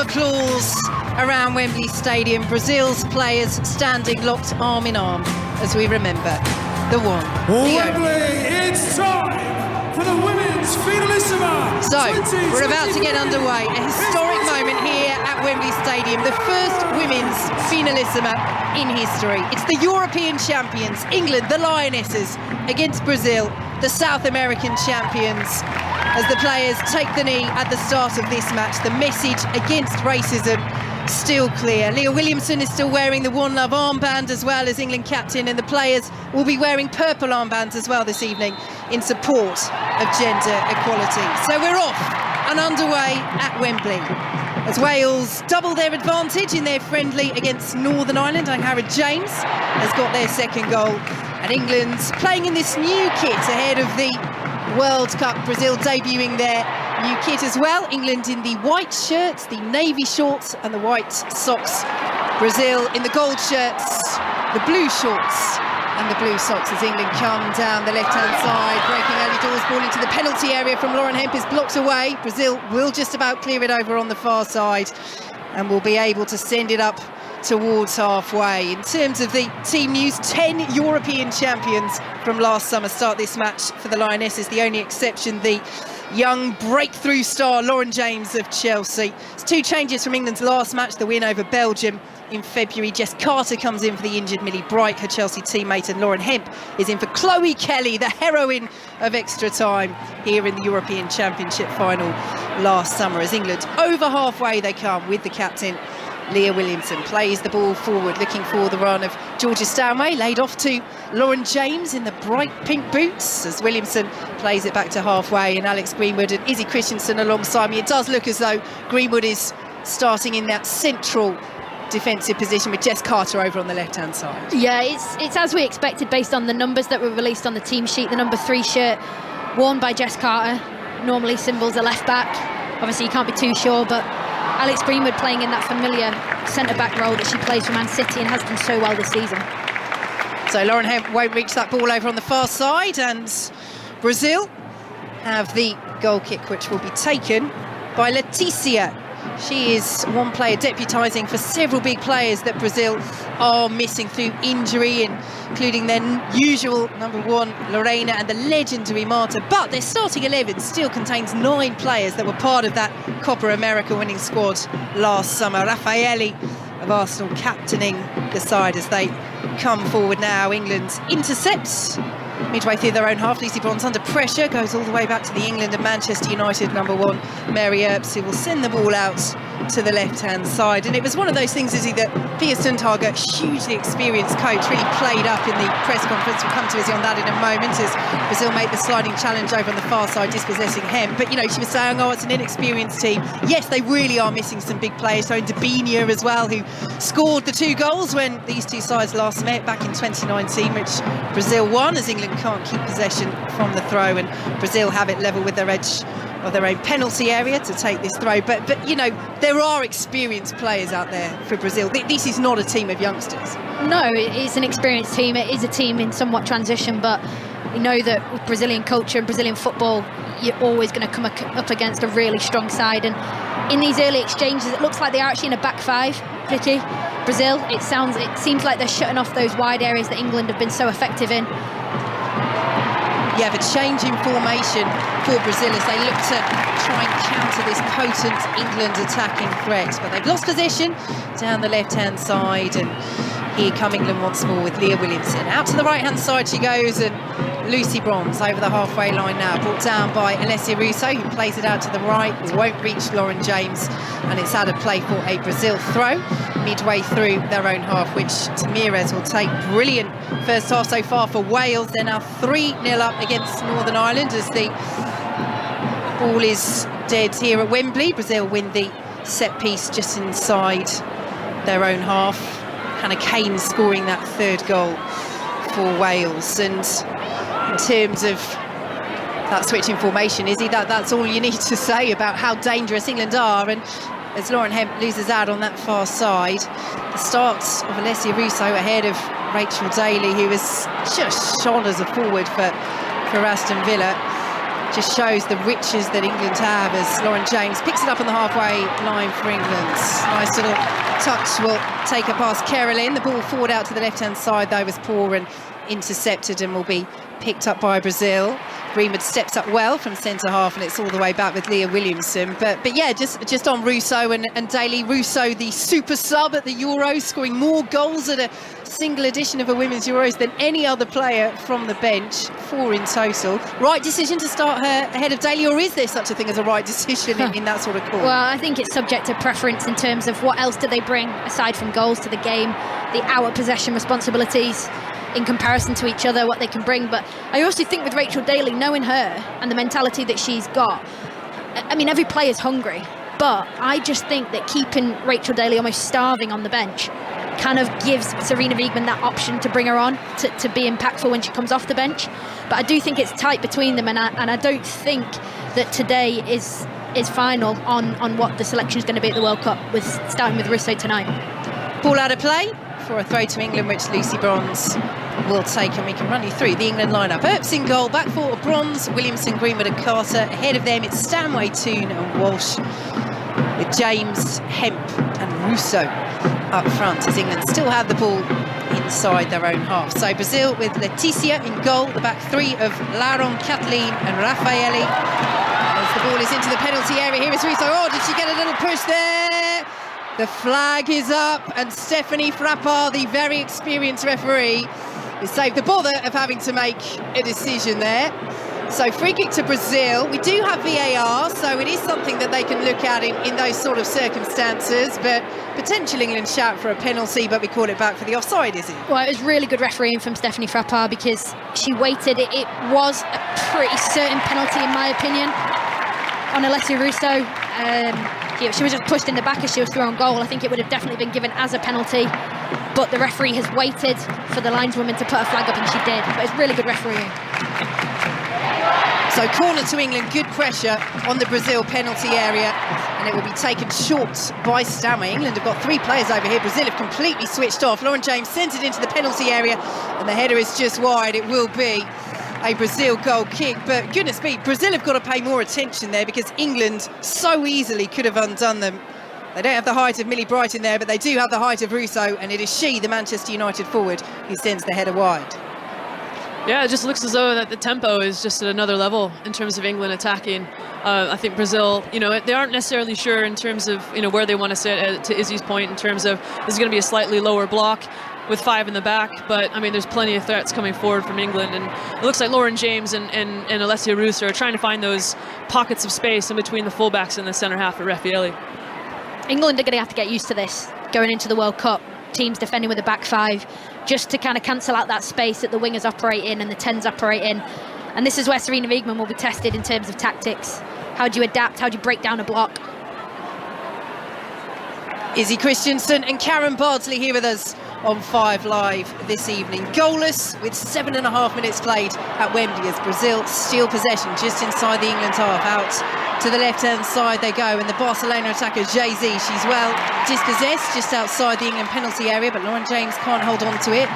applause around Wembley Stadium. Brazil's players standing locked arm in arm as we remember the one. Wembley, it's time for the women's Finalissima. So, we're about to get underway. A historic moment here at Wembley Stadium. The first women's Finalissima in history. It's the European champions, England, the Lionesses, against Brazil, the South American champions. As the players take the knee at the start of this match, the message against racism still clear. Leah Williamson is still wearing the One Love armband as well as England captain, and the players will be wearing purple armbands as well this evening in support of gender equality. So we're off and underway at Wembley as Wales double their advantage in their friendly against Northern Ireland. Harrod James has got their second goal, and England's playing in this new kit ahead of the World Cup. Brazil debuting their new kit as well. England in the white shirts, the navy shorts and the white socks. Brazil in the gold shirts, the blue shorts and the blue socks as England come down the left-hand side, breaking early doors, ball into the penalty area from Lauren Hemp is blocked away. Brazil will just about clear it over on the far side and will be able to send it up towards halfway. In terms of the team news, 10 European champions from last summer start this match for the Lionesses. The only exception, the young breakthrough star Lauren James of Chelsea. It's two changes from England's last match, the win over Belgium in February. Jess Carter comes in for the injured Millie Bright, her Chelsea teammate, and Lauren Hemp is in for Chloe Kelly, the heroine of extra time here in the European Championship final last summer. As England over halfway they come with the captain Leah Williamson plays the ball forward, looking for the run of Georgia Stanway, laid off to Lauren James in the bright pink boots as Williamson plays it back to halfway, and Alex Greenwood and Izzy Christensen alongside me. It does look as though Greenwood is starting in that central defensive position with Jess Carter over on the left-hand side. Yeah, it's as we expected based on the numbers that were released on the team sheet. The number 3 shirt worn by Jess Carter normally symbols a left back. Obviously you can't be too sure, but Alex Greenwood playing in that familiar centre-back role that she plays for Man City and has done so well this season. So Lauren Hemp won't reach that ball over on the far side, and Brazil have the goal kick, which will be taken by Leticia. She is one player deputising for several big players that Brazil are missing through injury, including their usual number 1 Lorena and the legendary Marta. But their starting 11 still contains 9 players that were part of that Copa America winning squad last summer. Raffaelli of Arsenal captaining the side as they come forward now. England intercepts midway through their own half. Lucy Bronze under pressure, goes all the way back to the England and Manchester United number 1 Mary Earps, who will send the ball out to the left-hand side. And it was one of those things, Izzy, that Pia Sundhage, hugely experienced coach, really played up in the press conference. We'll come to Izzy on that in a moment as Brazil made the sliding challenge over on the far side, dispossessing Hemp. But, you know, she was saying, oh, it's an inexperienced team. Yes, they really are missing some big players. So Dabinia as well, who scored the 2 goals when these two sides last met back in 2019, which Brazil won, as England can't keep possession from the throw, and Brazil have it level with their edge of their own penalty area to take this throw. But you know, there are experienced players out there for Brazil. This is not a team of youngsters. No, it's an experienced team. It is a team in somewhat transition, but you know that with Brazilian culture and Brazilian football, you're always going to come up against a really strong side. And in these early exchanges, it looks like they are actually in a back 5, Vicky. Brazil, it seems like they're shutting off those wide areas that England have been so effective in. Yeah, the change in formation for Brazil as they look to try and counter this potent England attacking threat. But they've lost possession down the left-hand side, and here come England once more with Leah Williamson. Out to the right-hand side she goes, and Lucy Bronze over the halfway line now, brought down by Alessia Russo, who plays it out to the right. It won't reach Lauren James, and it's out of play for a Brazil throw midway through their own half, which Tamirez will take. Brilliant first half so far for Wales. They're now 3-0 up against Northern Ireland as the ball is dead here at Wembley. Brazil win the set piece just inside their own half. Hannah Kane scoring that 3rd goal for Wales. And in terms of that switch in formation, Izzy, that's all you need to say about how dangerous England are. And as Lauren Hemp loses out on that far side, the start of Alessia Russo ahead of Rachel Daly, who has just shone as a forward for Aston Villa. just shows the riches that England have as Lauren James picks it up on the halfway line for England. Nice little touch will take her past Carolyn. The ball forward out to the left-hand side, though, was poor and intercepted and will be picked up by Brazil. Greenwood steps up well from centre-half, and it's all the way back with Leah Williamson. But yeah, just on Russo and Daly. Russo, the super sub at the Euros, scoring more goals at a single edition of a Women's Euros than any other player from the bench, 4 in total. Right decision to start her ahead of Daly, or is there such a thing as a right decision in that sort of call? Well, I think it's subject to preference in terms of what else do they bring aside from goals to the game, the out possession responsibilities in comparison to each other, what they can bring. But I also think with Rachel Daly, knowing her and the mentality that she's got, I mean, every player's hungry, but I just think that keeping Rachel Daly almost starving on the bench kind of gives Sarina Wiegman that option to bring her on to be impactful when she comes off the bench. But I do think it's tight between them, and I don't think that today is final on what the selection is going to be at the World Cup, with starting with Russo tonight. Ball out of play for a throw to England, which Lucy Bronze will take, and we can run you through the England lineup. Earps in goal, back four of Bronze, Williamson, Greenwood and Carter. Ahead of them it's Stanway, Toon and Walsh, with James, Hemp and Russo up front, as England still have the ball inside their own half. So Brazil with Leticia in goal, the back three of Laron, Kathleen and Raffaelli. As the ball is into the penalty area, here is Russo. Oh, did she get a little push there? The flag is up, and Stephanie Frappard, the very experienced referee, has saved the bother of having to make a decision there. So free kick to Brazil. We do have VAR, so it is something that they can look at in those sort of circumstances, but potential England shout for a penalty, but we call it back for the offside, is it? Well, it was really good refereeing from Stephanie Frappard, because she waited. It was a pretty certain penalty, in my opinion, on Alessia Russo. If she was just pushed in the back as she was through on goal, I think it would have definitely been given as a penalty. But the referee has waited for the lineswoman to put a flag up, and she did. But it's really good refereeing. So corner to England, good pressure on the Brazil penalty area, and it will be taken short by Stanway. England have got 3 players over here. Brazil have completely switched off. Lauren James sends it into the penalty area, and the header is just wide. It will be a Brazil goal kick, but goodness me, Brazil have got to pay more attention there, because England so easily could have undone them. They don't have the height of Millie Brighton there, but they do have the height of Russo, and it is she, the Manchester United forward, who sends the header wide. Yeah, it just looks as though that the tempo is just at another level in terms of England attacking. I think Brazil, they aren't necessarily sure in terms of, where they want to sit, to Izzy's point, in terms of this is going to be a slightly lower block with 5 in the back, but I mean, there's plenty of threats coming forward from England, and it looks like Lauren James and Alessia Russo are trying to find those pockets of space in between the fullbacks and the centre half of Raffaelli. England are going to have to get used to this going into the World Cup. Teams defending with a back 5, just to kind of cancel out that space that the wingers operate in and the 10s operate in. And this is where Sarina Wiegman will be tested in terms of tactics. How do you adapt? How do you break down a block? Izzy Christiansen and Karen Bardsley here with us on 5 Live this evening. Goalless with 7.5 minutes played at Wembley, as Brazil steal possession just inside the England half. Out to the left-hand side they go, and the Barcelona attacker Jay-Z, she's well dispossessed just outside the England penalty area, but Lauren James can't hold on to it.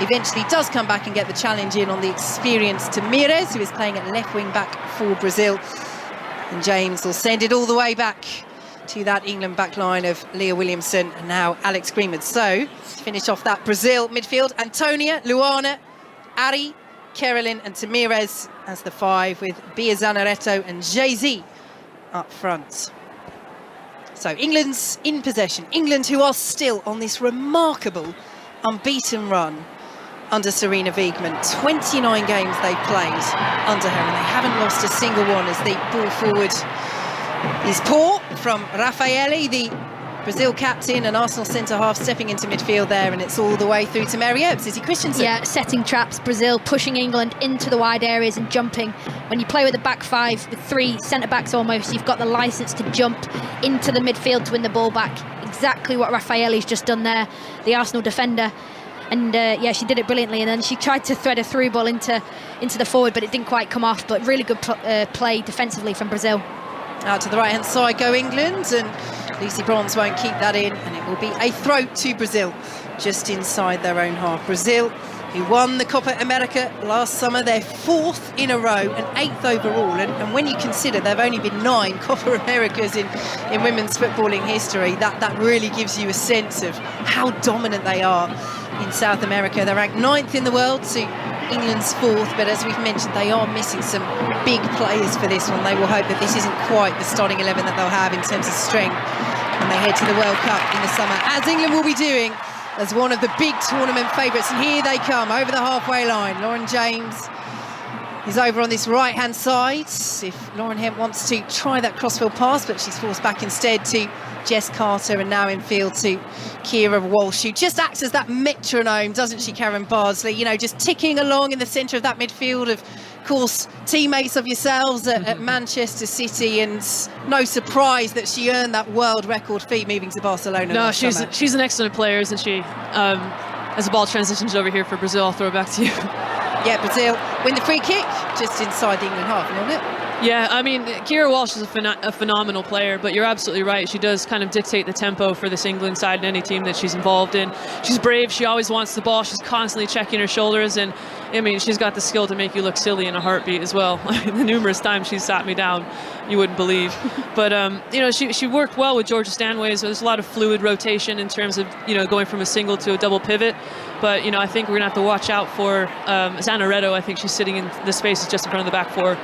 Eventually does come back and get the challenge in on the experienced Tamires, who is playing at left wing back for Brazil. And James will send it all the way back to that England back line of Leah Williamson and now Alex Greenwood. So, to finish off that Brazil midfield, Antonia, Luana, Ari, Carolyn and Tamires as the 5, with Bia Zanaretto and Jay-Z up front. So England's in possession. England, who are still on this remarkable unbeaten run under Sarina Wiegman. 29 games they've played under her, and they haven't lost a single one, as the ball forward is poor from Raffaelli, the Brazil captain and Arsenal centre-half, stepping into midfield there, and it's all the way through to Mary Earps. Izzy Christiansen. Yeah, setting traps, Brazil pushing England into the wide areas and jumping. When you play with a back 5 with 3 centre-backs almost, you've got the licence to jump into the midfield to win the ball back. Exactly what Raffaelli's just done there, the Arsenal defender. And yeah, she did it brilliantly, and then she tried to thread a through ball into the forward, but it didn't quite come off. But really good play defensively from Brazil. Out to the right-hand side go England, and Lucy Bronze won't keep that in, and it will be a throw to Brazil just inside their own half. Brazil who won the Copa America last summer, their 4th in a row and 8th overall. And when you consider there have only been 9 Copa Americas in women's footballing history, that really gives you a sense of how dominant they are in South America. They're ranked 9th in the world to England's 4th, but as we've mentioned, they are missing some big players for this one. They will hope that this isn't quite the starting 11 that they'll have in terms of strength when they head to the World Cup in the summer, as England will be doing as one of the big tournament favourites. And here they come over the halfway line. Lauren James is over on this right-hand side. If Lauren Hemp wants to try that crossfield pass, but she's forced back instead to Jess Carter, and now in field to Kira Walsh, who just acts as that metronome, doesn't she, Karen Bardsley? You know, just ticking along in the centre of that midfield. Of course, teammates of yourselves at Manchester City, and no surprise that she earned that world record feat moving to Barcelona. No, she's an excellent player, isn't she? As the ball transitions over here for Brazil, I'll throw it back to you. Yeah, Brazil win the free kick just inside the England half, isn't it? Yeah, I mean, Kira Walsh is a phenomenal player, but you're absolutely right. She does kind of dictate the tempo for this England side and any team that she's involved in. She's brave. She always wants the ball. She's constantly checking her shoulders, and I mean, she's got the skill to make you look silly in a heartbeat as well. The numerous times she's sat me down, you wouldn't believe. But you know, she worked well with Georgia Stanway, so there's a lot of fluid rotation in terms of, you know, going from a single to a double pivot. But you know, I think we're gonna have to watch out for Zanaretto. I think she's sitting in the spaces just in front of the back four.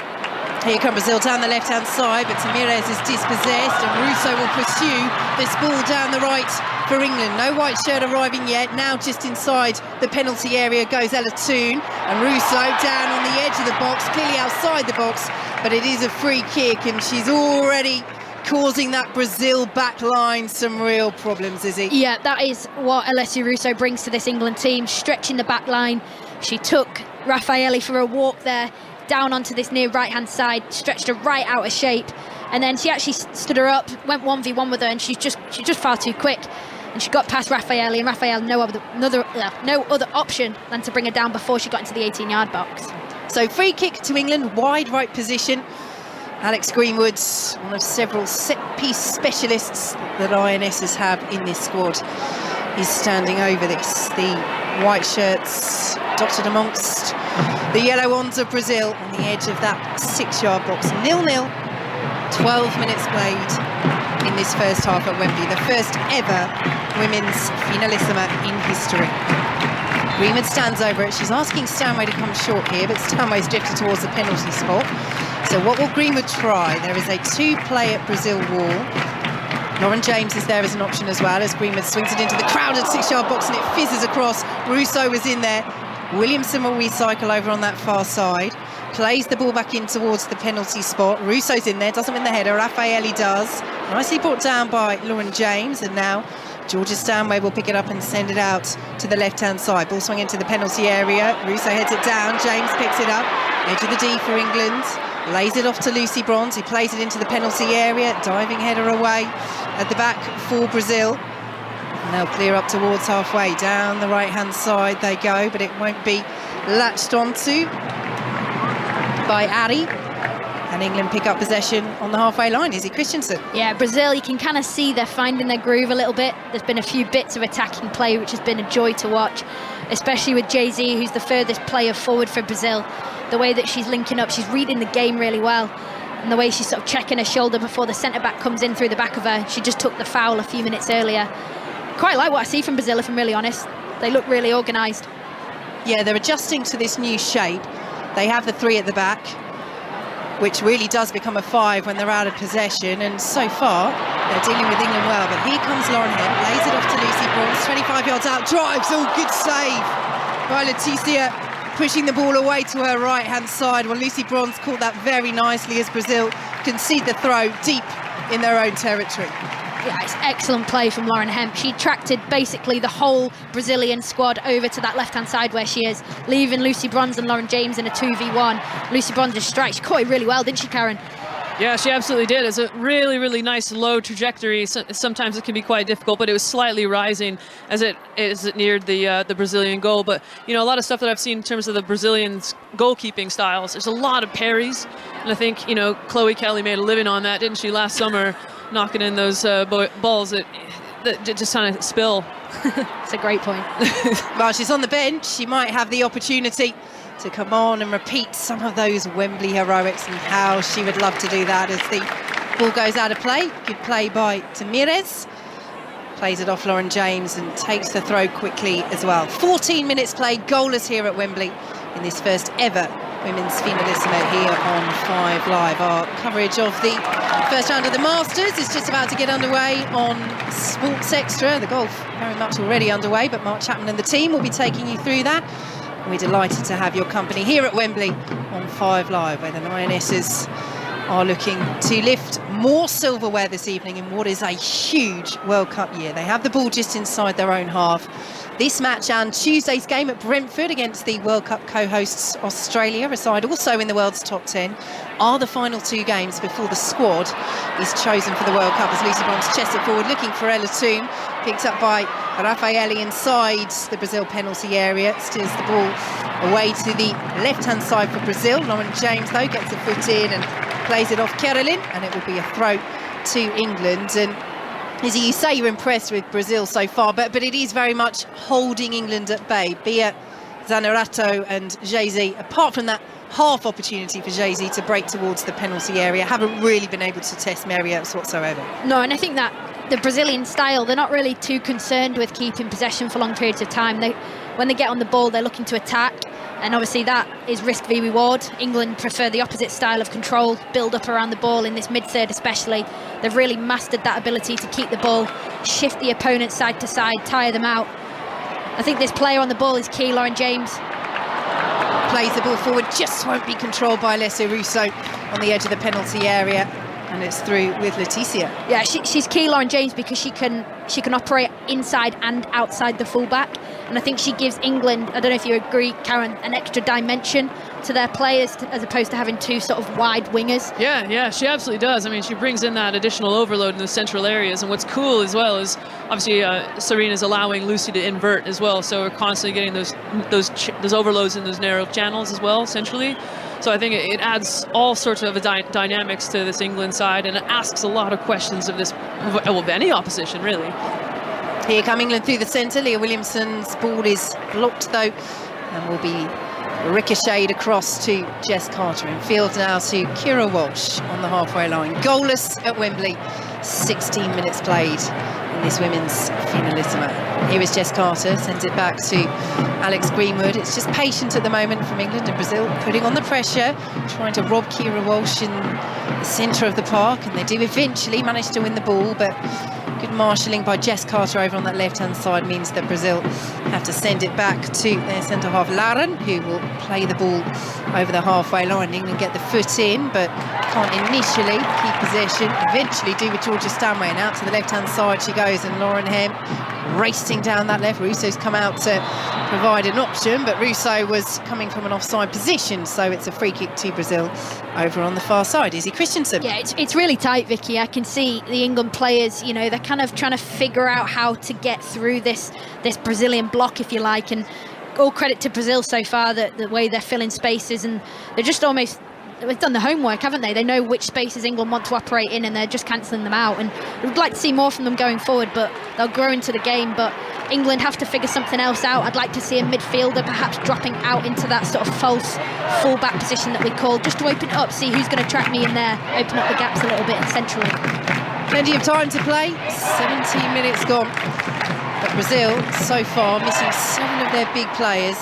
Here come Brazil down the left-hand side, but Tamirez is dispossessed, and Russo will pursue this ball down the right for England. No white shirt arriving yet. Now just inside the penalty area goes Ella Toon, and Russo down on the edge of the box, clearly outside the box, but it is a free kick, and she's already causing that Brazil back line some real problems, is he? Yeah, that is what Alessia Russo brings to this England team, stretching the back line. She took Raffaelli for a walk there, down onto this near right-hand side, stretched her right out of shape, and then she actually stood her up, went 1v1 with her, and she's just far too quick, and she got past Raffaelli, and Raffaelli no other option than to bring her down before she got into the 18-yard box. So free kick to England, wide right position. Alex Greenwood, one of several set-piece specialists that Lionesses have in this squad, is standing over this. The white shirts dotted amongst the yellow ones of Brazil on the edge of that 6-yard box. 0-0, 12 minutes played in this first half at Wembley. The first ever women's Finalissima in history. Greenwood stands over it. She's asking Stanway to come short here, but Stanway's drifted towards the penalty spot. So what will Greenwood try? There is a 2-player Brazil wall. Lauren James is there as an option as well, as Greenwood swings it into the crowded 6-yard box, and it fizzes across. Russo was in there. Williamson will recycle over on that far side, plays the ball back in towards the penalty spot. Russo's in there, doesn't win the header. Raffaelli does. Nicely brought down by Lauren James, and now Georgia Stanway will pick it up and send it out to the left-hand side. Ball swung into the penalty area. Russo heads it down. James picks it up. Edge of the D for England. Lays it off to Lucy Bronze, who plays it into the penalty area. Diving header away at the back for Brazil. And they'll clear up towards halfway. Down the right-hand side they go, but it won't be latched onto by Ari. And England pick up possession on the halfway line. Izzy Christensen. Yeah, Brazil, you can kind of see they're finding their groove a little bit. There's been a few bits of attacking play, which has been a joy to watch, especially with Jay-Z, who's the furthest player forward for Brazil. The way that she's linking up, she's reading the game really well. And the way she's sort of checking her shoulder before the centre-back comes in through the back of her. She just took the foul a few minutes earlier. Quite like what I see from Brazil, if I'm really honest. They look really organised. Yeah, they're adjusting to this new shape. They have the 3 at the back, which really does become a 5 when they're out of possession, and so far they're dealing with England well. But here comes Lauren Hemp, lays it off to Lucy Bronze, 25 yards out, drives, good save by Leticia, pushing the ball away to her right-hand side. Well, Lucy Bronze caught that very nicely as Brazil concede the throw deep in their own territory. Yeah, it's excellent play from Lauren Hemp. She attracted basically the whole Brazilian squad over to that left-hand side where she is, leaving Lucy Bronze and Lauren James in a 2v1. Lucy Bronze just strikes. She caught it really well, didn't she, Karen? Yeah, she absolutely did. It's a really, really nice low trajectory. Sometimes it can be quite difficult, but it was slightly rising as it neared the Brazilian goal. But, you know, a lot of stuff that I've seen in terms of the Brazilians' goalkeeping styles, there's a lot of parries. And I think, you know, Chloe Kelly made a living on that, didn't she, last summer, knocking in those balls. just kind of spill. It's a great point. Well, she's on the bench. She might have the opportunity to come on and repeat some of those Wembley heroics, and how she would love to do that as the ball goes out of play. Good play by Tamirez. Plays it off Lauren James and takes the throw quickly as well. 14 minutes played, goalless here at Wembley in this first ever Women's Finalissima here on 5 Live. Our coverage of the first round of the Masters is just about to get underway on Sports Extra. The golf very much already underway, but Mark Chapman and the team will be taking you through that. We're delighted to have your company here at Wembley on 5 Live, where the Lionesses are looking to lift more silverware this evening in what is a huge World Cup year. They have the ball just inside their own half. This match and Tuesday's game at Brentford against the World Cup co-hosts Australia, a side also in the world's top 10, are the final 2 games before the squad is chosen for the World Cup, as Lucy Bronze chests it forward looking for Ella Toom, picked up by Raffaelli inside the Brazil penalty area, steers the ball away to the left-hand side for Brazil. Lauren James though gets a foot in and plays it off Carolyn, and it will be a throw to England. And Izzy, you say you're impressed with Brazil so far, but it is very much holding England at bay. Bia, Zanerato and Jay-Z, apart from that half opportunity for Jay-Z to break towards the penalty area, haven't really been able to test Mary Earps whatsoever. No, and I think that the Brazilian style, they're not really too concerned with keeping possession for long periods of time. When they get on the ball, they're looking to attack, and obviously that is risk v reward. England prefer the opposite style of control, build up around the ball in this mid-third especially. They've really mastered that ability to keep the ball, shift the opponent side to side, tire them out. I think this player on the ball is key, Lauren James. Plays the ball forward, just won't be controlled by Alessia Russo on the edge of the penalty area, and it's through with Leticia. Yeah, she's key, Lauren James, because she can operate inside and outside the fullback, and I think she gives England, I don't know if you agree, Karen, an extra dimension to their players as opposed to having 2 sort of wide wingers. Yeah, she absolutely does. I mean, she brings in that additional overload in the central areas, and what's cool as well is obviously Serena's allowing Lucy to invert as well, so we're constantly getting those overloads in those narrow channels as well centrally. So I think it adds all sorts of dynamics to this England side, and it asks a lot of questions of any opposition, really. Here come England through the centre. Leah Williamson's ball is blocked though, and will be ricocheted across to Jess Carter. In field now to Kira Walsh on the halfway line. Goalless at Wembley, 16 minutes played in this women's Finalissima. Here is Jess Carter, sends it back to Alex Greenwood. It's just patient at the moment from England, and Brazil putting on the pressure, trying to rob Kira Walsh in the centre of the park, and they do eventually manage to win the ball, but good marshalling by Jess Carter over on that left-hand side means that Brazil have to send it back to their centre-half Laren, who will play the ball over the halfway line. England get the foot in, but can't initially keep possession. Eventually do with Georgia Stanway, and out to the left-hand side she goes, and Lauren Hem racing down that left. Russo's come out to provide an option, but Russo was coming from an offside position, so it's a free kick to Brazil over on the far side. Izzy Christensen. Yeah, it's really tight, Vicky. I can see the England players, you know, they're kind of trying to figure out how to get through this Brazilian block, if you like, and all credit to Brazil so far, the way they're filling spaces, and they're just almost, they've done the homework, haven't they? They know which spaces England want to operate in, and they're just cancelling them out, and we'd like to see more from them going forward, but they'll grow into the game. But England have to figure something else out. I'd like to see a midfielder perhaps dropping out into that sort of false full-back position that we call, just to open it up, see who's going to track me in there, open up the gaps a little bit centrally. Plenty of time to play, 17 minutes gone. But Brazil, so far, missing 7 of their big players,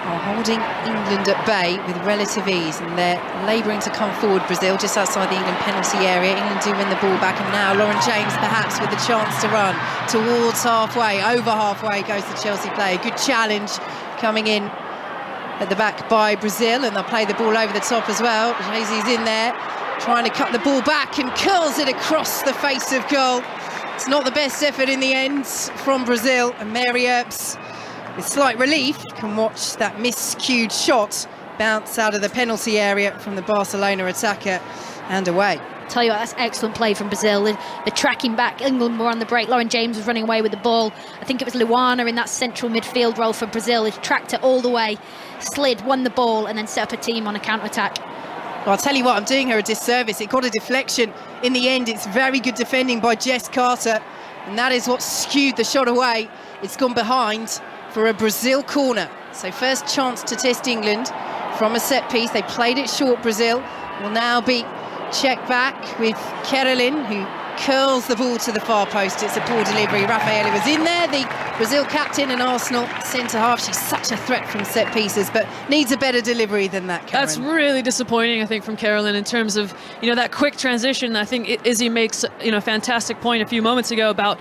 are holding England at bay with relative ease, and they're labouring to come forward. Brazil just outside the England penalty area. England do win the ball back, and now Lauren James perhaps with the chance to run towards halfway. Over halfway goes the Chelsea player. Good challenge coming in at the back by Brazil, and they'll play the ball over the top as well. Jay-Z's in there trying to cut the ball back and curls it across the face of goal. It's not the best effort in the end from Brazil, and Mary Earps, with slight relief, can watch that miscued shot bounce out of the penalty area from the Barcelona attacker and away. Tell you what, that's excellent play from Brazil. They're tracking back. England were on the break. Lauren James was running away with the ball. I think it was Luana in that central midfield role for Brazil. He tracked it all the way, slid, won the ball, and then set up a team on a counter-attack. Well, I'll tell you what, I'm doing her a disservice. It got a deflection. In the end, it's very good defending by Jess Carter. and that is what skewed the shot away. It's gone behind for a Brazil corner. So first chance to test England from a set piece. They played it short. Brazil will now be checked back with Carolyn, who curls the ball to the far post. It's a poor delivery. Rafaela was in there, the Brazil captain and Arsenal centre-half. She's such a threat from set pieces, but needs a better delivery than that, Karen. That's really disappointing, I think, from Carolyn in terms of, that quick transition. I think Izzy makes, a fantastic point a few moments ago about,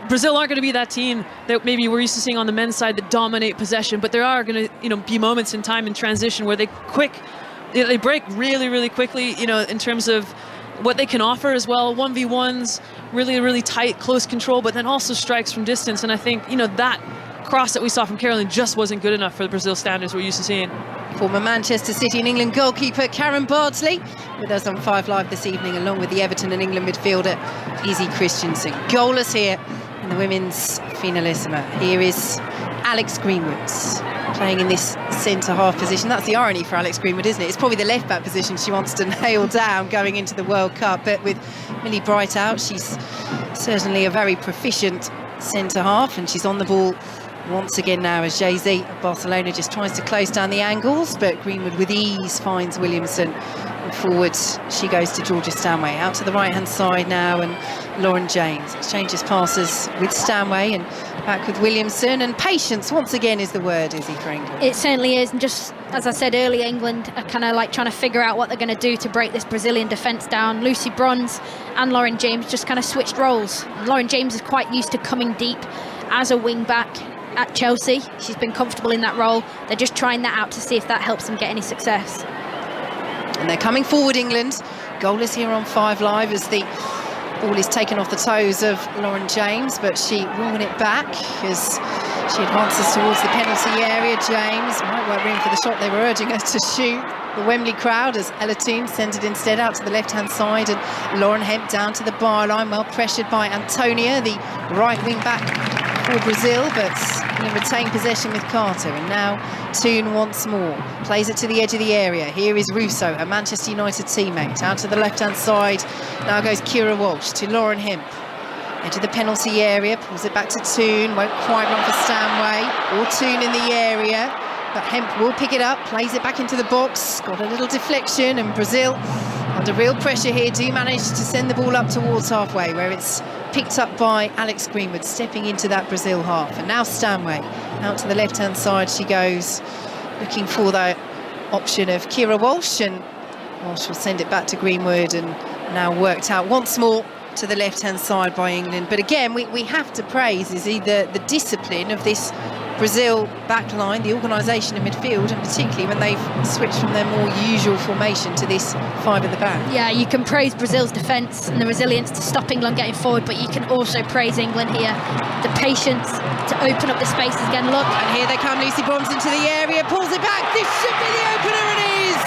Brazil aren't going to be that team that maybe we're used to seeing on the men's side that dominate possession, but there are going to, be moments in time in transition where they break really, really quickly, in terms of what they can offer as well. 1v1s, really, really tight, close control, but then also strikes from distance. And I think, that cross that we saw from Carolyn just wasn't good enough for the Brazil standards we're used to seeing. Former Manchester City and England goalkeeper Karen Bardsley with us on 5 Live this evening, along with the Everton and England midfielder Izzy Christiansen. Goalless here in the women's Finalissima. Here is Alex Greenwood playing in this centre-half position. That's the irony for Alex Greenwood, isn't it? It's probably the left-back position she wants to nail down going into the World Cup. But with Millie Bright out, she's certainly a very proficient centre-half, and she's on the ball once again now as Jay-Z of Barcelona just tries to close down the angles, but Greenwood with ease finds Williamson. And forward she goes to Georgia Stanway, out to the right-hand side now, and Lauren James exchanges passes with Stanway and back with Williamson. And patience once again is the word, Izzy, for England. It certainly is, and just as I said earlier, England are kind of like trying to figure out what they're going to do to break this Brazilian defence down. Lucy Bronze and Lauren James just kind of switched roles. Lauren James is quite used to coming deep as a wing-back at Chelsea. She's been comfortable in that role. They're just trying that out to see if that helps them get any success. And they're coming forward, England. Goalless here on 5 Live as the ball is taken off the toes of Lauren James, but she will win it back as she advances towards the penalty area. James might work room for the shot they were urging her to shoot. The Wembley crowd as Ella Toone sends it instead out to the left-hand side, and Lauren Hemp down to the byline, well pressured by Antonia, the right wing back for Brazil, but going to retain possession with Carter. And now Toone once more plays it to the edge of the area. Here is Russo, a Manchester United teammate, out to the left-hand side. Now goes Kira Walsh to Lauren Hemp, into the penalty area, pulls it back to Toone, won't quite run for Stanway or Toone in the area, but Hemp will pick it up, plays it back into the box, got a little deflection, and Brazil under real pressure here do manage to send the ball up towards halfway, where it's picked up by Alex Greenwood stepping into that Brazil half. And now Stanway out to the left-hand side she goes, looking for the option of Kira Walsh, and Walsh will send it back to Greenwood, and now worked out once more to the left-hand side by England. But again, we have to praise is either the discipline of this Brazil backline, the organisation in midfield, and particularly when they've switched from their more usual formation to this 5 at the back. Yeah, you can praise Brazil's defence and the resilience to stop England getting forward, but you can also praise England here, the patience to open up the spaces again. Look, and here they come, Lucy Bronze into the area, pulls it back, this should be the opener, and it is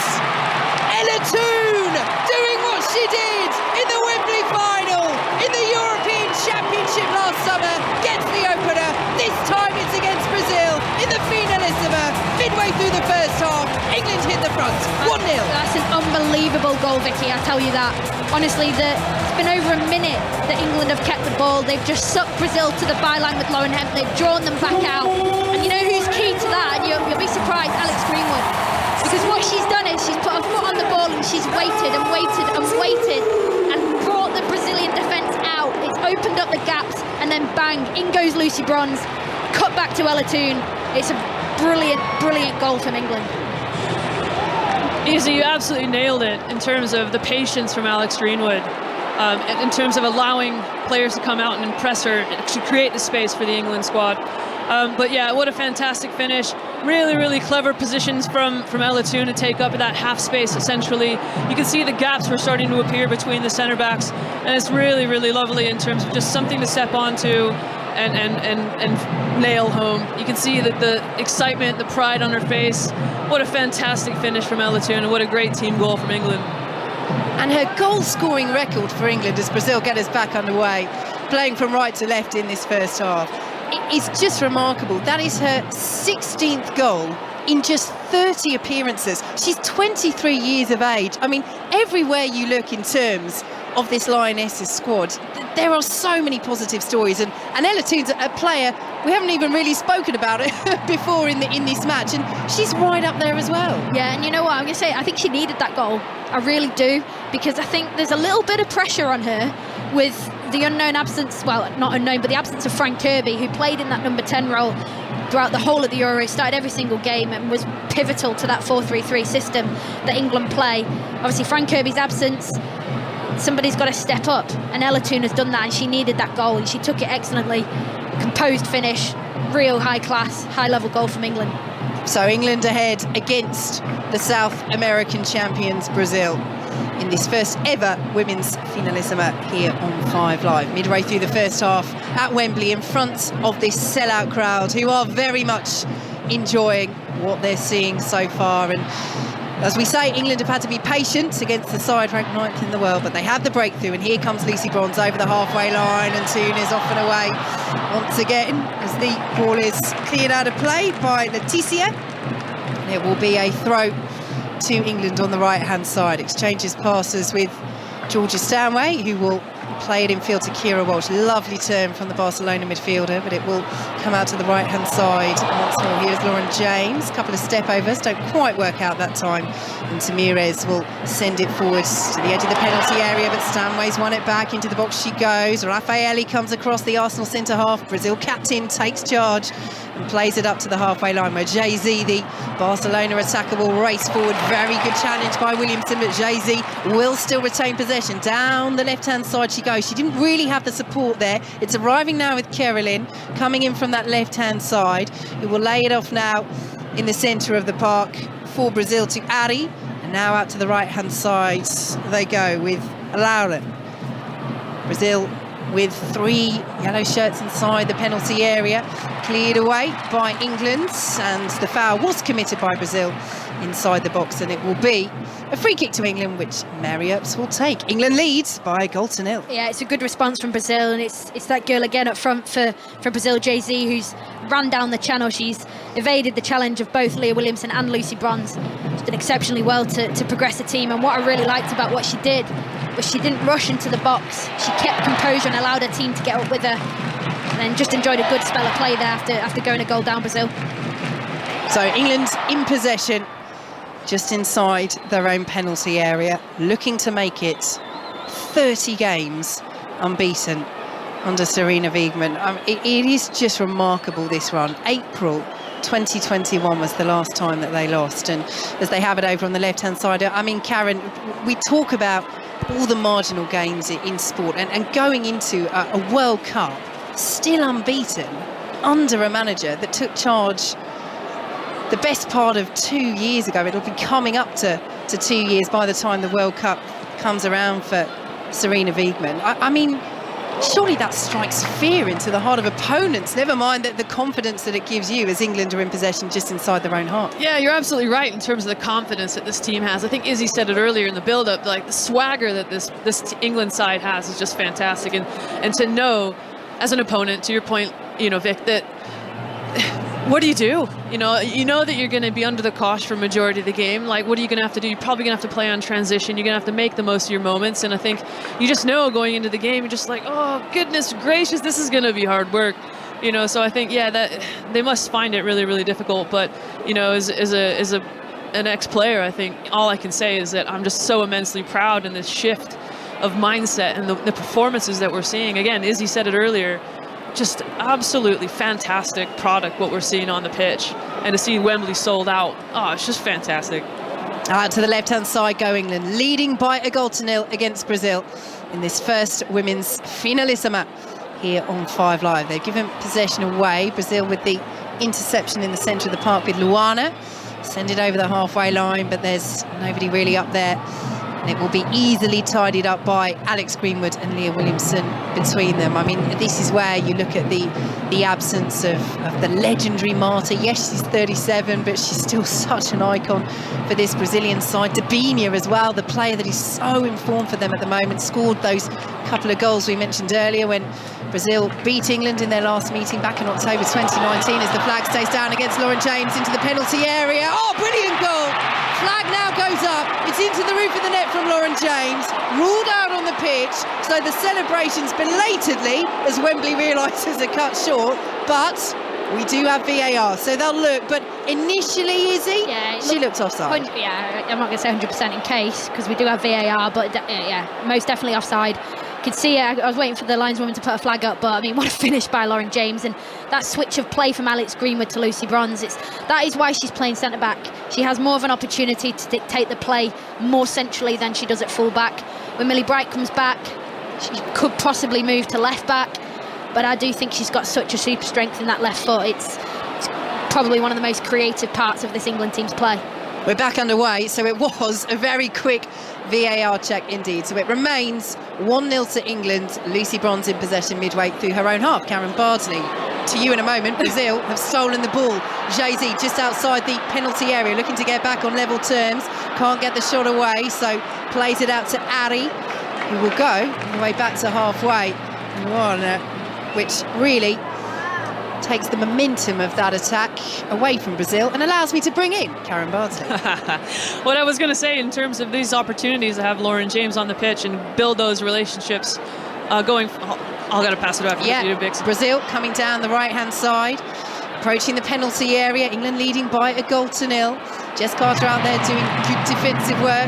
Ella Toone doing what she did in the Wembley final in the European Championship last summer, gets the opener. This time it's against Brazil in the Finalissima. Midway through the first half, England hit the front, 1-0. That's an unbelievable goal, Vicky, I tell you that. Honestly, it's been over a minute that England have kept the ball. They've just sucked Brazil to the byline with Lauren Hemp. They've drawn them back out. And you know who's key to that? And you'll be surprised, Alex Greenwood. Because what she's done is she's put her foot on the ball and she's waited and waited and waited and brought the Brazilian defence out. It's opened up the gaps, and then bang, in goes Lucy Bronze. Cut back to Ella Toone. It's a brilliant, brilliant goal from England. Izzy, you absolutely nailed it in terms of the patience from Alex Greenwood, in terms of allowing players to come out and press her to create the space for the England squad. But yeah, what a fantastic finish. Really, really clever positions from Ella Toone to take up that half space centrally. You can see the gaps were starting to appear between the centre backs, and it's really, really lovely in terms of just something to step onto and nail home. You can see that the excitement, the pride on her face. What a fantastic finish from Ella Toone, and what a great team goal from England. And her goal-scoring record for England as Brazil get us back underway, playing from right to left in this first half. It's just remarkable. That is her 16th goal in just 30 appearances. She's 23 years of age. I mean, everywhere you look in terms of this Lionesses squad. There are so many positive stories, and Ella Toon's a player we haven't even really spoken about it before in this match, and she's right up there as well. Yeah, and you know what, I'm going to say, I think she needed that goal. I really do, because I think there's a little bit of pressure on her with the unknown absence, well, not unknown, but the absence of Frank Kirby, who played in that number 10 role throughout the whole of the Euro, started every single game and was pivotal to that 4-3-3 system that England play. Obviously, Frank Kirby's absence, somebody's got to step up, and Ella Toon has done that, and she needed that goal, and she took it excellently. Composed finish, real high class, high level goal from England. So England ahead against the South American champions Brazil in this first ever women's Finalissima here on 5 Live. Midway through the first half at Wembley in front of this sellout crowd who are very much enjoying what they're seeing so far. And as we say, England have had to be patient against the side ranked 9th in the world, but they had the breakthrough, and here comes Lucy Bronze over the halfway line, and Toon is off and away once again as the ball is cleared out of play by Leticia. And it will be a throw to England on the right-hand side. Exchanges passes with Georgia Stanway, who will play it in field to Kira Walsh. Lovely turn from the Barcelona midfielder, but it will come out to the right-hand side. Once more, here's Lauren James. A couple of step-overs, don't quite work out that time. And Tamirez will send it forwards to the edge of the penalty area, but Stanway's won it back. Into the box she goes. Raffaelli comes across the Arsenal centre-half. Brazil captain takes charge and plays it up to the halfway line, where Jay-Z, the Barcelona attacker, will race forward. Very good challenge by Williamson, but Jay-Z will still retain possession. Down the left-hand side she goes. She didn't really have the support there. It's arriving now with Carolyn, coming in from that left-hand side, who will lay it off now in the centre of the park for Brazil to Ari. And now out to the right-hand side they go with Laura. Brazil with 3 yellow shirts inside the penalty area, cleared away by England, and the foul was committed by Brazil inside the box, and it will be a free kick to England, which Mary Earps will take. England leads by a goal to nil. Yeah, it's a good response from Brazil, and it's that girl again up front for Brazil, Jay-Z, who's ran down the channel. She's evaded the challenge of both Leah Williamson and Lucy Bronze. She's done exceptionally well to progress the team, and what I really liked about what she did was she didn't rush into the box. She kept composure and allowed her team to get up with her, and then just enjoyed a good spell of play there after going a goal down Brazil. So England in possession, just inside their own penalty area, looking to make it 30 games unbeaten under Serena Wiegmann. It is just remarkable, this run. April 2021 was the last time that they lost, and as they have it over on the left-hand side, I mean, Karen, we talk about all the marginal gains in sport, and going into a World Cup still unbeaten under a manager that took charge the best part of 2 years ago. It'll be coming up to 2 years by the time the World Cup comes around for Serena Wiegmann. I mean, surely that strikes fear into the heart of opponents, never mind the confidence that it gives you as England are in possession just inside their own half. Yeah, you're absolutely right in terms of the confidence that this team has. I think Izzy said it earlier in the build-up, like the swagger that this England side has is just fantastic. And to know, as an opponent, to your point, you know, Vic, that what do? You know that you're going to be under the cosh for majority of the game. Like, what are you going to have to do? You're probably going to have to play on transition. You're going to have to make the most of your moments. And I think you just know going into the game, you're just like, oh, goodness gracious, this is going to be hard work. You know, so I think, yeah, that they must find it really, really difficult. But, you know, as an ex-player, I think all I can say is that I'm just so immensely proud in this shift of mindset and the performances that we're seeing. Again, Izzy said it earlier, just absolutely fantastic product what we're seeing on the pitch, and to see Wembley sold out, oh, it's just fantastic. To the left-hand side go England, leading by a goal to nil against Brazil in this first women's Finalissima here on 5 Live. They've given possession away. Brazil with the interception in the centre of the park with Luana. Send it over the halfway line, but there's nobody really up there. And it will be easily tidied up by Alex Greenwood and Leah Williamson between them. I mean, this is where you look at the absence of the legendary Marta. Yes, she's 37, but she's still such an icon for this Brazilian side. Debinha as well, the player that is so in form for them at the moment, scored those couple of goals we mentioned earlier when Brazil beat England in their last meeting back in October 2019 as the flag stays down against Lauren James into the penalty area. Oh, brilliant goal Flag now goes up. It's into the roof of the net from Lauren James. Ruled out on the pitch. So the celebrations belatedly as Wembley realises they're cut short. But we do have VAR, so they'll look. But initially, Izzy, she looked offside. Yeah, I'm not going to say 100% in case, because we do have VAR, but yeah, most definitely offside. Could see it. I was waiting for the lineswoman to put a flag up, but I mean, what a finish by Lauren James, and that switch of play from Alex Greenwood to Lucy Bronze. That is why she's playing centre back. She has more of an opportunity to dictate the play more centrally than she does at full back. When Millie Bright comes back, she could possibly move to left back, but I do think she's got such a super strength in that left foot. It's probably one of the most creative parts of this England team's play. We're back underway, so it was a very quick VAR check indeed. So it remains 1-0 to England. Lucy Bronze in possession midway through her own half. Karen Bardsley, to you in a moment. Brazil have stolen the ball. Jay-Z just outside the penalty area, looking to get back on level terms. Can't get the shot away, so plays it out to Ari, who will go all the way back to halfway. Which really takes the momentum of that attack away from Brazil and allows me to bring in Karen Bardsley. What I was going to say in terms of these opportunities to have Lauren James on the pitch and build those relationships going... I'll got to pass it off to you, Bix. Brazil coming down the right-hand side, approaching the penalty area. England leading by a goal to 0. Jess Carter out there doing good defensive work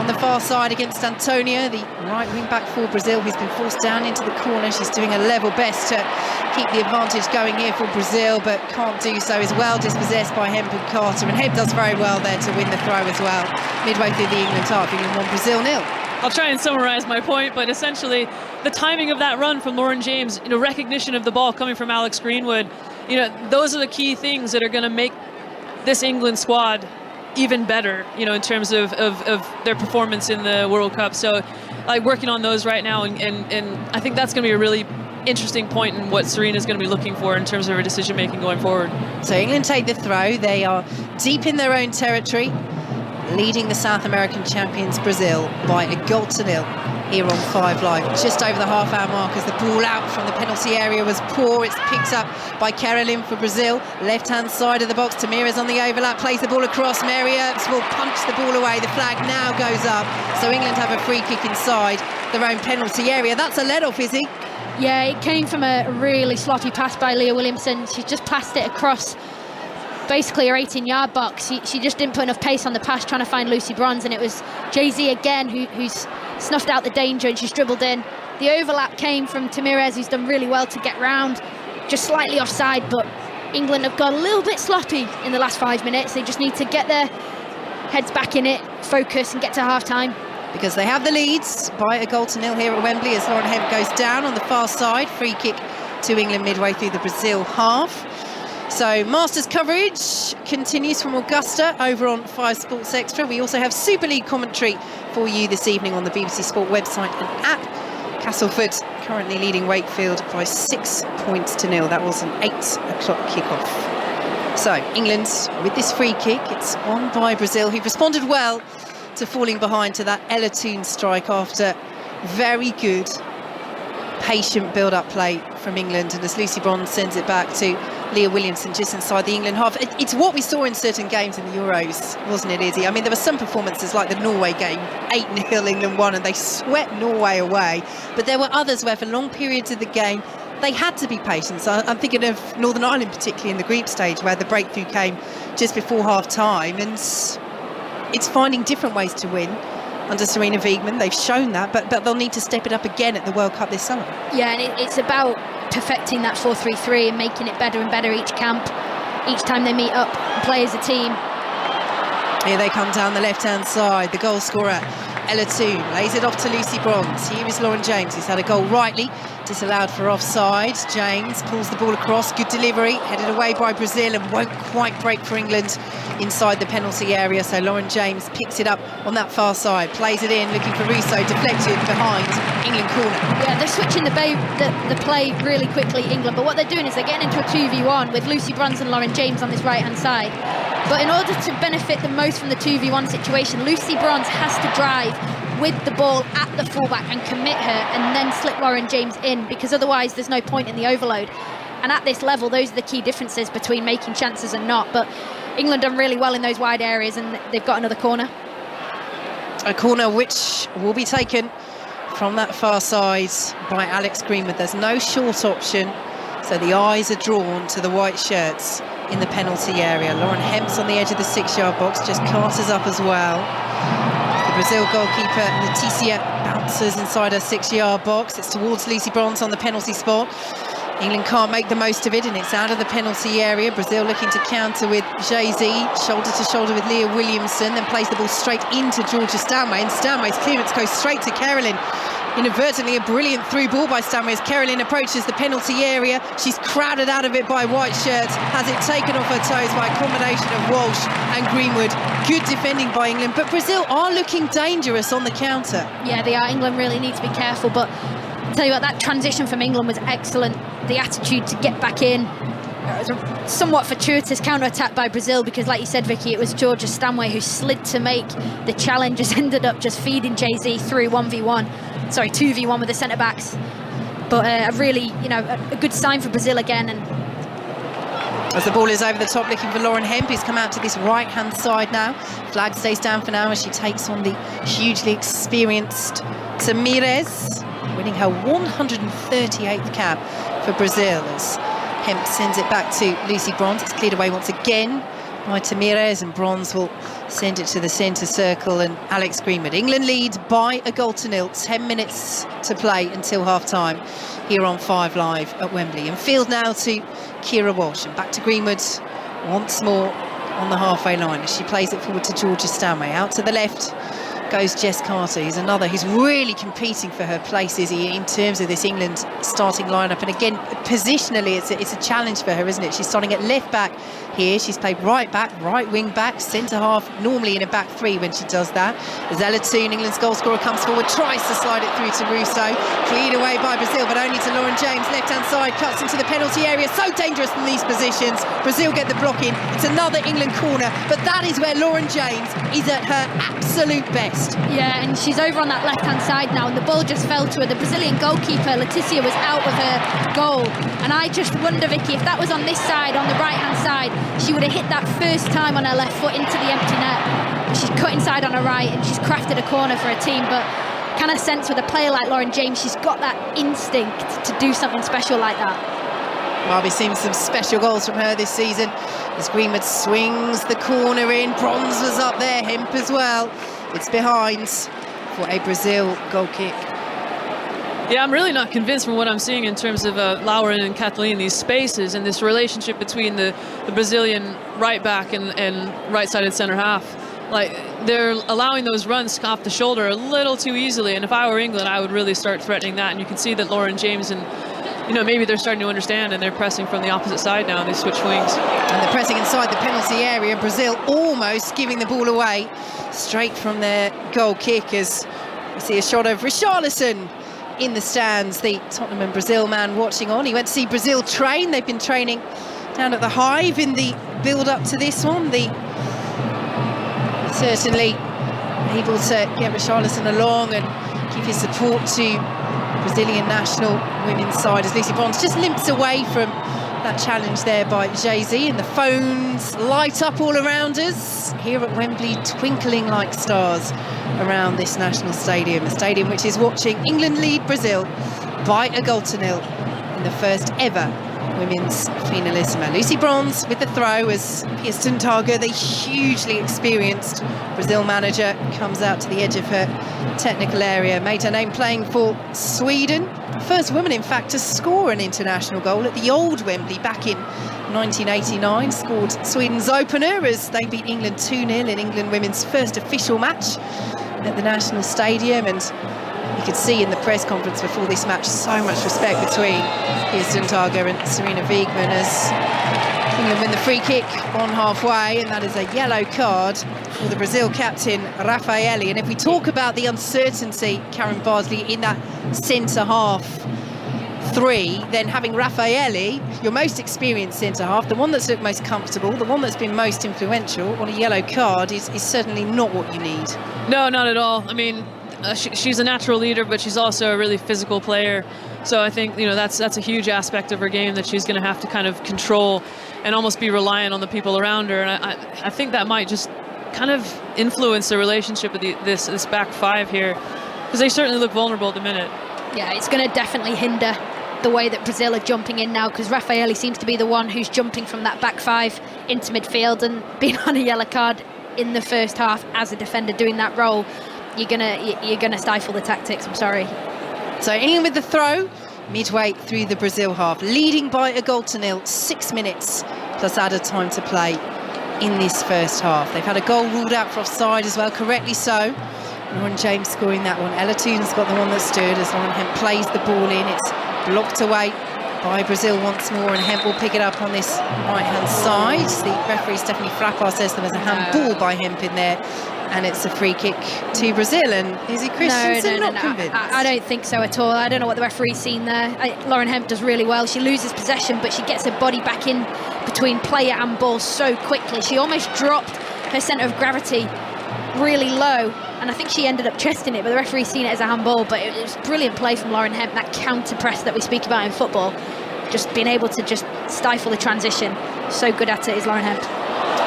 on the far side against Antonia, the right wing back for Brazil, who's been forced down into the corner. She's doing a level best to keep the advantage going here for Brazil, but can't do so. Is well dispossessed by Hemp and Carter, and Hemp does very well there to win the throw as well. Midway through the England half, England 1, Brazil 0. I'll try and summarize my point, but essentially the timing of that run from Lauren James, recognition of the ball coming from Alex Greenwood, those are the key things that are going to make this England squad even better, in terms of their performance in the World Cup. So working on those right now, and I think that's going to be a really interesting point in what Serena's going to be looking for in terms of her decision making going forward. So England take the throw. They are deep in their own territory, leading the South American champions Brazil by a goal to 0 here on 5 Live. Just over the half-hour mark as the ball out from the penalty area was poor. It's picked up by Carolyn for Brazil. Left-hand side of the box, Tamira's on the overlap, plays the ball across. Mary Earps will punch the ball away. The flag now goes up. So England have a free kick inside their own penalty area. That's a let-off, is it? Yeah, it came from a really sloppy pass by Leah Williamson. She just passed it across basically her 18-yard box. She just didn't put enough pace on the pass trying to find Lucy Bronze, and it was Jay-Z again who's snuffed out the danger, and she's dribbled in. The overlap came from Tamirez, who's done really well to get round, just slightly offside, but England have got a little bit sloppy in the last 5 minutes. They just need to get their heads back in it, focus, and get to half-time. Because they have the leads by a goal to 0 here at Wembley as Lauren Hemp goes down on the far side. Free kick to England midway through the Brazil half. So Masters coverage continues from Augusta over on 5 Sports Extra. We also have Super League commentary for you this evening on the BBC Sport website and app. Castleford currently leading Wakefield by 6 points to 0. That was an 8 o'clock kickoff. So England with this free kick, it's won by Brazil, who've responded well to falling behind to that Ella Toon strike after very good patient build-up play from England, and as Lucy Bronze sends it back to Leah Williamson just inside the England half. It's what we saw in certain games in the Euros, wasn't it, Izzy? I mean, there were some performances like the Norway game, 8-0 England won, and they swept Norway away, but there were others where for long periods of the game they had to be patient. So I'm thinking of Northern Ireland, particularly in the group stage, where the breakthrough came just before half-time, and it's finding different ways to win under Serena Wiegman. They've shown that, but they'll need to step it up again at the World Cup this summer. Yeah, and it's about perfecting that 4-3-3 and making it better and better each camp, each time they meet up and play as a team. Here they come down the left-hand side. The goal scorer, Ella Toon, lays it off to Lucy Bronze. Here is Lauren James, who's had a goal rightly disallowed for offside. James pulls the ball across, good delivery, headed away by Brazil and won't quite break for England inside the penalty area. So Lauren James picks it up on that far side, plays it in, looking for Russo, deflected behind England corner. Yeah, they're switching the play really quickly, England, but what they're doing is they're getting into a 2v1 with Lucy Bronze and Lauren James on this right-hand side. But in order to benefit the most from the 2v1 situation, Lucy Bronze has to drive with the ball at the fullback and commit her and then slip Lauren James in, because otherwise there's no point in the overload. And at this level, those are the key differences between making chances and not. But England done really well in those wide areas, and they've got another corner. A corner which will be taken from that far side by Alex Greenwood. There's no short option, so the eyes are drawn to the white shirts in the penalty area. Lauren Hemp's on the edge of the 6-yard box, just Carter's up as well. The Brazil goalkeeper Leticia bounces inside her 6-yard box. It's towards Lucy Bronze on the penalty spot. England can't make the most of it, and it's out of the penalty area. Brazil looking to counter with Jay-Z, shoulder to shoulder with Leah Williamson, then plays the ball straight into Georgia Stanway, and Stanway's clearance goes straight to Carolyn. Inadvertently, a brilliant through ball by Stanway as Carolyn approaches the penalty area. She's crowded out of it by white shirts, has it taken off her toes by a combination of Walsh and Greenwood. Good defending by England, but Brazil are looking dangerous on the counter. Yeah, they are. England really need to be careful, but I'll tell you what, that transition from England was excellent. The attitude to get back in. It was a somewhat fortuitous counter-attack by Brazil because, like you said, Vicky, it was Georgia Stanway who slid to make the challengers, ended up just feeding Jay-Z through 2v1 with the centre-backs. But a really, a good sign for Brazil again. And as the ball is over the top, looking for Lauren Hemp, who's come out to this right-hand side now. Flag stays down for now as she takes on the hugely experienced Tamires, winning her 138th cap for Brazil as Hemp sends it back to Lucy Bronze. It's cleared away once again by Tamires, and Bronze will send it to the centre circle, and Alex Greenwood. England lead by a goal to nil, 10 minutes to play until half-time here on 5 Live at Wembley. And field now to Kira Walsh, and back to Greenwood once more on the halfway line as she plays it forward to Georgia Stanway. Out to the left goes Jess Carter, who's another who's really competing for her places in terms of this England starting lineup. And again, positionally, it's a challenge for her, isn't it? She's starting at left back here. She's played right back, right wing back, centre half, normally in a back three when she does that. Zella Toon, England's goal scorer, comes forward, tries to slide it through to Russo. Cleared away by Brazil, but only to Lauren James. Left-hand side, cuts into the penalty area. So dangerous in these positions. Brazil get the block in. It's another England corner, but that is where Lauren James is at her absolute best. Yeah, and she's over on that left-hand side now, and the ball just fell to her. The Brazilian goalkeeper, Leticia, was out of her goal. And I just wonder, Vicky, if that was on this side, on the right-hand side, she would have hit that first time on her left foot into the empty net. She's cut inside on her right, and she's crafted a corner for her team. But can I sense with a player like Lauren James, she's got that instinct to do something special like that. Well, we've seen some special goals from her this season as Greenwood swings the corner in. Bronze was up there, Hemp as well. It's behind for a Brazil goal kick. Yeah, I'm really not convinced from what I'm seeing in terms of Lauren and Kathleen, these spaces and this relationship between the Brazilian right back and right-sided centre half. Like, they're allowing those runs off the shoulder a little too easily, and if I were England, I would really start threatening that. And you can see that Lauren James and maybe they're starting to understand, and they're pressing from the opposite side now. They switch wings. And they're pressing inside the penalty area. Brazil almost giving the ball away straight from their goal kick as we see a shot of Richarlison in the stands, the Tottenham and Brazil man watching on. He went to see Brazil train. They've been training down at the Hive in the build-up to this one. Certainly able to get Richarlison along and give his support to Brazilian national women's side as Lucy Bronze just limps away from that challenge there by Jay-Z, and the phones light up all around us here at Wembley, twinkling like stars around this national stadium, a stadium which is watching England lead Brazil by a goal to nil in the first ever women's Finalissima. Lucy Bronze with the throw as Pia Sundhage, the hugely experienced Brazil manager, comes out to the edge of her technical area. Made her name playing for Sweden. First woman, in fact, to score an international goal at the old Wembley back in 1989. Scored Sweden's opener as they beat England 2-0 in England women's first official match at the National Stadium. And you could see in the press conference before this match so much respect between Pia Sundhage and Serena Wiegmann as England win the free kick on halfway, and that is a yellow card for the Brazil captain Raffaelli. And if we talk about the uncertainty, Karen Bardsley, in that centre half three, then having Raffaelli, your most experienced centre half, the one that's looked most comfortable, the one that's been most influential, on a yellow card is certainly not what you need. No, not at all. I mean, she's a natural leader, but she's also a really physical player. So I think, you know, that's a huge aspect of her game that she's going to have to kind of control and almost be reliant on the people around her. And I think that might just kind of influence the relationship with this back five here, because they certainly look vulnerable at the minute. Yeah, it's going to definitely hinder the way that Brazil are jumping in now, because Raffaele seems to be the one who's jumping from that back five into midfield, and being on a yellow card in the first half as a defender doing that role, you're gonna stifle the tactics. I'm sorry. So England with the throw midway through the Brazil half, leading by a goal to nil, 6 minutes plus added time to play in this first half. They've had a goal ruled out for offside as well, correctly so. Lauren James scoring that one. Ella Toon's got the one that stood as Lauren Hemp plays the ball in. It's blocked away by Brazil once more, and Hemp will pick it up on this right-hand side. The referee Stephanie Frappard says there was a handball by Hemp in there, and it's a free kick to Brazil. And Izzy Christensen not convinced? I don't think so at all. I don't know what the referee's seen there. Lauren Hemp does really well. She loses possession, but she gets her body back in between player and ball so quickly. She almost dropped her centre of gravity really low, and I think she ended up chesting it, but the referee's seen it as a handball. But it was brilliant play from Lauren Hemp, that counter press that we speak about in football, just being able to just stifle the transition. So good at it is Lauren Hemp.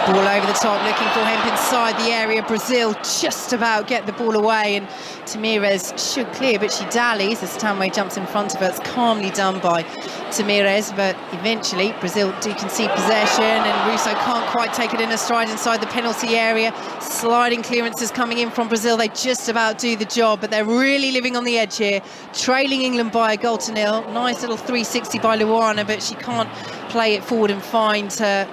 Ball over the top, looking for Hemp inside the area. Brazil just about get the ball away, and Tamires should clear, but she dallies as Stanway jumps in front of her. It's calmly done by Tamires, but eventually Brazil do concede possession, and Russo can't quite take it in a stride inside the penalty area. Sliding clearances coming in from Brazil. They just about do the job, but they're really living on the edge here, trailing England by a goal to nil. Nice little 360 by Luana, but she can't play it forward and find her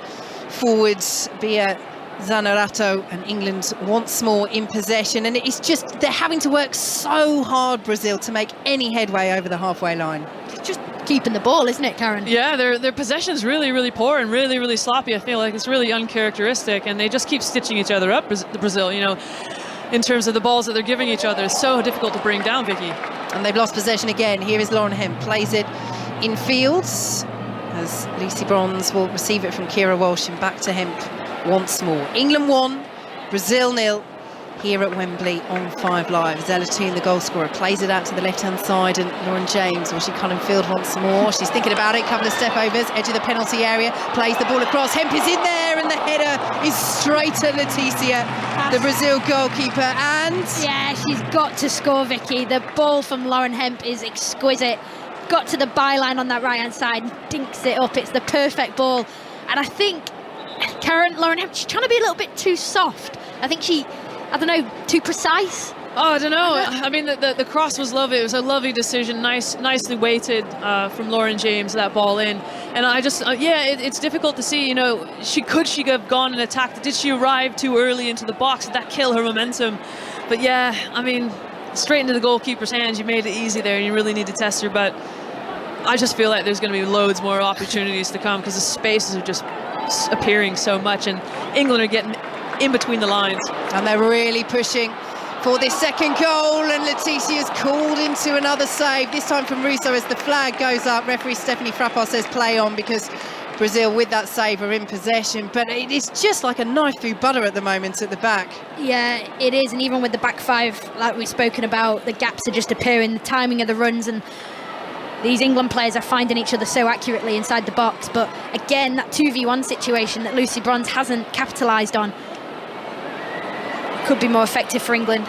forwards, Bia Zanerato, and England once more in possession. And it's just, they're having to work so hard, Brazil, to make any headway over the halfway line. It's just keeping the ball, isn't it, Karen? Yeah, their possession's really poor and really sloppy. I feel like it's really uncharacteristic, and they just keep stitching each other up, Brazil, you know, in terms of the balls that they're giving each other. It's so difficult to bring down, Vicky. And they've lost possession again. Here is Lauren Hemp, plays it in fields, as Lucy Bronze will receive it from Kira Walsh, and back to Hemp once more. England 1, Brazil 0 here at Wembley on 5 Live. Ella Toon, the goal scorer, plays it out to the left-hand side, and Lauren James, will she cut in field once more? She's thinking about it, couple of step-overs, edge of the penalty area, plays the ball across, Hemp is in there, and the header is straight at Leticia, the Brazil goalkeeper, and... Yeah, she's got to score, Vicky. The ball from Lauren Hemp is exquisite. Got to the byline on that right-hand side and dinks it up. It's the perfect ball. And I think Lauren Hemp, she's trying to be a little bit too soft. I think I don't know, too precise. Oh, I don't know. I mean, the cross was lovely. It was a lovely decision, nicely weighted from Lauren James, that ball in. And I just, it's difficult to see, you know, she have gone and attacked? Did she arrive too early into the box? Did that kill her momentum? But yeah, I mean, straight into the goalkeeper's hands, you made it easy there, and you really need to test her. But I just feel like there's going to be loads more opportunities to come, because the spaces are just appearing so much, and England are getting in between the lines. And they're really pushing for this second goal, and Leticia's called into another save, this time from Russo as the flag goes up. Referee Stephanie Frappard says play on, because Brazil with that save are in possession, but it is just like a knife through butter at the moment at the back. Yeah, it is, and even with the back five, like we've spoken about, the gaps are just appearing, the timing of the runs, and these England players are finding each other so accurately inside the box. But again, that 2v1 situation that Lucy Bronze hasn't capitalised on could be more effective for England.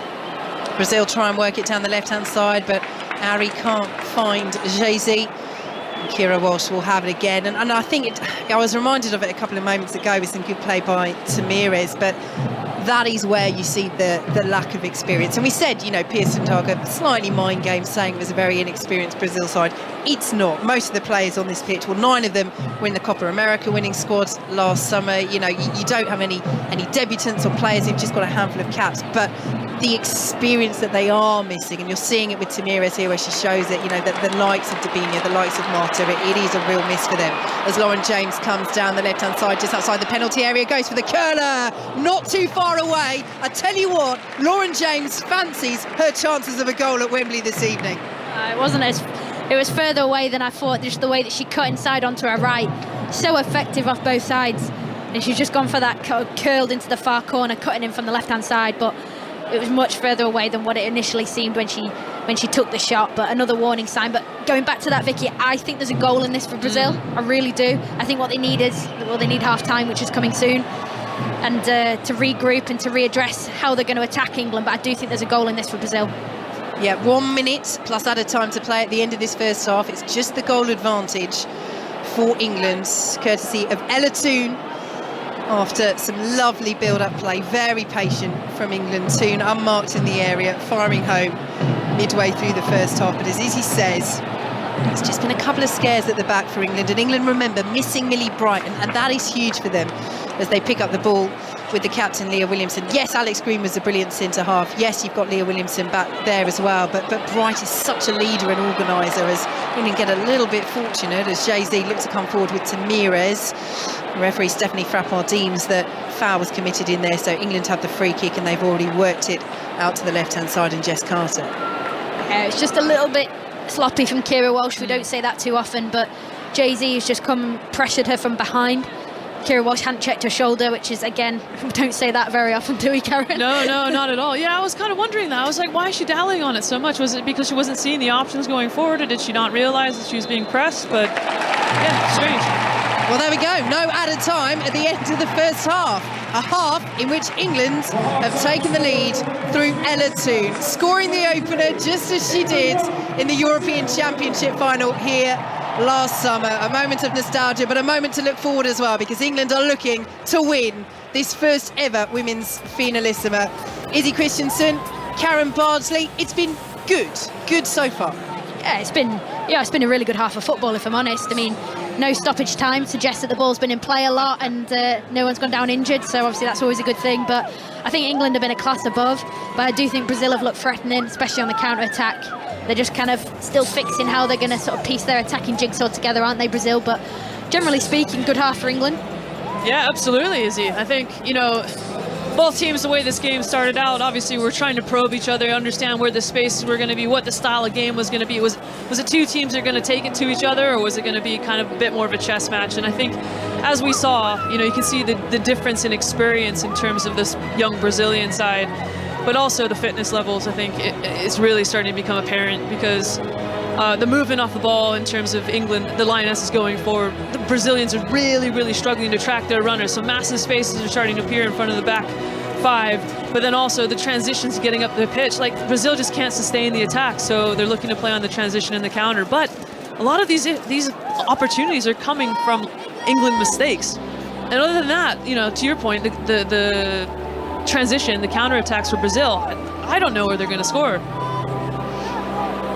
Brazil try and work it down the left-hand side, but Ari can't find Jay-Z. Kira Walsh will have it again, and I think I was reminded of it a couple of moments ago with some good play by Tamires, but that is where you see the lack of experience. And we said, you know, Pearson Targa slightly mind game, saying it was a very inexperienced Brazil side. It's not. Most of the players on this pitch, well, 9 of them were in the Copa America winning squad last summer. You know, you don't have any debutants or players who've just got a handful of caps, but the experience that they are missing, and you're seeing it with Tamires here where she shows it, you know, that the likes of Dabinia, the likes of Marta, it is a real miss for them. As Lauren James comes down the left-hand side just outside the penalty area, goes for the curler, not too far away. I tell you what, Lauren James fancies her chances of a goal at Wembley this evening. It was further away than I thought, just the way that she cut inside onto her right. So effective off both sides, and she's just gone for that curled into the far corner, cutting in from the left-hand side, but it was much further away than what it initially seemed when she when she took the shot, but another warning sign. But going back to that, Vicky, I think there's a goal in this for Brazil. I really do. I think what they need is, well, they need half-time, which is coming soon, and to regroup and to readdress how they're going to attack England. But I do think there's a goal in this for Brazil. Yeah, 1 minute plus added time to play at the end of this first half. It's just the goal advantage for England, courtesy of Ella Toone. After some lovely build-up play, very patient from England. Toone unmarked in the area, firing home midway through the first half. But as Izzy says, it's just been a couple of scares at the back for England. And England, remember, missing Millie Brighton, and that is huge for them as they pick up the ball with the captain, Leah Williamson. Yes, Alex Green was a brilliant centre-half. Yes, you've got Leah Williamson back there as well. But Bright is such a leader and organiser, as England get a little bit fortunate as Jay-Z looks to come forward with Tamirez. The referee Stephanie Frappard deems that foul was committed in there, so England have the free kick, and they've already worked it out to the left-hand side, and Jess Carter. It's just a little bit sloppy from Kira Walsh. We don't say that too often, but Jay-Z has just pressured her from behind. Kira Walsh hadn't checked her shoulder, which is, again, we don't say that very often, do we, Karen? No, not at all. Yeah, I was kind of wondering that. I was like, why is she dallying on it so much? Was it because she wasn't seeing the options going forward, or did she not realize that she was being pressed? But, yeah, strange. Well, there we go. No added time at the end of the first half. A half in which England have taken the lead through Ella Toone, scoring the opener just as she did in the European Championship final here last summer. A moment of nostalgia, but a moment to look forward as well, because England are looking to win this first ever women's Finalissima. Izzy Christensen, Karen Bardsley, it's been good so far. Yeah, it's been a really good half of football, if I'm honest. I mean, no stoppage time suggests that the ball's been in play a lot, and no one's gone down injured, so obviously that's always a good thing. But I think England have been a class above, but I do think Brazil have looked threatening, especially on the counter-attack. They're just kind of still fixing how they're going to sort of piece their attacking jigsaw together, aren't they, Brazil? But generally speaking, good half for England. Yeah, absolutely, Izzy. I think, both teams, the way this game started out, obviously we're trying to probe each other, understand where the spaces were going to be, what the style of game was going to be. Was it two teams that are going to take it to each other, or was it going to be kind of a bit more of a chess match? And I think, as we saw, you can see the difference in experience in terms of this young Brazilian side, but also the fitness levels. I think it's really starting to become apparent, because the movement off the ball in terms of England, the Lionesses going forward, the Brazilians are really, really struggling to track their runners. So massive spaces are starting to appear in front of the back five, but then also the transitions getting up the pitch. Like, Brazil just can't sustain the attack, so they're looking to play on the transition and the counter. But a lot of these opportunities are coming from England mistakes. And other than that, to your point, the transition, the counter attacks for Brazil, I don't know where they're going to score.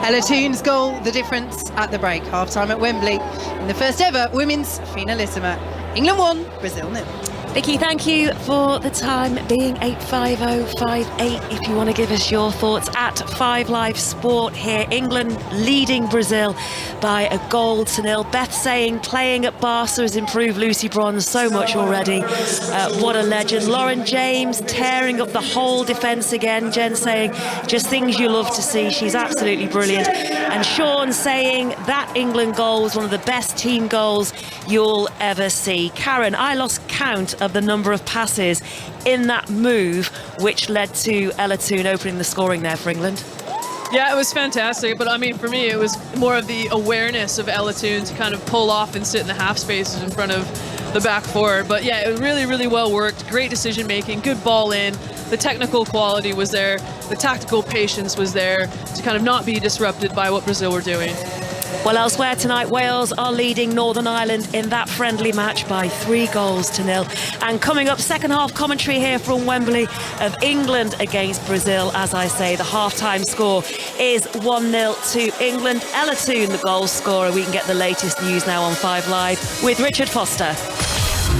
Ella Toone's goal, the difference at the break. Half-time at Wembley in the first ever women's Finalissima. England 1, Brazil 0. Vicky, thank you for the time being. 85058 if you want to give us your thoughts at 5Live Sport here. England leading Brazil by a 1-0. Beth saying playing at Barca has improved Lucy Bronze so much already. What a legend. Lauren James tearing up the whole defence again. Jen saying just things you love to see. She's absolutely brilliant. And Sean saying that England goal was one of the best team goals you'll ever see. Karen, I lost count of the number of passes in that move which led to Ella Toone opening the scoring there for England. Yeah, it was fantastic, but I mean, for me, it was more of the awareness of Ella Toone to kind of pull off and sit in the half spaces in front of the back four. But yeah, it was really, really well worked. Great decision making, good ball in. The technical quality was there. The tactical patience was there to kind of not be disrupted by what Brazil were doing. Well, elsewhere tonight, Wales are leading Northern Ireland in that friendly match by 3-0. And coming up, second half commentary here from Wembley of England against Brazil. As I say, the half-time score is 1-0 to England. Ella Toone, the goal scorer. We can get the latest news now on 5 Live with Richard Foster.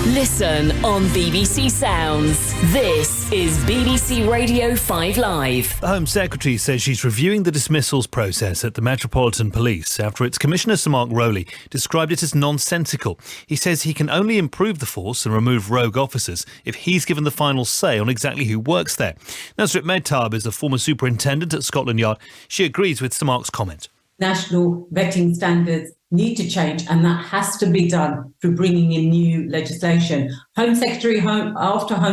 Listen on BBC Sounds. This is BBC Radio 5 Live. The Home Secretary says she's reviewing the dismissals process at the Metropolitan Police after its Commissioner Sir Mark Rowley described it as nonsensical. He says he can only improve the force and remove rogue officers if he's given the final say on exactly who works there. Nasrit Medtab is a former superintendent at Scotland Yard. She agrees with Sir Mark's comment. National vetting standards need to change, and that has to be done through bringing in new legislation. Home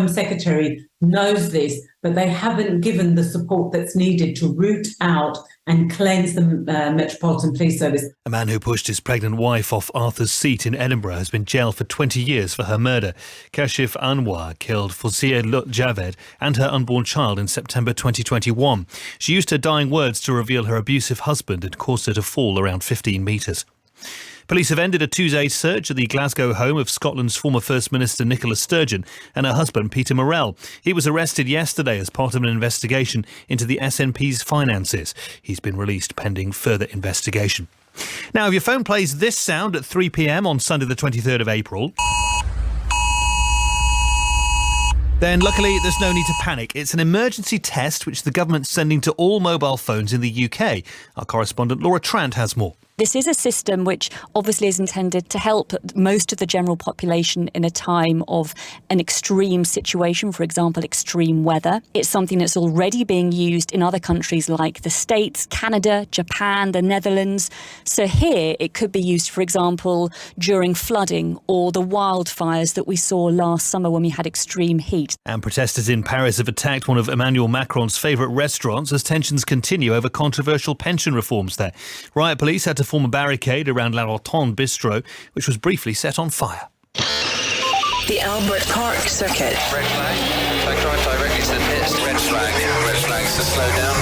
Secretary knows this, but they haven't given the support that's needed to root out and cleanse the Metropolitan Police Service. A man who pushed his pregnant wife off Arthur's Seat in Edinburgh has been jailed for 20 years for her murder. Kashif Anwar killed Fawzia Javed and her unborn child in September 2021. She used her dying words to reveal her abusive husband and caused her to fall around 15 metres. Police have ended a Tuesday search at the Glasgow home of Scotland's former First Minister Nicola Sturgeon and her husband Peter Morrell. He was arrested yesterday as part of an investigation into the SNP's finances. He's been released pending further investigation. Now, if your phone plays this sound at 3 p.m. on Sunday the 23rd of April... then luckily there's no need to panic. It's an emergency test which the government's sending to all mobile phones in the UK. Our correspondent Laura Trant has more. This is a system which obviously is intended to help most of the general population in a time of an extreme situation, for example, extreme weather. It's something that's already being used in other countries like the States, Canada, Japan, the Netherlands. So here it could be used, for example, during flooding or the wildfires that we saw last summer when we had extreme heat. And protesters in Paris have attacked one of Emmanuel Macron's favourite restaurants as tensions continue over controversial pension reforms there. Riot police had to form a barricade around La Rotonde bistro, which was briefly set on fire. The Albert Park circuit. Red flag. If I drive directly to the pits, red flag. Red flag, so slow down.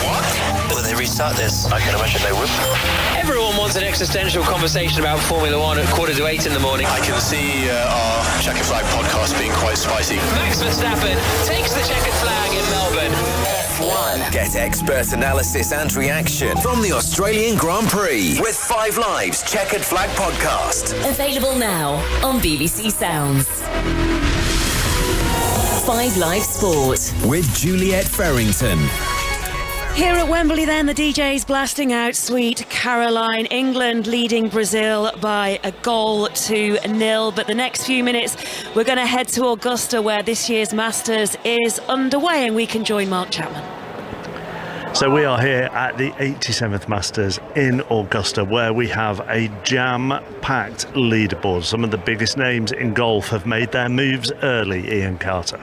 What? Will they restart this? I can imagine they would. Everyone wants an existential conversation about Formula One at 7:45 in the morning. I can see our checkered flag podcast being quite spicy. Max Verstappen takes the checkered flag in Melbourne. F1. Get expert analysis and reaction from the Australian Grand Prix with 5 Live's Checkered Flag podcast. Available now on BBC Sounds. 5 Live Sport with Juliet Farrington. Here at Wembley then, the DJ's blasting out Sweet Caroline. England leading Brazil by a 1-0. But the next few minutes, we're going to head to Augusta where this year's Masters is underway, and we can join Mark Chapman. So we are here at the 87th Masters in Augusta, where we have a jam-packed leaderboard. Some of the biggest names in golf have made their moves early, Ian Carter.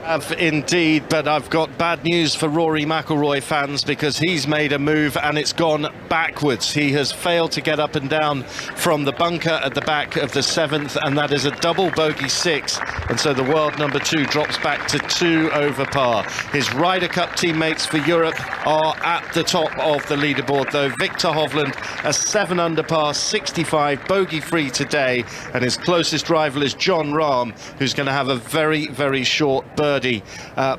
Have indeed, but I've got bad news for Rory McIlroy fans because he's made a move and it's gone backwards. He has failed to get up and down from the bunker at the back of the 7th, and that is a double bogey 6, and so the world number 2 drops back to 2 over par. His Ryder Cup teammates for Europe are at the top of the leaderboard though. Victor Hovland, a 7 under par 65, bogey free today, and his closest rival is Jon Rahm, who's going to have a very, very short birdie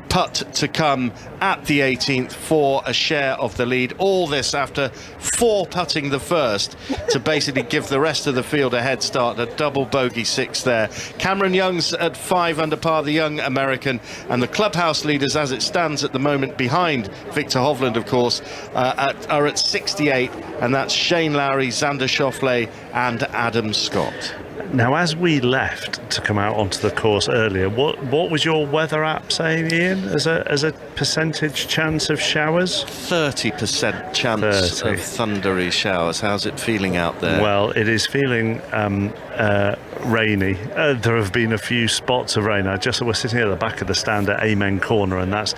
putt to come at the 18th for a share of the lead. All this after 4 putting the first to basically give the rest of the field a head start. A double bogey 6 there. Cameron Young's at 5 under par, the young American, and the clubhouse leaders as it stands at the moment behind Victor Hovland, of course, are at 68, and that's Shane Lowry, Xander Schauffele and Adam Scott. Now, as we left to come out onto the course earlier, what was your weather app saying, Ian, as a percentage chance of showers? 30% chance of thundery showers. How's it feeling out there? Well, it is feeling rainy. There have been a few spots of rain. We're sitting at the back of the stand at Amen Corner, and that's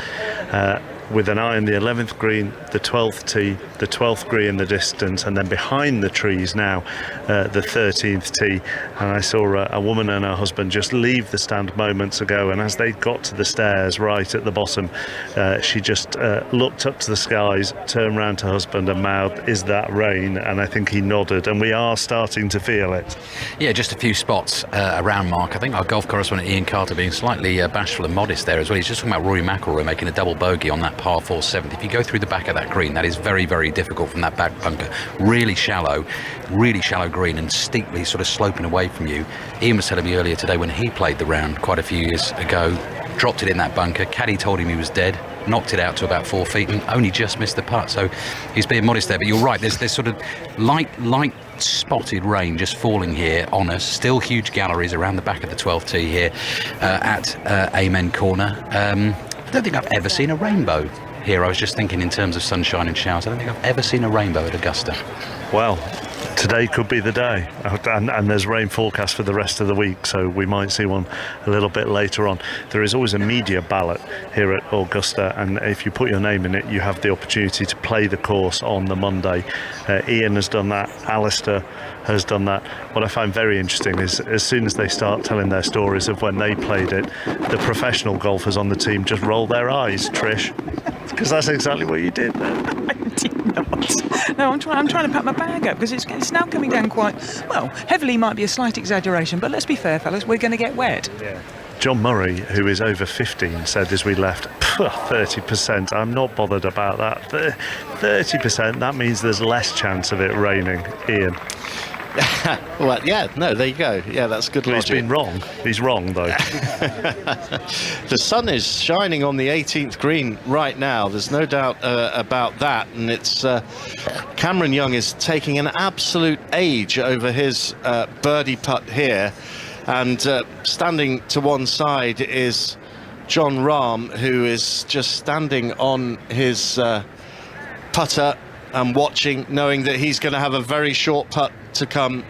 with an eye on the 11th green, the 12th tee, the 12th green in the distance, and then behind the trees now, the 13th tee. And I saw a woman and her husband just leave the stand moments ago, and as they got to the stairs right at the bottom, she just looked up to the skies, turned round to her husband and mouthed, "Is that rain?" And I think he nodded, and we are starting to feel it. Yeah, just a few spots around, Mark. I think our golf correspondent Ian Carter being slightly bashful and modest there as well. He's just talking about Rory McIlroy making a double bogey on that par 4 7th. If you go through the back of that green, that is very, very difficult from that back bunker. Really shallow green and steeply sort of sloping away from you. Ian was telling me earlier today when he played the round quite a few years ago, dropped it in that bunker. Caddy told him he was dead, knocked it out to about 4 feet and only just missed the putt. So he's being modest there. But you're right, there's sort of light spotted rain just falling here on us. Still huge galleries around the back of the 12th tee here at Amen Corner. I don't think I've ever seen a rainbow here. I was just thinking in terms of sunshine and showers. I don't think I've ever seen a rainbow at Augusta. Well, today could be the day, and there's rain forecast for the rest of the week, so we might see one a little bit later on. There is always a media ballot here at Augusta, and if you put your name in it, you have the opportunity to play the course on the Monday. Ian has done that, Alistair has done that. What I find very interesting is as soon as they start telling their stories of when they played it, the professional golfers on the team just roll their eyes, Trish, because that's exactly what you did then. I did not. No, I'm trying to pack my bag up because it's now coming down quite, well, heavily might be a slight exaggeration, but let's be fair, fellas, we're going to get wet. Yeah. John Murray, who is over 15, said as we left, 30%, I'm not bothered about that. 30%, that means there's less chance of it raining. Ian? Well, yeah, no, there you go. Yeah, that's good logic. He's been wrong. He's wrong, though. The sun is shining on the 18th green right now. There's no doubt about that. And it's Cameron Young is taking an absolute age over his birdie putt here. And standing to one side is John Rahm, who is just standing on his putter and watching, knowing that he's going to have a very short putt to come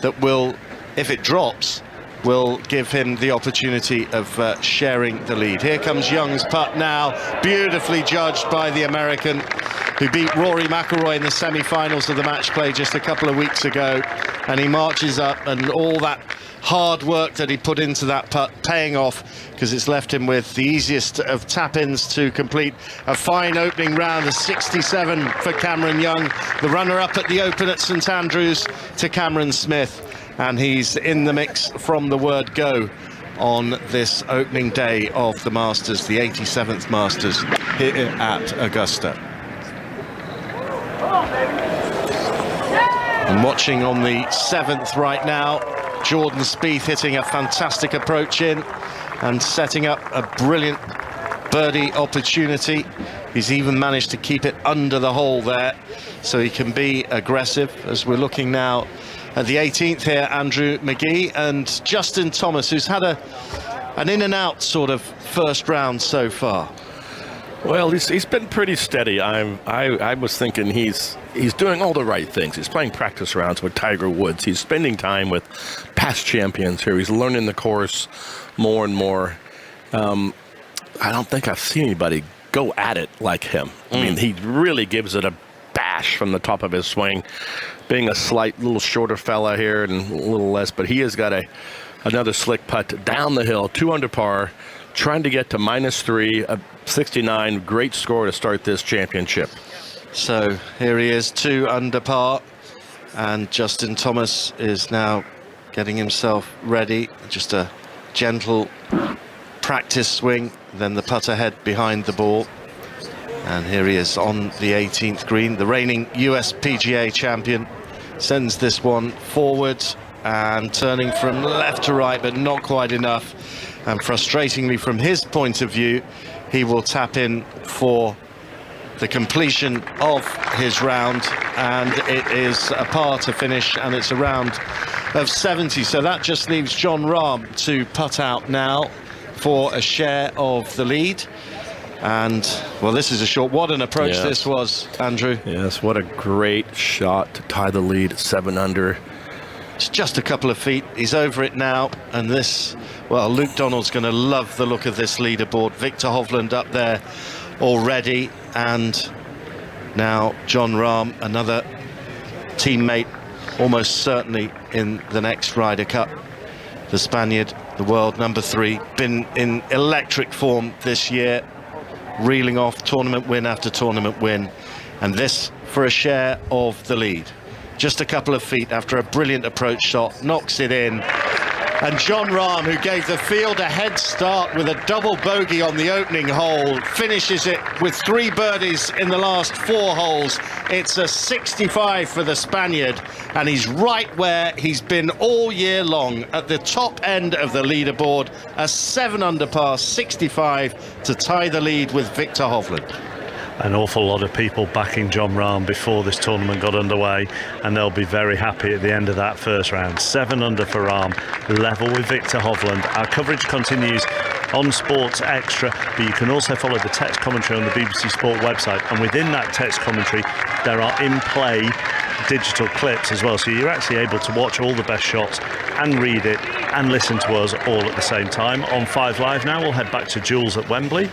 that will, if it drops, will give him the opportunity of sharing the lead. Here comes Young's putt now, beautifully judged by the American, who beat Rory McIlroy in the semi-finals of the match play just a couple of weeks ago. And he marches up, and all that hard work that he put into that putt paying off, because it's left him with the easiest of tap-ins to complete a fine opening round of 67 for Cameron Young, the runner-up at the Open at St Andrews to Cameron Smith, and he's in the mix from the word go on this opening day of the Masters, the 87th Masters here at Augusta. And watching on the 7th right now, Jordan Spieth hitting a fantastic approach in and setting up a brilliant birdie opportunity. He's even managed to keep it under the hole there, so he can be aggressive. As we're looking now at the 18th here, Andrew McGee and Justin Thomas, who's had an in and out sort of first round so far. Well, he's been pretty steady. I was thinking he's doing all the right things. He's playing practice rounds with Tiger Woods. He's spending time with past champions here. He's learning the course more and more. I don't think I've seen anybody go at it like him. I mean, he really gives it a bash from the top of his swing, being a slight little shorter fella here and a little less, but he has got another slick putt down the hill, 2 under par, trying to get to -3, a 69, great score to start this championship. So here he is, 2 under par, and Justin Thomas is now getting himself ready. Just a gentle practice swing, then the putter head behind the ball. And here he is on the 18th green. The reigning US PGA champion sends this one forward and turning from left to right, but not quite enough. And frustratingly, from his point of view, he will tap in for the completion of his round, and it is a par to finish, and it's a round of 70. So that just leaves John Rahm to putt out now for a share of the lead. And, well, this is a short. What an approach this was, Andrew. Yes, what a great shot to tie the lead at 7 under. It's just a couple of feet. He's over it now. And this, well, Luke Donald's going to love the look of this leaderboard. Victor Hovland up there already. And now John Rahm, another teammate, almost certainly in the next Ryder Cup. The Spaniard, the world number 3, been in electric form this year, reeling off tournament win after tournament win, and this for a share of the lead. Just a couple of feet after a brilliant approach shot, knocks it in. And John Rahm, who gave the field a head start with a double bogey on the opening hole, finishes it with 3 birdies in the last 4 holes. It's a 65 for the Spaniard, and he's right where he's been all year long, at the top end of the leaderboard. A 7 under par, 65 to tie the lead with Victor Hovland. An awful lot of people backing John Rahm before this tournament got underway, and they'll be very happy at the end of that first round. 7 under for Rahm, level with Victor Hovland. Our coverage continues on Sports Extra, but you can also follow the text commentary on the BBC Sport website, and within that text commentary there are in play digital clips as well, so you're actually able to watch all the best shots and read it and listen to us all at the same time on 5 Live. Now we'll head back to Jules at Wembley.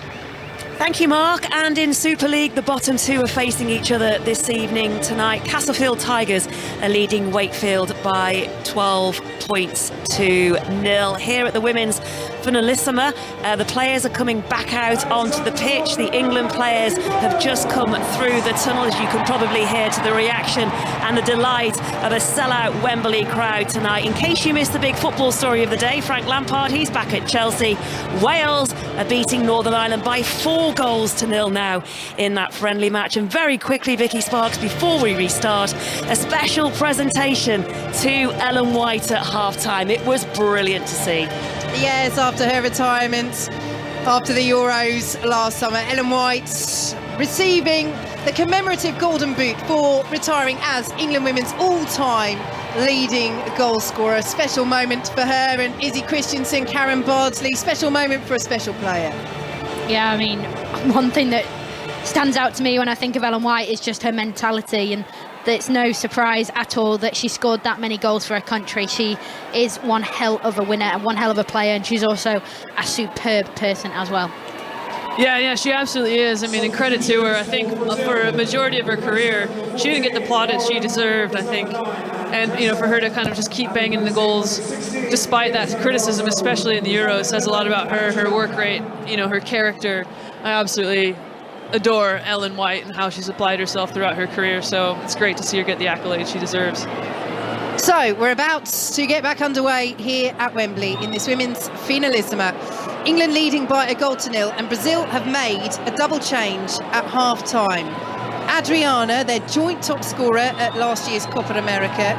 Thank you, Mark. And in Super League, the bottom two are facing each other this evening tonight. Castlefield Tigers are leading Wakefield by 12 points to 0. Here at the women's Finalissima, the players are coming back out onto the pitch. The England players have just come through the tunnel, as you can probably hear to the reaction and the delight of a sellout Wembley crowd tonight. In case you missed the big football story of the day, Frank Lampard, he's back at Chelsea. Wales are beating Northern Ireland by 4 goals to 0 now in that friendly match. And very quickly, Vicky Sparks, before we restart, a special presentation to Ellen White at half-time. It was brilliant to see. Yes, after her retirement, after the Euros last summer, Ellen White receiving the commemorative Golden Boot for retiring as England women's all-time leading goal scorer. Special moment for her and Izzy Christensen, Karen Bardsley. Special moment for a special player. Yeah, I mean, one thing that stands out to me when I think of Ellen White is just her mentality, and it's no surprise at all that she scored that many goals for her country. She is one hell of a winner and one hell of a player, and she's also a superb person as well. Yeah, she absolutely is. I mean, and credit to her. I think for a majority of her career, she didn't get the plaudits she deserved, I think. And, you know, for her to kind of just keep banging the goals despite that criticism, especially in the Euros, says a lot about her work rate, you know, her character. I absolutely adore Ellen White and how she's applied herself throughout her career. So it's great to see her get the accolades she deserves. So we're about to get back underway here at Wembley in this women's Finalissima. England leading by a goal to 0, and Brazil have made a double change at half-time. Adriana, their joint top scorer at last year's Copa America,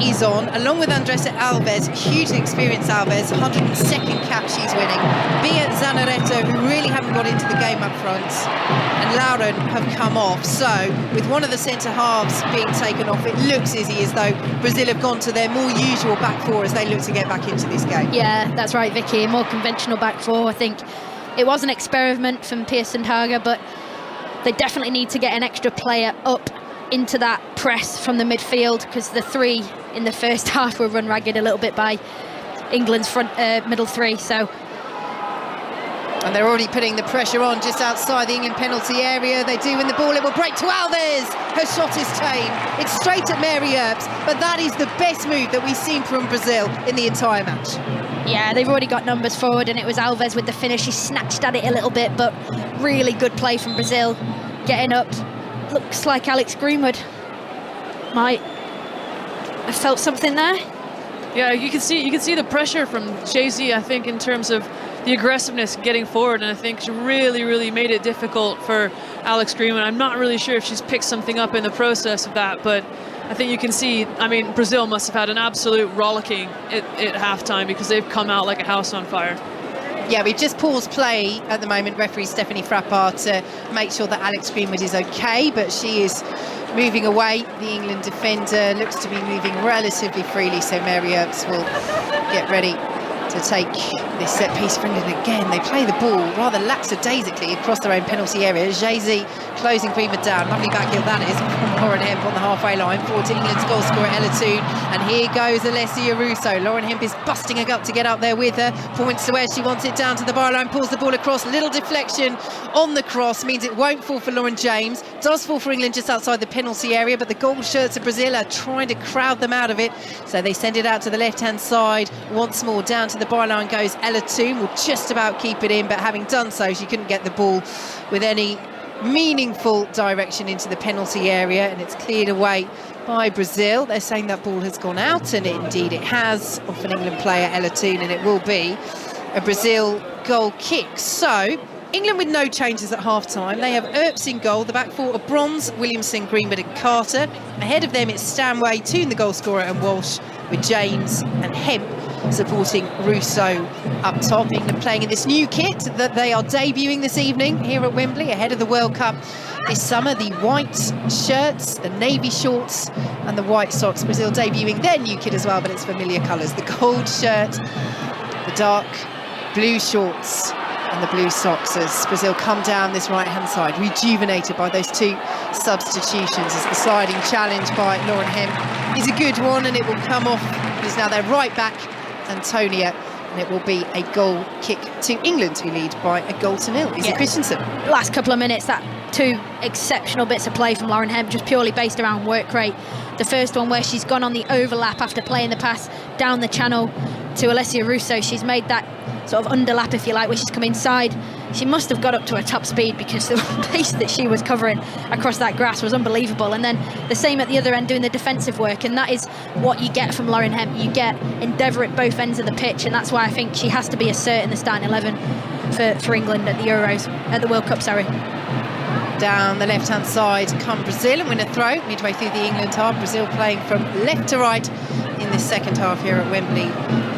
is on, along with Andressa Alves, hugely experienced Alves, 102nd cap she's winning. Bia Zanaretta, who really haven't got into the game up front, and Lauren have come off. So, with one of the centre-halves being taken off, it looks, Izzy, as though Brazil have gone to their more usual back four as they look to get back into this game. Yeah, that's right, Vicky. A more conventional back four. I think it was an experiment from Pearson Haga, but they definitely need to get an extra player up into that press from the midfield, because the three in the first half were run ragged a little bit by England's front middle three. So, and they're already putting the pressure on just outside the England penalty area. They do win the ball. It will break to Alves. Her shot is tame. It's straight at Mary Earps, but that is the best move that we've seen from Brazil in the entire match. Yeah, they've already got numbers forward, and it was Alves with the finish. She snatched at it a little bit, but really good play from Brazil. Getting up. Looks like Alex Greenwood might have felt something there. Yeah, you can see the pressure from Jay-Z, I think, in terms of the aggressiveness getting forward, and I think she really made it difficult for Alex Greenwood. I'm not really sure if she's picked something up in the process of that, but I think you can see, I mean, Brazil must have had an absolute rollicking at halftime, because they've come out like a house on fire. Yeah, we've just paused play at the moment, referee Stephanie Frappard, to make sure that Alex Greenwood is okay, but she is moving away. The England defender looks to be moving relatively freely, so Mary Earps will get ready to take this set piece for England again. They play the ball rather lackadaisically across their own penalty area. Jay-Z closing Greenwood down. Lovely back heel that is from Lauren Hemp on the halfway line. Forward to England's goal scorer Ella Toone. And here goes Alessia Russo. Lauren Hemp is busting her gut to get up there with her. Points to where she wants it, down to the byline, pulls the ball across. Little deflection on the cross means it won't fall for Lauren James. Does fall for England just outside the penalty area, but the gold shirts of Brazil are trying to crowd them out of it. So they send it out to the left-hand side. Once more, down to the byline goes Ella Toone. Will just about keep it in, but having done so, she couldn't get the ball with any meaningful direction into the penalty area, and it's cleared away by Brazil. They're saying that ball has gone out, and indeed it has, off an England player, Ella Toone, and it will be a Brazil goal kick. So England with no changes at half-time. They have Earps in goal. The back four are Bronze, Williamson, Greenwood and Carter. Ahead of them it's Stanway, Toone the goal scorer, and Walsh, with James and Hemp supporting Russo up top. England playing in this new kit that they are debuting this evening here at Wembley ahead of the World Cup this summer. The white shirts, the navy shorts and the white socks. Brazil debuting their new kit as well, but it's familiar colours. The gold shirt, the dark blue shorts and the blue socks as Brazil come down this right-hand side, rejuvenated by those 2 substitutions, as the sliding challenge by Lauren Hemp is a good one, and it will come off. It is now their right back, Antonia, and it will be a goal kick to England, who lead by a 1-0. Izzy Christensen. Last couple of minutes, that 2 exceptional bits of play from Lauren Hemp, just purely based around work rate. The first one where she's gone on the overlap after playing the pass down the channel to Alessia Russo. She's made that sort of underlap, if you like, where she's come inside. She must have got up to her top speed, because the pace that she was covering across that grass was unbelievable. And then the same at the other end, doing the defensive work, and that is what you get from Lauren Hemp. You get endeavour at both ends of the pitch, and that's why I think she has to be a cert in the starting 11 for England at the Euros, at the World Cup, sorry. Down the left-hand side come Brazil, and win a throw midway through the England half. Brazil playing from left to right in this second half here at Wembley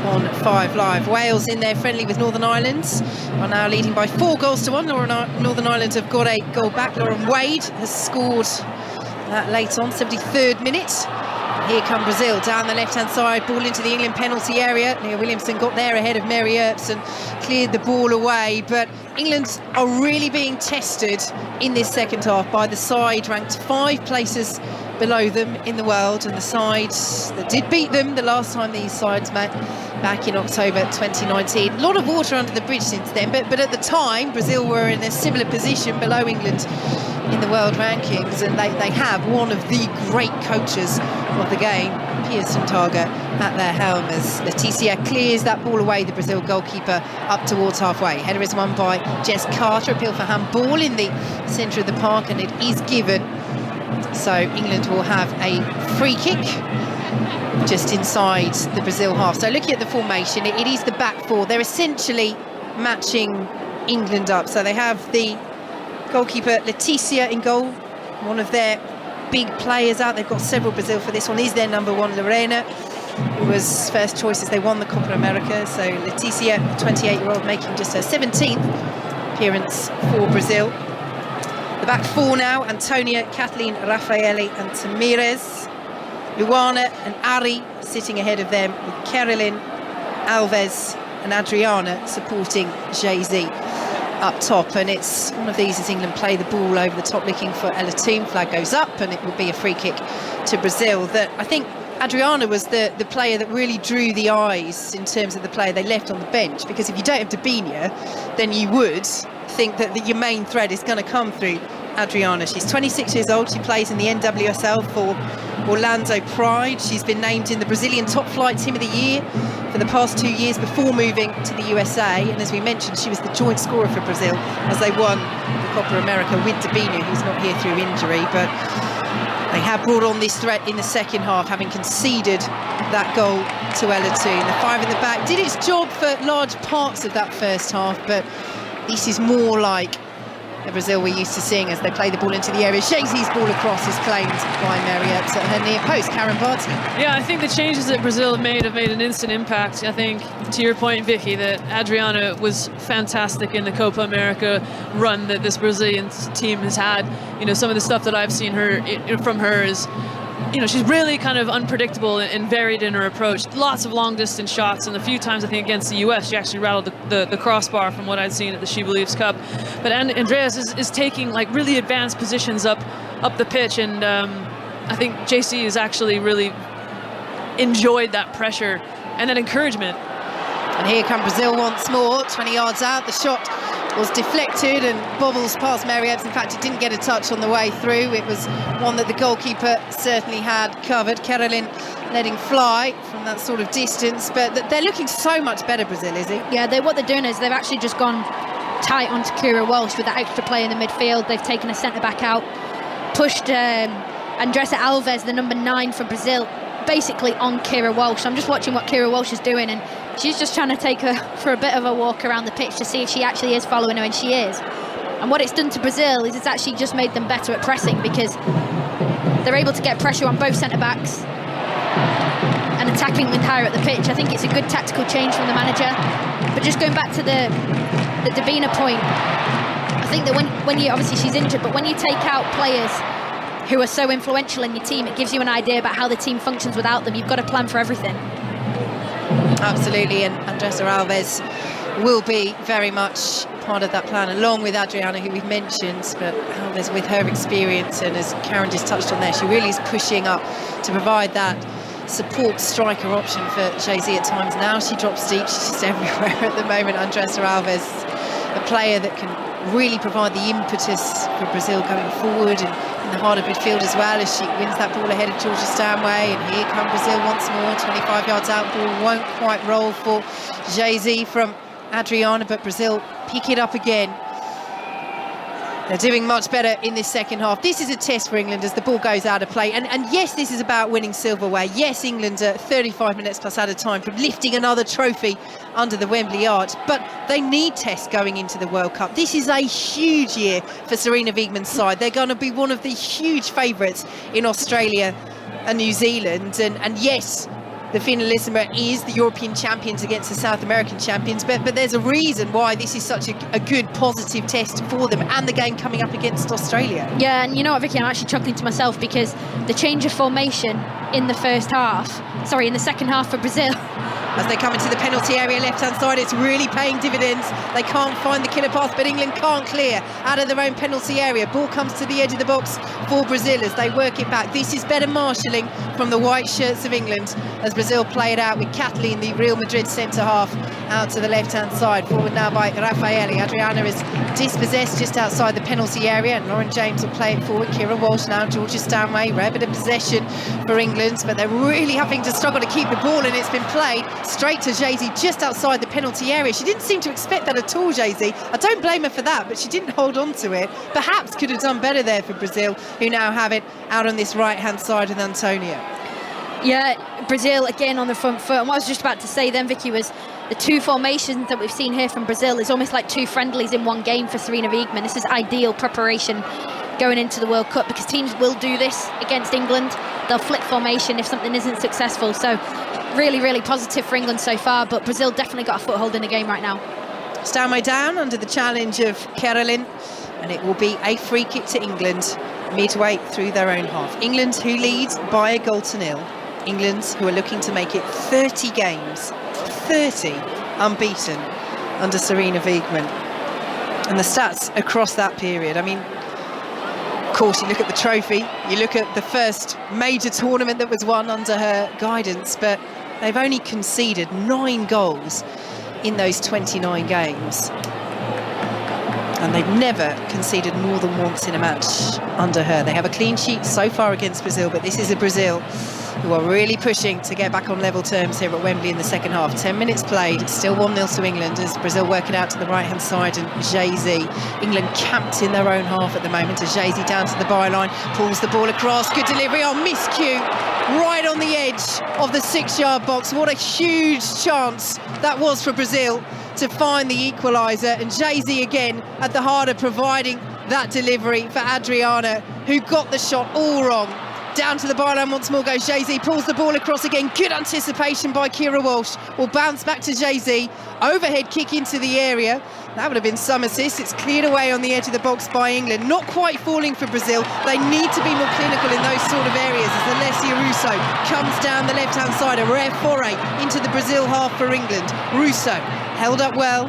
on 5 Live. Wales in there friendly with Northern Ireland, are now leading by 4-1. Northern Ireland have got a goal back. Lauren Wade has scored that late on, 73rd minute. Here come Brazil down the left-hand side, ball into the England penalty area. Leah Williamson got there ahead of Mary Earps and cleared the ball away. But England are really being tested in this second half by the side ranked 5 places below them in the world, and the side that did beat them the last time these sides met back in October 2019. A lot of water under the bridge since then, but at the time Brazil were in a similar position below England in the world rankings, and they have one of the great coaches of the game, Pia Sundhage, at their helm, as Leticia clears that ball away, the Brazil goalkeeper, up towards halfway. Header is won by Jess Carter, appeal for handball in the centre of the park, and it is given. So England will have a free kick just inside the Brazil half. So looking at the formation, it is the back 4. They're essentially matching England up. So they have the goalkeeper Leticia in goal, one of their big players out. They've got several Brazil for this one. Is their number 1, Lorena, who was first choice as they won the Copa America. So Leticia, a 28-year-old, making just her 17th appearance for Brazil. The back 4 now: Antonia, Kathleen, Raffaele and Tamires. Luana and Ari sitting ahead of them, with Carolyn, Alves and Adriana supporting Jay-Z up top. And it's one of these as England play the ball over the top, looking for Ella Toom. Flag goes up, and it will be a free kick to Brazil. That, I think, Adriana was the player that really drew the eyes in terms of the player they left on the bench, because if you don't have Dabinia, then you would think that your main thread is going to come through Adriana. She's 26 years old. She plays in the NWSL for Orlando Pride. She's been named in the Brazilian Top Flight Team of the Year for the past 2 years before moving to the USA. And as we mentioned, she was the joint scorer for Brazil as they won the Copa America with Dabinia, who's not here through injury. But they have brought on this threat in the second half, having conceded that goal to Ella Toom. The 5 in the back did its job for large parts of that first half, but this is more like the Brazil we're used to seeing as they play the ball into the area. Jay-Z's ball across is claimed by Mariette at her near post. Karen Barty. Yeah, I think the changes that Brazil have made an instant impact. I think, to your point, Vicky, that Adriana was fantastic in the Copa America run that this Brazilian team has had. You know, some of the stuff that I've seen from her is, you know, she's really kind of unpredictable and varied in her approach. Lots of long distance shots, and a few times I think against the US she actually rattled the crossbar from what I'd seen at the She Believes Cup. But Andreas is taking like really advanced positions up the pitch, and I think JC has actually really enjoyed that pressure and that encouragement. And here come Brazil once more, 20 yards out. The shot was deflected and bobbles past Mary Earps. In fact, it didn't get a touch on the way through. It was one that the goalkeeper certainly had covered. Carolyn letting fly from that sort of distance. But they're looking so much better, Brazil, is it? Yeah, what they're doing is they've actually just gone tight onto Kira Walsh with that extra play in the midfield. They've taken a centre-back out, pushed Andressa Alves, the number 9 for Brazil, basically on Kira Walsh. I'm just watching what Kira Walsh is doing, and she's just trying to take her for a bit of a walk around the pitch to see if she actually is following her, and she is. And what it's done to Brazil is it's actually just made them better at pressing, because they're able to get pressure on both centre-backs and attacking England higher at the pitch. I think it's a good tactical change from the manager. But just going back to the Dabina point, I think that when you, obviously she's injured, but when you take out players who are so influential in your team, it gives you an idea about how the team functions without them. You've got to plan for everything. Absolutely, and Andressa Alves will be very much part of that plan, along with Adriana, who we've mentioned, but Alves, with her experience, and as Karen just touched on there, she really is pushing up to provide that support striker option for Jay-Z at times. Now she drops deep, she's just everywhere at the moment. Andressa Alves, a player that can really provide the impetus for Brazil going forward and in the heart of midfield as well, as she wins that ball ahead of Georgia Stanway. And here come Brazil once more, 25 yards out, ball won't quite roll for Jay-Z from Adriana, but Brazil pick it up again. They're doing much better in this second half. This is a test for England as the ball goes out of play. And yes, this is about winning silverware. Yes, England are 35 minutes plus out of time from lifting another trophy under the Wembley Arch. But they need tests going into the World Cup. This is a huge year for Sarina Wiegman's side. They're going to be one of the huge favourites in Australia and New Zealand. And yes, the Finalissima is the European champions against the South American champions, but there's a reason why this is such a good, positive test for them, and the game coming up against Australia. Yeah, and you know what, Vicky, I'm actually chuckling to myself because the change of formation in the in the second half for Brazil. As they come into the penalty area, left-hand side, it's really paying dividends. They can't find the killer pass, but England can't clear out of their own penalty area. Ball comes to the edge of the box for Brazil as they work it back. This is better marshalling from the white shirts of England as Brazil play it out with Kathleen, the Real Madrid centre-half, out to the left-hand side. Forward now by Raffaele. Adriana is dispossessed just outside the penalty area, and Lauren James will play it forward. Kira Walsh now, Georgia Stanway, rare bit of possession for England, but they're really having to struggle to keep the ball, and it's been played straight to Jay-Z just outside the penalty area. She didn't seem to expect that at all, Jay-Z. I don't blame her for that, but she didn't hold on to it. Perhaps could have done better there for Brazil, who now have it out on this right-hand side with Antonia. Yeah, Brazil again on the front foot. And what I was just about to say then, Vicky, was the two formations that we've seen here from Brazil is almost like two friendlies in one game for Sarina Wiegman. This is ideal preparation going into the World Cup, because teams will do this against England. They'll flick formation if something isn't successful. So really, really positive for England so far, but Brazil definitely got a foothold in the game right now. Stanway down under the challenge of Carolyn, and it will be a free kick to England midway through their own half. England, who leads by a goal to nil. England, who are looking to make it 30 games, 30 unbeaten under Sarina Wiegman. And the stats across that period, I mean, of course, you look at the trophy, you look at the first major tournament that was won under her guidance, but they've only conceded 9 goals in those 29 games. And they've never conceded more than once in a match under her. They have a clean sheet so far against Brazil, but this is a Brazil who are really pushing to get back on level terms here at Wembley in the second half. 10 minutes played, still 1-0 to England as Brazil working out to the right-hand side, and Jay-Z. England camped in their own half at the moment as Jay-Z down to the byline, pulls the ball across, good delivery on miscue, right on the edge of the 6-yard box. What a huge chance that was for Brazil to find the equaliser, and Jay-Z again at the heart of providing that delivery for Adriana, who got the shot all wrong. Down to the byline once more goes Jay-Z, pulls the ball across again. Good anticipation by Kira Walsh. Will bounce back to Jay-Z. Overhead kick into the area. That would have been some assist. It's cleared away on the edge of the box by England. Not quite falling for Brazil. They need to be more clinical in those sort of areas as Alessia Russo comes down the left-hand side. A rare foray into the Brazil half for England. Russo held up well,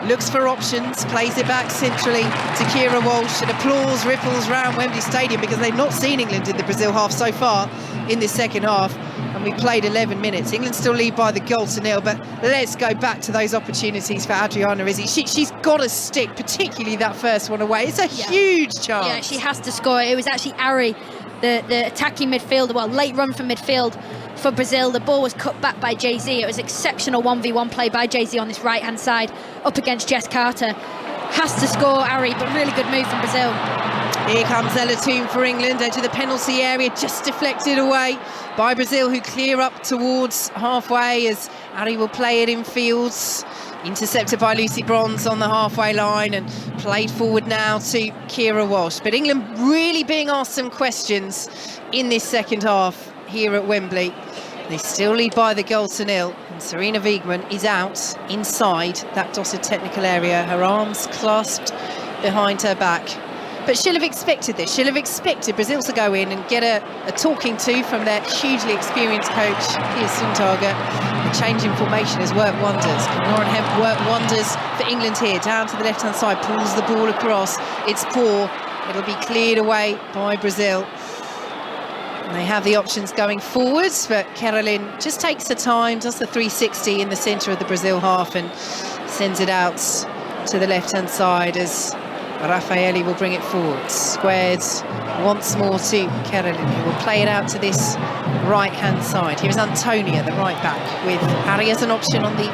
looks for options, plays it back centrally to Kira Walsh, and applause ripples round Wembley Stadium because they've not seen England in the Brazil half so far in this second half, and we played 11 minutes. England still lead by the goal to nil, but let's go back to those opportunities for Adriana Izzi. She's got to stick, particularly that first one away. It's a huge chance. Yeah, she has to score. It was actually Ari, the attacking midfielder, well, late run from midfield for Brazil. The ball was cut back by Jay-Z. It was exceptional 1v1 play by Jay-Z on this right-hand side up against Jess Carter. Has to score, Ari, but really good move from Brazil. Here comes Ella Toom for England, edge of the penalty area, just deflected away by Brazil, who clear up towards halfway as Ari will play it in fields. Intercepted by Lucy Bronze on the halfway line and played forward now to Kira Walsh. But England really being asked some questions in this second half here at Wembley. They still lead by the goal to nil, and Sarina Wiegman is out inside that dotted technical area, her arms clasped behind her back. But she'll have expected this. She'll have expected Brazil to go in and get a talking to from their hugely experienced coach, Pia Sundhage. The change in formation has worked wonders. Lauren Hemp worked wonders for England here. Down to the left-hand side, pulls the ball across. It's poor. It'll be cleared away by Brazil. And they have the options going forwards, but Carolyn just takes the time, does the 360 in the centre of the Brazil half and sends it out to the left-hand side as Raffaelli will bring it forward. Squared once more to Carolyn, who will play it out to this right-hand side. Here is Antonia, the right back, with Ari as an option on the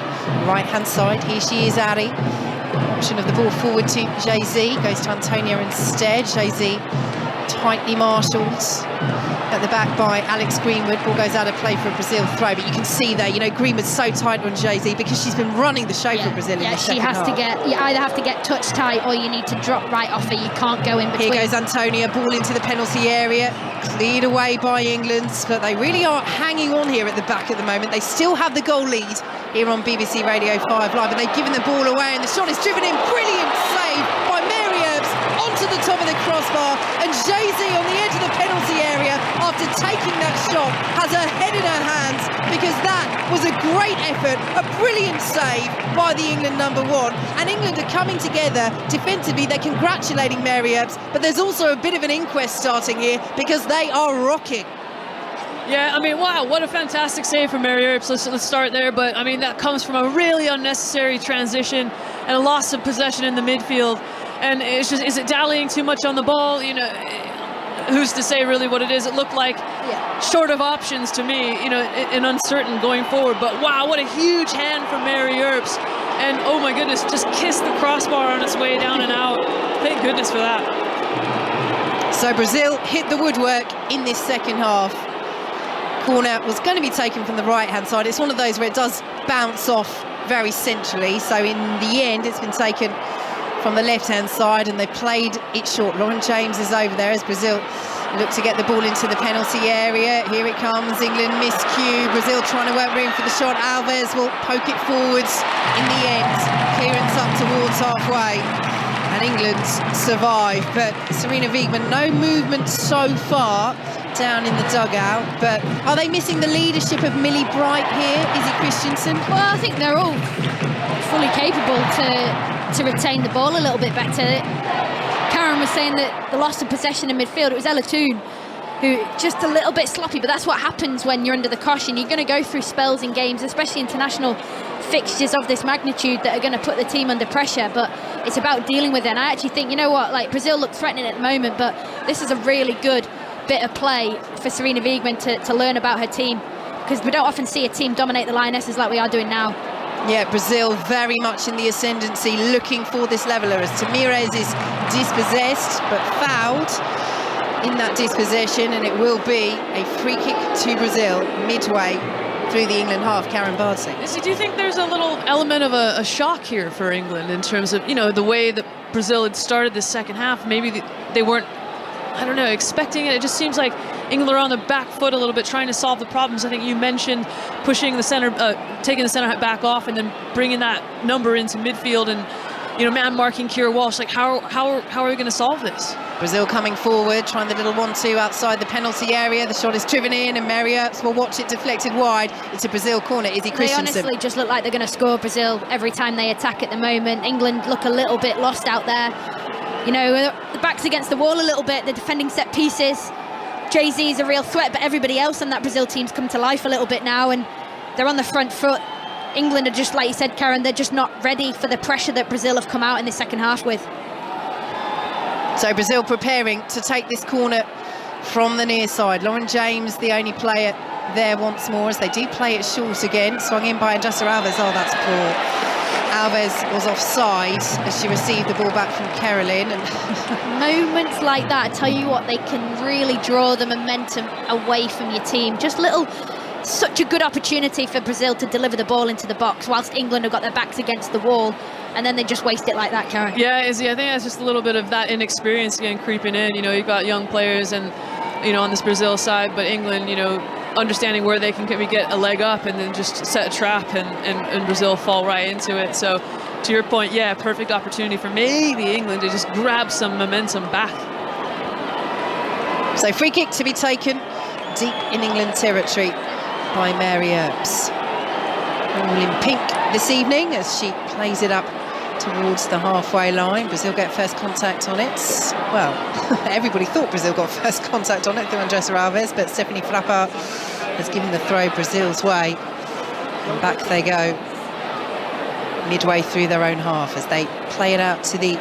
right-hand side. Here she is, Ari. Option of the ball forward to Jay-Z, goes to Antonia instead. Jay-Z tightly marshalled at the back by Alex Greenwood. Ball goes out of play for a Brazil throw, but you can see there, you know, Greenwood's so tight on Jay-Z because she's been running the show for Brazil in the second half. You either have to get touch tight or you need to drop right off her. You can't go in between. Here goes Antonia, ball into the penalty area, cleared away by England, but they really are hanging on here at the back at the moment. They still have the goal lead here on BBC Radio 5 Live, and they've given the ball away, and the shot is driven in. Brilliant save by Mary Earps onto the top of the crossbar, and Jay-Z on the edge of the penalty area after taking that shot has her head in her hands, because that was a great effort, a brilliant save by the England number one. And England are coming together defensively. They're congratulating Mary Earps, but there's also a bit of an inquest starting here because they are rocking. Yeah, I mean, wow, what a fantastic save from Mary Earps. Let's start there. But, I mean, that comes from a really unnecessary transition and a loss of possession in the midfield. And it's just, is it dallying too much on the ball? You know, who's to say really what it is? It looked like short of options to me, you know, and uncertain going forward. But, wow, what a huge hand from Mary Earps. And, oh, my goodness, just kissed the crossbar on its way down and out. Thank goodness for that. So Brazil hit the woodwork in this second half. Corner was going to be taken from the right-hand side. It's one of those where it does bounce off very centrally. So in the end, it's been taken from the left-hand side, and they played it short. Lauren James is over there as Brazil look to get the ball into the penalty area. Here it comes. England miscue. Brazil trying to work room for the shot. Alves will poke it forwards in the end. Clearance up towards halfway. And England survive, but Serena Wiegmann, no movement so far down in the dugout. But are they missing the leadership of Millie Bright here? Is it Christensen? Well, I think they're all fully capable to retain the ball a little bit better. Karen was saying that the loss of possession in midfield, it was Ella Toon who just a little bit sloppy, but that's what happens when you're under the caution. You're going to go through spells in games, especially international fixtures of this magnitude, that are going to put the team under pressure, but it's about dealing with it. And I actually think, you know what, like, Brazil look threatening at the moment, but this is a really good bit of play for Serena Wiegmann to learn about her team, because we don't often see a team dominate the Lionesses like we are doing now. Yeah, Brazil very much in the ascendancy, looking for this leveller as Tamires is dispossessed but fouled in that dispossession, and it will be a free kick to Brazil midway through the England half. Karen Bardsley. Do you think there's a little element of a shock here for England in terms of, you know, the way that Brazil had started the second half? Maybe they weren't, I don't know, expecting it. It just seems like England are on the back foot a little bit, trying to solve the problems. I think you mentioned pushing the center, taking the center back off, and then bringing that number into midfield, and, you know, man marking Keira Walsh. Like, how are we going to solve this? Brazil coming forward, trying the little 1-2 outside the penalty area. The shot is driven in, and Mary Earps will watch it deflected wide. It's a Brazil corner. Izzy Christensen. They honestly just look like they're going to score, Brazil, every time they attack at the moment. England look a little bit lost out there. You know, the back's against the wall a little bit. They're defending set pieces. Jay-Z is a real threat, but everybody else on that Brazil team's come to life a little bit now, and they're on the front foot. England are just, like you said, Karen, they're just not ready for the pressure that Brazil have come out in the second half with. So Brazil preparing to take this corner from the near side. Lauren James, the only player there once more, as they do play it short again. Swung in by Andressa Alves. Oh, that's poor. Alves was offside as she received the ball back from Carolyn. Moments like that, I tell you what, they can really draw the momentum away from your team. Just such a good opportunity for Brazil to deliver the ball into the box whilst England have got their backs against the wall, and then they just waste it like that, Karen. Yeah, Izzy, I think that's just a little bit of that inexperience again creeping in. You know, you've got young players, and, you know, on this Brazil side, but England, you know, understanding where they can maybe get a leg up and then just set a trap, and Brazil fall right into it. So to your point, yeah, perfect opportunity for maybe England to just grab some momentum back. So free kick to be taken deep in England territory by Mary Earps. All in pink this evening as she plays it up towards the halfway line. Brazil get first contact on it. Well, everybody thought Brazil got first contact on it through Andressa Alves, but Stephanie Frappart has given the throw Brazil's way. And back they go midway through their own half as they play it out to the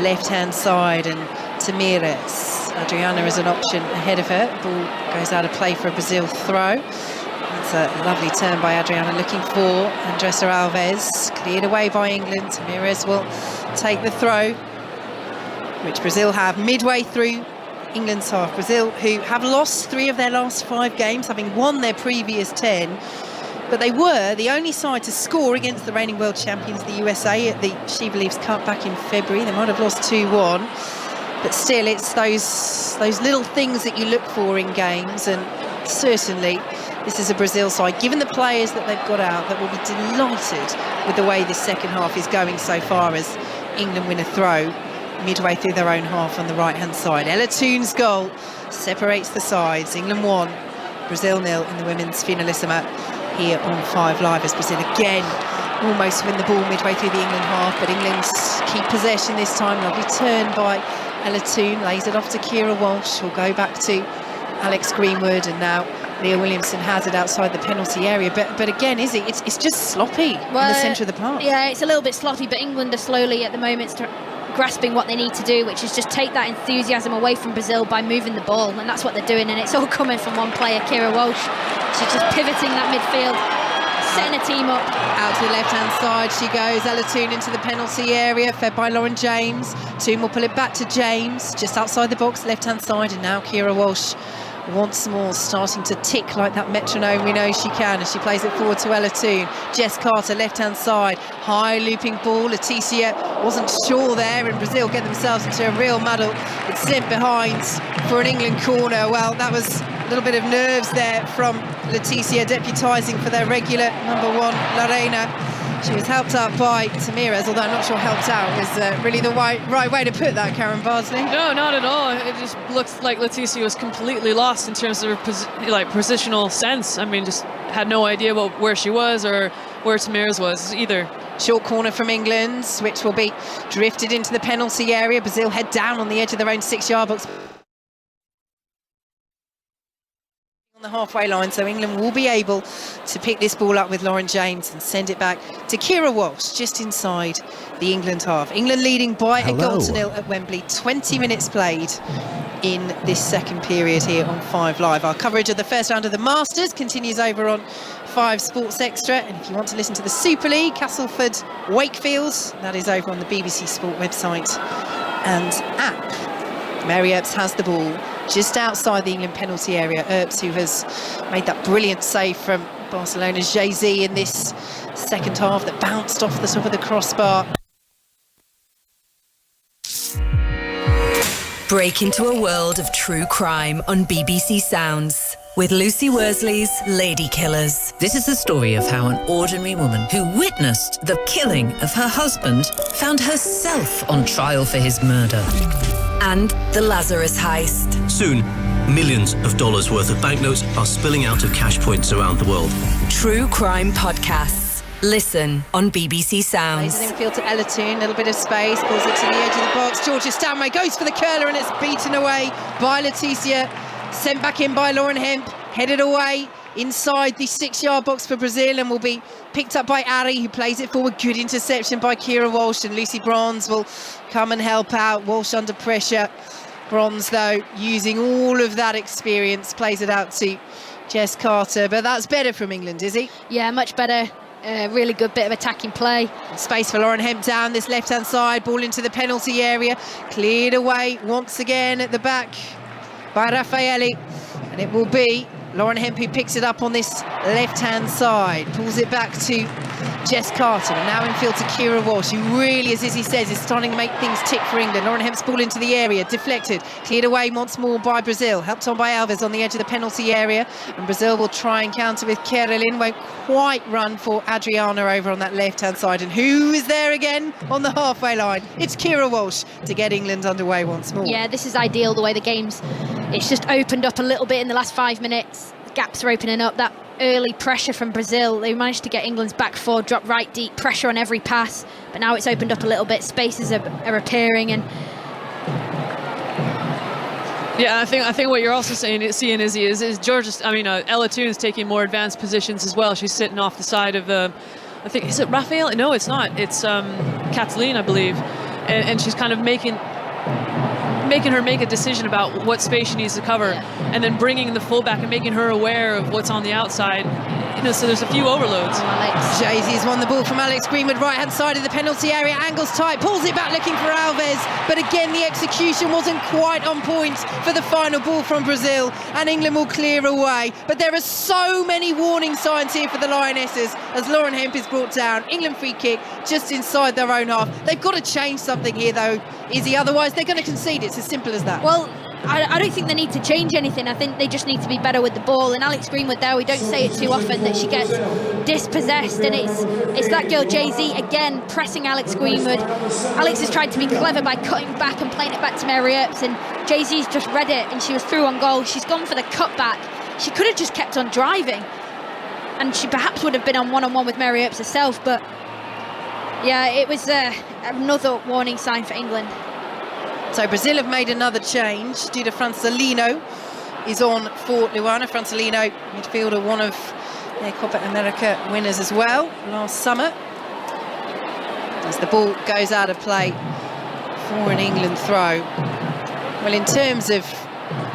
left-hand side, and Tamires. Adriana is an option ahead of her. Ball goes out of play for a Brazil throw. It's a lovely turn by Adriana looking for Andressa Alves. Cleared away by England. Tamires will take the throw, which Brazil have midway through England's half. Brazil, who have lost 3 of their last 5 games, having won their previous 10. But they were the only side to score against the reigning world champions, the USA, at the She Believes Cup back in February. They might have lost 2-1. But still, it's those little things that you look for in games, and certainly this is a Brazil side, given the players that they've got out, that will be delighted with the way this second half is going so far, as England win a throw midway through their own half on the right-hand side. Ella Toon's goal separates the sides. England 1, Brazil 0 in the women's Finalissima here on 5 Live, as Brazil again almost win the ball midway through the England half, but England keep possession this time. Lovely turn by Ella Toon, lays it off to Kira Walsh, who'll go back to Alex Greenwood, and now Leah Williamson has it outside the penalty area. But again, is it? It's just sloppy in the centre of the park. Yeah, it's a little bit sloppy, but England are slowly at the moment grasping what they need to do, which is just take that enthusiasm away from Brazil by moving the ball, and that's what they're doing, and it's all coming from one player, Kira Walsh. She's just pivoting that midfield, setting a team up. Out to the left-hand side she goes. Ella Toon into the penalty area, fed by Lauren James. Toon will pull it back to James, just outside the box, left-hand side, and now Kira Walsh once more starting to tick like that metronome we know she can, as she plays it forward to Ella Toon. Jess Carter, left-hand side, high looping ball. Leticia wasn't sure there, and Brazil get themselves into a real muddle. It's sent behind for an England corner. Well, that was a little bit of nerves there from Leticia, deputising for their regular number 1, Lorena. She was helped out by Tamires, although I'm not sure helped out was really the right way to put that, Karen Bardsley. No, not at all. It just looks like Leticia was completely lost in terms of her positional sense. I mean, just had no idea where she was or where Tamires was either. Short corner from England, which will be drifted into the penalty area. Brazil head down on the edge of their own 6-yard box. On the halfway line, so England will be able to pick this ball up with Lauren James and send it back to Kira Walsh just inside the England half. England leading by a goal to 0 at Wembley. 20 minutes played in this second period here on 5 Live. Our coverage of the first round of the Masters continues over on 5 Sports Extra, and if you want to listen to the Super League, Castleford Wakefield, that is over on the BBC Sport website and app. Mary Earps has the ball just outside the England penalty area. Earps, who has made that brilliant save from Barcelona's Jay-Z in this second half that bounced off the top of the crossbar. Break into a world of true crime on BBC Sounds with Lucy Worsley's Lady Killers. This is the story of how an ordinary woman who witnessed the killing of her husband found herself on trial for his murder. And the Lazarus heist. Soon, millions of dollars worth of banknotes are spilling out of cash points around the world. True crime podcasts. Listen on BBC Sounds. Plays it infield to Ella Toon, a little bit of space, pulls it to the edge of the box. Georgia Stanway goes for the curler, and it's beaten away by Leticia. Sent back in by Lauren Hemp, headed away inside the 6-yard box for Brazil, and will be picked up by Ari, who plays it forward. Good interception by Kira Walsh, and Lucy Bronze will come and help out. Walsh under pressure. Bronze, though, using all of that experience, plays it out to Jess Carter. But that's better from England, is it? Yeah, much better. Really good bit of attacking play. Space for Lauren Hemp down this left-hand side. Ball into the penalty area. Cleared away once again at the back by Raffaelli. And it will be Lauren Hemp, who picks it up on this left-hand side, pulls it back to Jess Carter, and now infield to Kira Walsh, who really, as Izzy says, is starting to make things tick for England. Lauren Hemp's ball into the area, deflected, cleared away once more by Brazil, helped on by Alves on the edge of the penalty area, and Brazil will try and counter with Carolyn, won't quite run for Adriana over on that left-hand side, and who is there again on the halfway line? It's Kira Walsh to get England underway once more. Yeah, this is ideal, the way the game's, it's just opened up a little bit in the last 5 minutes. Gaps are opening up. That early pressure from Brazil, they managed to get England's back four, drop right deep, pressure on every pass, but now it's opened up a little bit, spaces are appearing, and yeah, I think what you're also seeing Izzy is Georgia. I mean, Ella Toon's taking more advanced positions as well. She's sitting off the side of I think, is it Raphael? No, it's not. It's Kathleen, I believe, and she's kind of making her make a decision about what space she needs to cover, and then bringing the fullback and making her aware of what's on the outside. You know, so there's a few overloads. Jay-Z's won the ball from Alex Greenwood, right-hand side of the penalty area, angles tight, pulls it back looking for Alves, but again the execution wasn't quite on point for the final ball from Brazil, and England will clear away. But there are so many warning signs here for the Lionesses as Lauren Hemp is brought down. England free kick just inside their own half. They've got to change something here though, Izzy, otherwise they're going to concede. It's as simple as that. Well, I don't think they need to change anything. I think they just need to be better with the ball. And Alex Greenwood there, we don't say it too often, that she gets dispossessed, and it's that girl Jay-Z again pressing Alex Greenwood. Alex has tried to be clever by cutting back and playing it back to Mary Earps, and Jay-Z's just read it and she was through on goal. She's gone for the cutback. She could have just kept on driving, and she perhaps would have been on one-on-one with Mary Earps herself, but yeah, it was another warning sign for England. So Brazil have made another change. Duda Francelino is on for Luana. Francelino, midfielder, one of their Copa America winners as well last summer. As the ball goes out of play for an England throw. Well, in terms of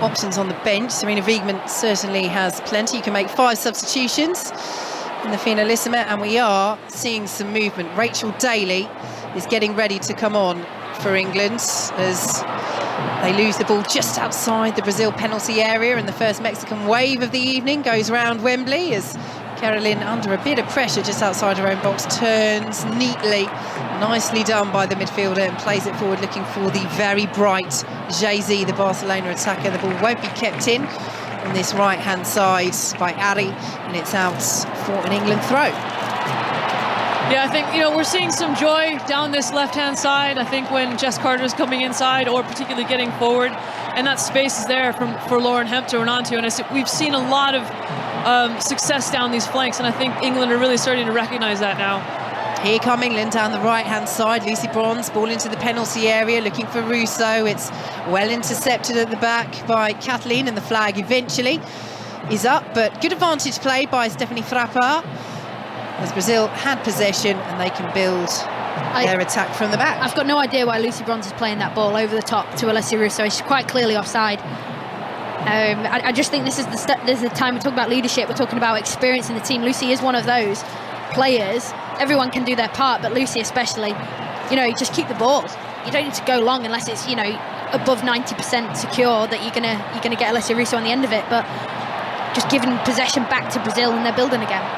options on the bench, Serena Wiegmann certainly has plenty. You can make 5 substitutions in the Finalissima, and we are seeing some movement. Rachel Daly is getting ready to come on for England as they lose the ball just outside the Brazil penalty area, and the first Mexican wave of the evening goes round Wembley as Carolyn, under a bit of pressure just outside her own box, turns neatly, nicely done by the midfielder, and plays it forward looking for the very bright Jay-Z, the Barcelona attacker. The ball won't be kept in on this right-hand side by Ari, and it's out for an England throw. Yeah, I think, you know, we're seeing some joy down this left-hand side. I think when Jess Carter is coming inside, or particularly getting forward, and that space is there for Lauren Hemp to run onto. And we've seen a lot of success down these flanks, and I think England are really starting to recognize that now. Here come England down the right-hand side. Lucy Bronze, ball into the penalty area, looking for Russo. It's well intercepted at the back by Kathleen, and the flag eventually is up. But good advantage play by Stephanie Frappart, as Brazil had possession and they can build their attack from the back. I've got no idea why Lucy Bronze is playing that ball over the top to Alessia Russo. She's quite clearly offside. I just think this is the time we talk about leadership. We're talking about experience in the team. Lucy is one of those players. Everyone can do their part, but Lucy especially. You know, you just keep the ball. You don't need to go long unless it's, you know, above 90% secure that you're gonna get Alessia Russo on the end of it. But just giving possession back to Brazil, and they're building again.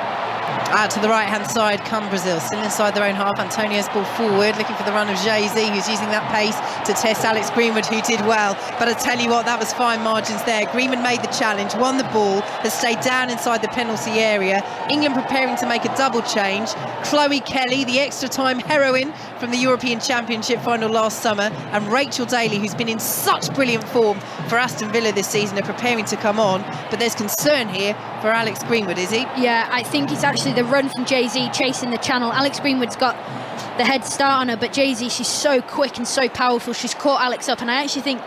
Out to the right-hand side come Brazil, still inside their own half. Antonio's ball forward, looking for the run of Jay-Z, who's using that pace to test Alex Greenwood, who did well. But I tell you what, that was fine margins there. Greenwood made the challenge, won the ball, has stayed down inside the penalty area. England preparing to make a double change. Chloe Kelly, the extra time heroine from the European Championship final last summer, and Rachel Daly, who's been in such brilliant form for Aston Villa this season, are preparing to come on. But there's concern here for Alex Greenwood, is he? Yeah, I think it's actually the run from Jay-Z chasing the channel. Alex Greenwood's got the head start on her, but Jay-Z, she's so quick and so powerful. She's caught Alex up, and I actually think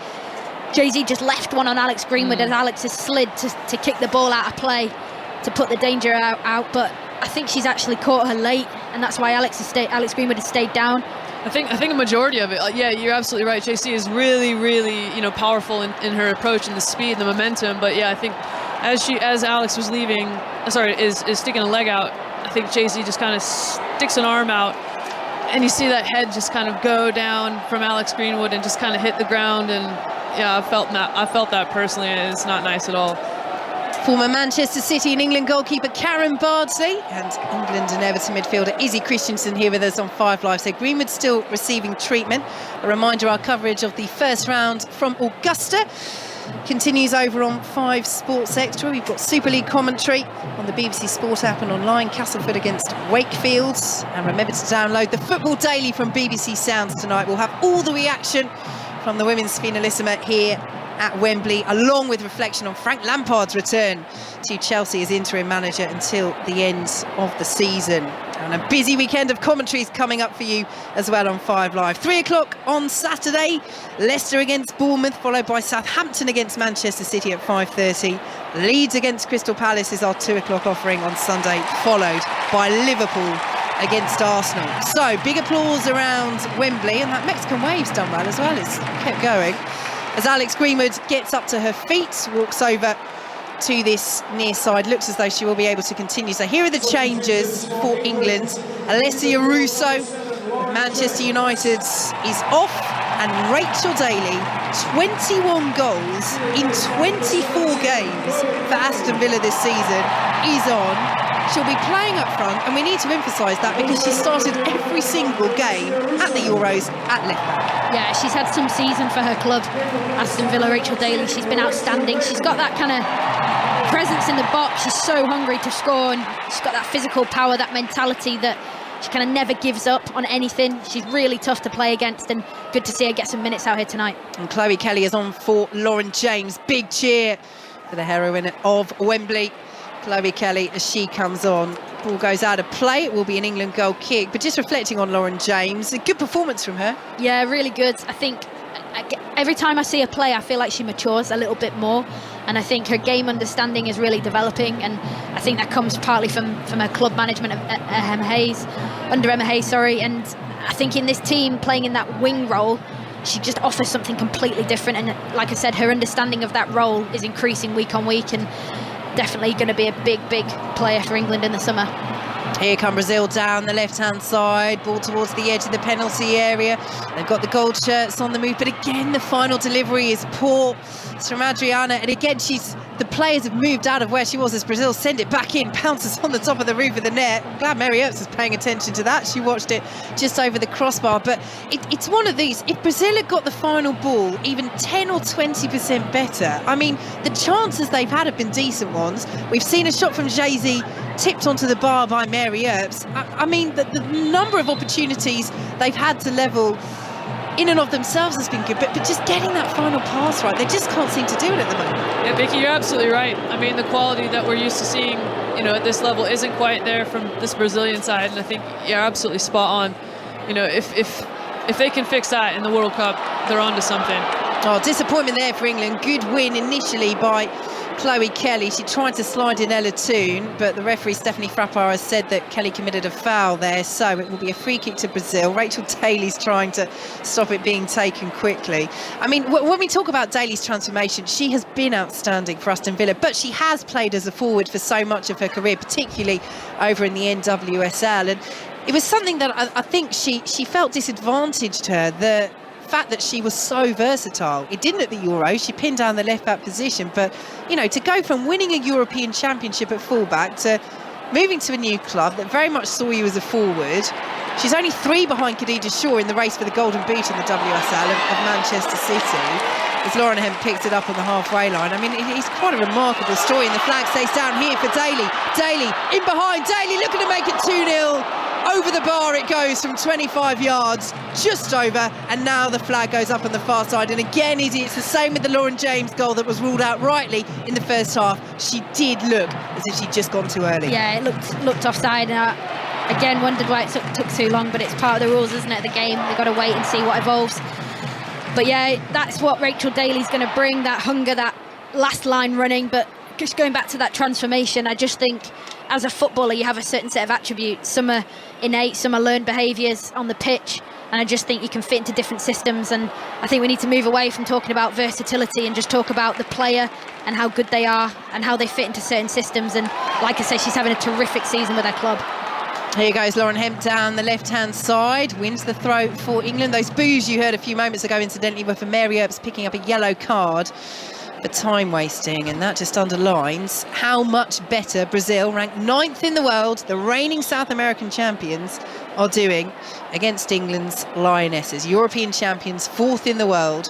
Jay-Z just left one on Alex Greenwood as Alex has slid to kick the ball out of play to put the danger out. But I think she's actually caught her late, and that's why Alex Greenwood has stayed down. I think a majority of it, yeah, you're absolutely right. JC is really, really, you know, powerful in her approach and the speed and the momentum. But yeah, I think as Alex was leaving, is sticking a leg out, I think JC just kind of sticks an arm out, and you see that head just kind of go down from Alex Greenwood and just kind of hit the ground. And yeah, I felt that personally. It's not nice at all. Former Manchester City and England goalkeeper Karen Bardsley and England and Everton midfielder Izzy Christensen here with us on 5 Live. So Greenwood still receiving treatment. A reminder, our coverage of the first round from Augusta continues over on 5 Sports Extra. We've got Super League commentary on the BBC Sport app and online. Castleford against Wakefield. And remember to download the Football Daily from BBC Sounds tonight. We'll have all the reaction from the women's Finalissima here at Wembley, along with reflection on Frank Lampard's return to Chelsea as interim manager until the end of the season. And a busy weekend of commentaries coming up for you as well on 5 Live. 3 o'clock on Saturday, Leicester against Bournemouth, followed by Southampton against Manchester City at 5:30. Leeds against Crystal Palace is our 2 o'clock offering on Sunday, followed by Liverpool against Arsenal. So big applause around Wembley, and that Mexican wave's done well as well. It's kept going as Alex Greenwood gets up to her feet, walks over to this near side, looks as though she will be able to continue. So here are the changes for England. Alessia Russo of Manchester United is off, and Rachel Daly, 21 goals in 24 games for Aston Villa this season, is on. She'll be playing up front, and we need to emphasise that because she started every single game at the Euros at left back. Yeah, she's had some season for her club, Aston Villa. Rachel Daly, she's been outstanding. She's got that kind of presence in the box. She's so hungry to score, and she's got that physical power, that mentality that she kind of never gives up on anything. She's really tough to play against, and good to see her get some minutes out here tonight. And Chloe Kelly is on for Lauren James. Big cheer for the heroine of Wembley, Chloe Kelly, as she comes on. Ball goes out of play. It will be an England goal kick. But just reflecting on Lauren James, a good performance from her. Yeah, really good. I think every time I see her play, I feel like she matures a little bit more, and I think her game understanding is really developing, and I think that comes partly from her club management of Emma Hayes, under Emma Hayes, and I think in this team, playing in that wing role, she just offers something completely different, and like I said, her understanding of that role is increasing week on week, and definitely going to be a big player for England in the summer. Here come Brazil down the left-hand side, ball towards the edge of the penalty area. They've got the gold shirts on the move, but again, the final delivery is poor. It's from Adriana, and again, the players have moved out of where she was as Brazil send it back in, pounces on the top of the roof of the net. I'm glad Mary Earps was paying attention to that. She watched it just over the crossbar, but it's one of these. If Brazil had got the final ball even 10 or 20% better, I mean, the chances they've had have been decent ones. We've seen a shot from Jay-Z tipped onto the bar by Mary Earps. I mean, the number of opportunities they've had to level in and of themselves has been good, but just getting that final pass right, they just can't seem to do it at the moment. Yeah, Vicky, you're absolutely right. I mean, the quality that we're used to seeing, at this level isn't quite there from this Brazilian side, and I think you're absolutely spot on. If they can fix that in the World Cup, they're on to something. Oh, disappointment there for England. Good win initially by Chloe Kelly. She tried to slide in Ella Toone, but the referee Stephanie Frappard has said that Kelly committed a foul there, so it will be a free kick to Brazil. Rachel Daly's trying to stop it being taken quickly. I mean, when we talk about Daly's transformation, she has been outstanding for Aston Villa, but she has played as a forward for so much of her career, particularly over in the NWSL, and it was something that I think she felt disadvantaged her, the fact that she was so versatile. It didn't at the Euros. She pinned down the left back position, but to go from winning a European Championship at fullback to moving to a new club that very much saw you as a forward. She's only 3 behind Khadija Shaw in the race for the Golden Boot in the WSL of Manchester City, as Lauren Hemp picks it up on the halfway line. I mean, it's quite a remarkable story, and the flag stays down here for Daly. Daly in behind. Daly looking to make it 2-0. Over the bar it goes from 25 yards, just over, and now the flag goes up on the far side. And again, it's the same with the Lauren James goal that was ruled out rightly in the first half. She did look as if she'd just gone too early. Yeah, it looked offside. And I, again, wondered why it took too long, but it's part of the rules, isn't it, the game? They've got to wait and see what evolves. But yeah, that's what Rachel Daly's going to bring, that hunger, that last line running. But just going back to that transformation, I just think as a footballer you have a certain set of attributes. Some are innate, some are learned behaviours on the pitch, and I just think you can fit into different systems. And I think we need to move away from talking about versatility and just talk about the player and how good they are and how they fit into certain systems. And like I say, she's having a terrific season with her club. Here goes Lauren Hemp down the left-hand side, wins the throw for England. Those boos you heard a few moments ago, incidentally, were for Mary Earps picking up a yellow card for time wasting, and that just underlines how much better Brazil, ranked 9th in the world, the reigning South American champions, are doing against England's Lionesses. European champions, 4th in the world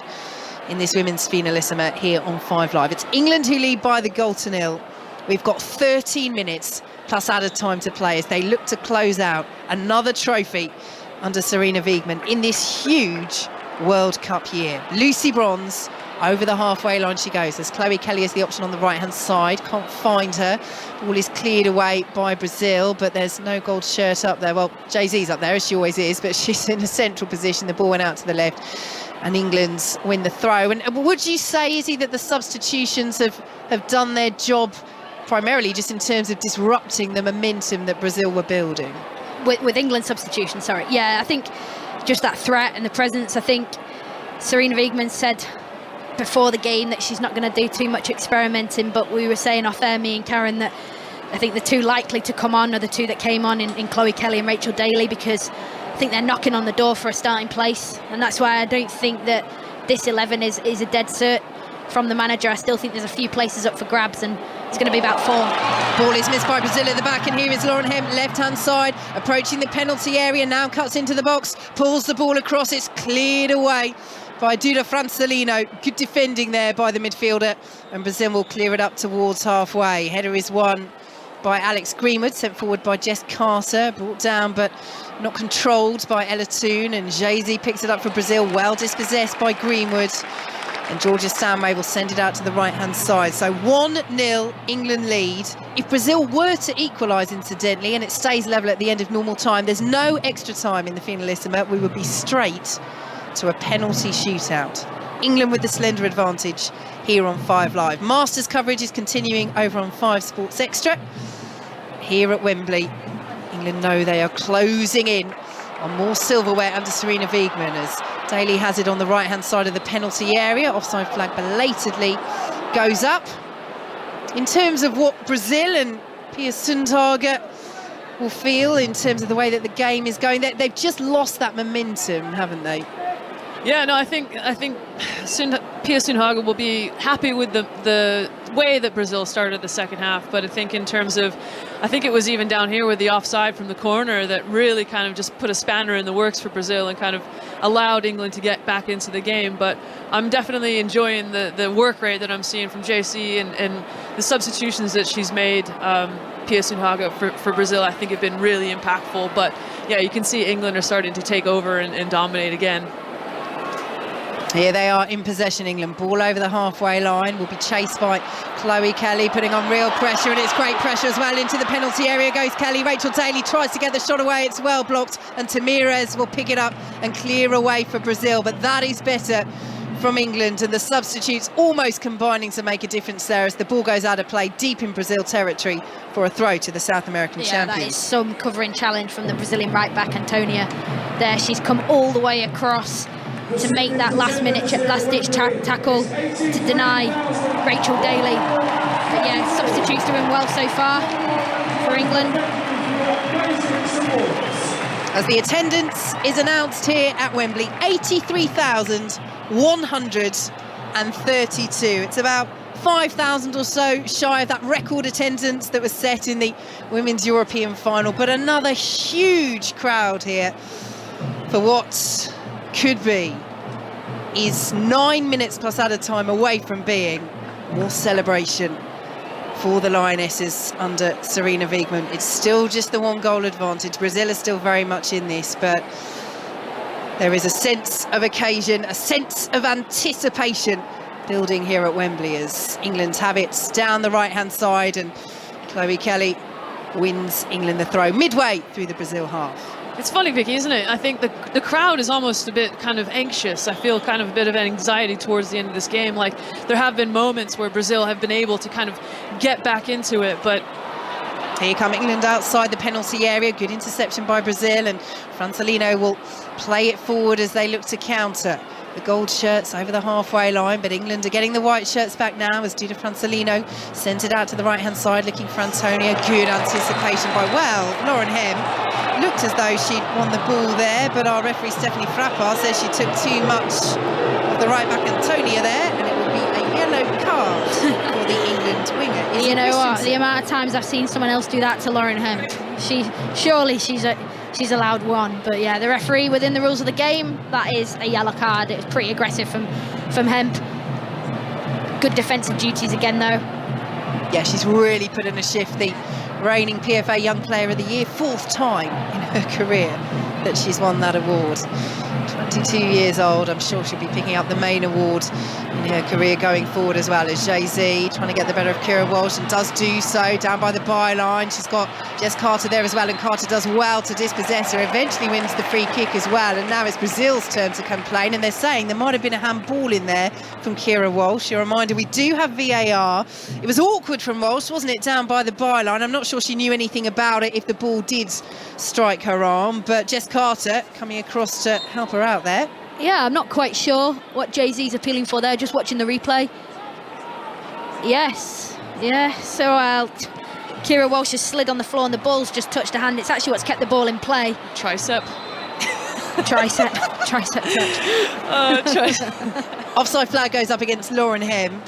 in this women's Finalissima here on 5 Live. It's England who lead by the 0-0. We've got 13 minutes plus added time to play as they look to close out another trophy under Sarina Wiegman in this huge World Cup year. Lucy Bronze, over the halfway line she goes as Chloe Kelly is the option on the right-hand side. Can't find her. Ball is cleared away by Brazil, but there's no gold shirt up there. Well, Jay-Z's up there, as she always is, but she's in a central position. The ball went out to the left, and England win the throw. And would you say, Izzy, that the substitutions have done their job primarily just in terms of disrupting the momentum that Brazil were building? With England substitution, sorry. Yeah, I think just that threat and the presence. I think Sarina Wiegman said before the game that she's not going to do too much experimenting, but we were saying off air, me and Karen, that I think the two likely to come on are the two that came on in Chloe Kelly and Rachel Daly, because I think they're knocking on the door for a starting place, and that's why I don't think that this 11 is a dead cert from the manager. I still think there's a few places up for grabs, and it's going to be about 4. Ball is missed by Brazil at the back, and here is Lauren Hemp, left-hand side, approaching the penalty area, now cuts into the box, pulls the ball across, it's cleared away by Duda Francelino. Good defending there by the midfielder, and Brazil will clear it up towards halfway. Header is won by Alex Greenwood, sent forward by Jess Carter, brought down but not controlled by Ella Toon, and Jay-Z picks it up for Brazil, well dispossessed by Greenwood, and Georgia Stanway will send it out to the right-hand side. So 1-0 England lead. If Brazil were to equalise, incidentally, and it stays level at the end of normal time, there's no extra time in the Finalissima, we would be straight to a penalty shootout. England with the slender advantage here on 5 Live. Masters coverage is continuing over on 5 Sports Extra. Here at Wembley, England know they are closing in on more silverware under Sarina Wiegman as Daly has it on the right-hand side of the penalty area. Offside flag belatedly goes up. In terms of what Brazil and Pia Sundhage will feel in terms of the way that the game is going, they've just lost that momentum, haven't they? Yeah, no, I think Pia Sundhage will be happy with the way that Brazil started the second half, but I think in terms of, I think it was even down here with the offside from the corner that really kind of just put a spanner in the works for Brazil and kind of allowed England to get back into the game. But I'm definitely enjoying the work rate that I'm seeing from JC and the substitutions that she's made. Pia Sundhage for Brazil, I think, have been really impactful. But yeah, you can see England are starting to take over and dominate again. Here they are in possession, England. Ball over the halfway line, will be chased by Chloe Kelly, putting on real pressure, and it's great pressure as well. Into the penalty area goes Kelly. Rachel Daly tries to get the shot away, it's well blocked, and Tamirez will pick it up and clear away for Brazil. But that is better from England, and the substitutes almost combining to make a difference there as the ball goes out of play deep in Brazil territory for a throw to the South American champions. That is some covering challenge from the Brazilian right back Antonia there. She's come all the way across to make that last-ditch tackle to deny Rachel Daly. But yeah, substitutes doing well so far for England. As the attendance is announced here at Wembley, 83,132. It's about 5,000 or so shy of that record attendance that was set in the Women's European final. But another huge crowd here for what could be is 9 minutes plus added time away from being more celebration for the Lionesses under Sarina Wiegman. It's still just the 1 goal advantage. Brazil is still very much in this, but there is a sense of occasion, a sense of anticipation building here at Wembley as England have it down the right-hand side, and Chloe Kelly wins England the throw midway through the Brazil half. It's funny, Vicky, isn't it? I think the crowd is almost a bit kind of anxious. I feel kind of a bit of anxiety towards the end of this game. Like, there have been moments where Brazil have been able to kind of get back into it, but here come England outside the penalty area. Good interception by Brazil, and Francelino will play it forward as they look to counter. The gold shirts over the halfway line, but England are getting the white shirts back now as Duda Francelino sends it out to the right-hand side, looking for Antonia. Good anticipation by, well, Lauren Hem. Looked as though she'd won the ball there, but our referee Stephanie Frappard says she took too much of the right-back Antonia there, and it will be a yellow card for the England winger. Is You know what? Christensen. The amount of times I've seen someone else do that to Lauren Hemp, she's allowed one. But yeah, the referee, within the rules of the game, that is a yellow card. It was pretty aggressive from Hemp. Good defensive duties again, though. Yeah, she's really put in a shift. The reigning PFA Young Player of the Year, 4th time in her career that she's won that award. 22 years old. I'm sure she'll be picking up the main award in her career going forward as well. As Jay-Z trying to get the better of Kira Walsh, and does do so down by the byline. She's got Jess Carter there as well, and Carter does well to dispossess her. Eventually wins the free kick as well, and now it's Brazil's turn to complain, and they're saying there might have been a handball in there from Kira Walsh. A reminder, we do have VAR. It was awkward from Walsh, wasn't it, down by the byline? I'm not sure she knew anything about it if the ball did strike her arm, but Jess Carter coming across to help her out there. Yeah, I'm not quite sure what Jay-Z's appealing for there, just watching the replay. Yes, yeah, so Kira Walsh has slid on the floor and the ball's just touched her hand. It's actually what's kept the ball in play. Tricep. Tricep touch. Tricep. Offside flag goes up against Lauren Hemp,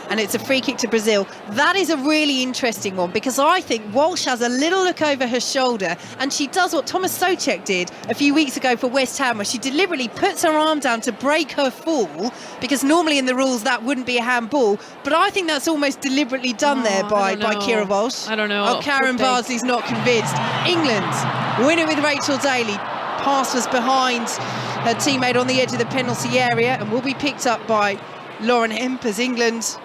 and it's a free kick to Brazil. That is a really interesting one, because I think Walsh has a little look over her shoulder, and she does what Thomas Souček did a few weeks ago for West Ham, where she deliberately puts her arm down to break her fall, because normally in the rules that wouldn't be a handball, but I think that's almost deliberately done there by Kira Walsh. I don't know. Oh, Karen Bardsley's not convinced. England win it with Rachel Daly. Pass was behind her teammate on the edge of the penalty area, and will be picked up by Lauren Hemp as England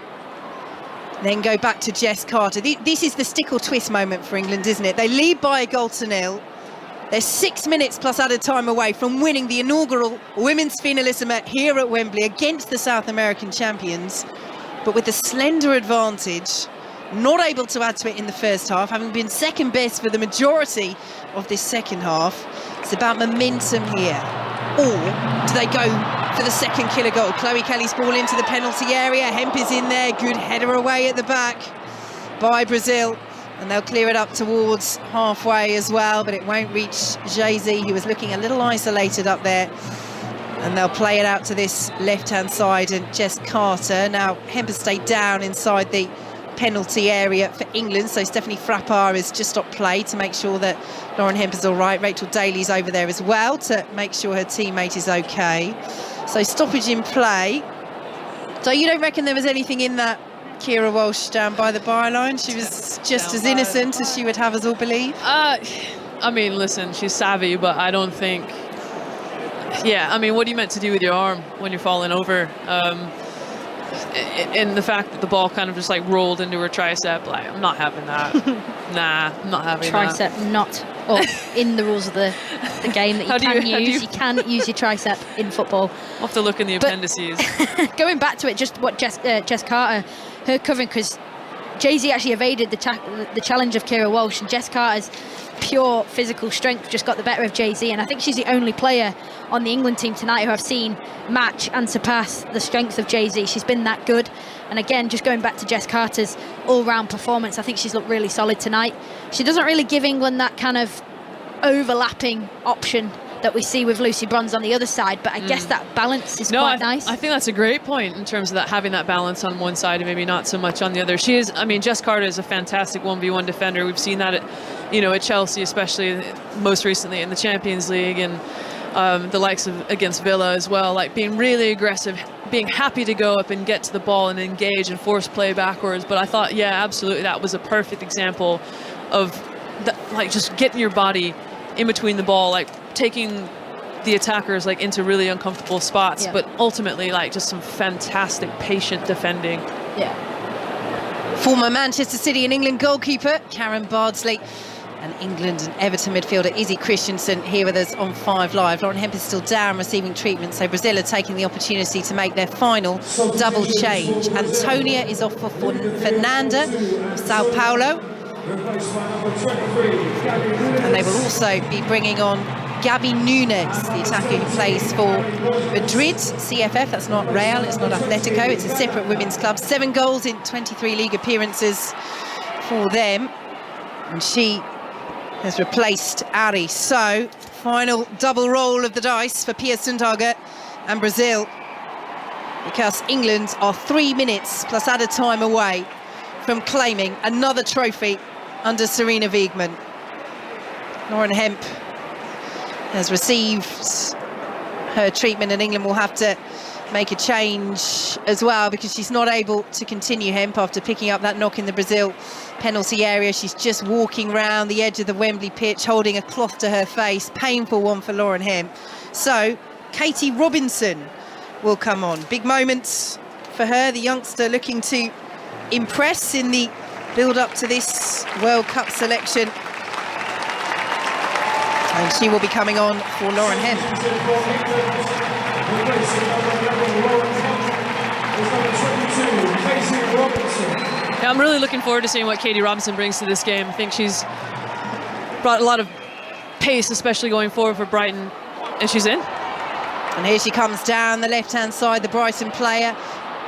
then go back to Jess Carter. This is the stick or twist moment for England, isn't it? They lead by a goal to nil. They're 6 minutes plus added time away from winning the inaugural Women's Finalissima here at Wembley against the South American champions, but with a slender advantage, not able to add to it in the first half, having been second best for the majority of this second half. It's about momentum here. Or do they go for the second killer goal? Chloe Kelly's ball into the penalty area. Hemp is in there. Good header away at the back by Brazil. And they'll clear it up towards halfway as well, but it won't reach Jay-Z, who was looking a little isolated up there. And they'll play it out to this left-hand side, and Jess Carter. Now, Hemp has stayed down inside the penalty area for England, so Stephanie Frappard has just stopped play to make sure that Lauren Hemp is all right. Rachel Daly's over there as well to make sure her teammate is okay. So stoppage in play. So you don't reckon there was anything in that Kira Walsh down by the byline? She was just as innocent as she would have us all believe? I mean, listen, she's savvy, but I don't think... Yeah, I mean, what are you meant to do with your arm when you're falling over? And the fact that the ball kind of just like rolled into her tricep, like, I'm not having that. Nah, I'm not having tricep that. Not in the rules of the game that you can use your tricep in football. I'll have to look in the appendices. Going back to it, just what Jess Carter, her covering, because Jay-Z actually evaded the challenge of Kira Walsh, and Jess Carter's pure physical strength just got the better of Jay-Z, and I think she's the only player on the England team tonight who I've seen match and surpass the strength of Jay-Z. She's been that good, and again, just going back to Jess Carter's all-round performance, I think she's looked really solid tonight. She doesn't really give England that kind of overlapping option that we see with Lucy Bronze on the other side, but I guess that balance is quite nice. I think that's a great point in terms of that, having that balance on one side and maybe not so much on the other. She is, I mean, Jess Carter is a fantastic 1v1 defender. We've seen that at Chelsea, especially most recently in the Champions League, and the likes of against Villa as well, like being really aggressive, being happy to go up and get to the ball and engage and force play backwards. But I thought, yeah, absolutely, that was a perfect example of like just getting your body in between the ball, like taking the attackers like into really uncomfortable spots, but ultimately like just some fantastic patient defending. Yeah. Former Manchester City and England goalkeeper Karen Bardsley, and England and Everton midfielder Izzy Christensen here with us on 5 Live. Lauren Hemp is still down receiving treatment, so Brazil are taking the opportunity to make their final double change. Antonia is off for Fernanda of Sao Paulo, and they will also be bringing on Gabby Nunes, the attacker who plays for Madrid CFF. That's not Real, it's not Atletico, it's a separate women's club. 7 goals in 23 league appearances for them, and she has replaced Ari. So final double roll of the dice for Pia Sundhage and Brazil. because England are 3 minutes plus added time away from claiming another trophy under Sarina Wiegman. Lauren Hemp has received her treatment, and England will have to make a change as well because she's not able to continue. Hemp, after picking up that knock in the Brazil penalty area, she's just walking round the edge of the Wembley pitch holding a cloth to her face. Painful one for Lauren Hemp. So Katie Robinson will come on. Big moments for her, the youngster looking to impress in the build up to this World Cup selection, and she will be coming on for Lauren Hemp. Yeah, I'm really looking forward to seeing what Katie Robinson brings to this game. I think she's brought a lot of pace, especially going forward for Brighton, and she's in. And here she comes down the left-hand side, the Brighton player.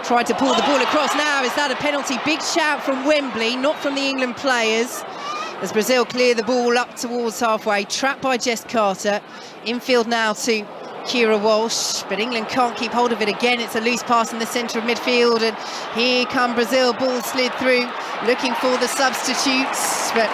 Tried to pull the ball across now. Is that a penalty? Big shout from Wembley, not from the England players. As Brazil clear the ball up towards halfway, trapped by Jess Carter. Infield now to Kira Walsh, but England can't keep hold of it again. It's a loose pass in the centre of midfield, and here come Brazil. Ball slid through, looking for the substitutes, but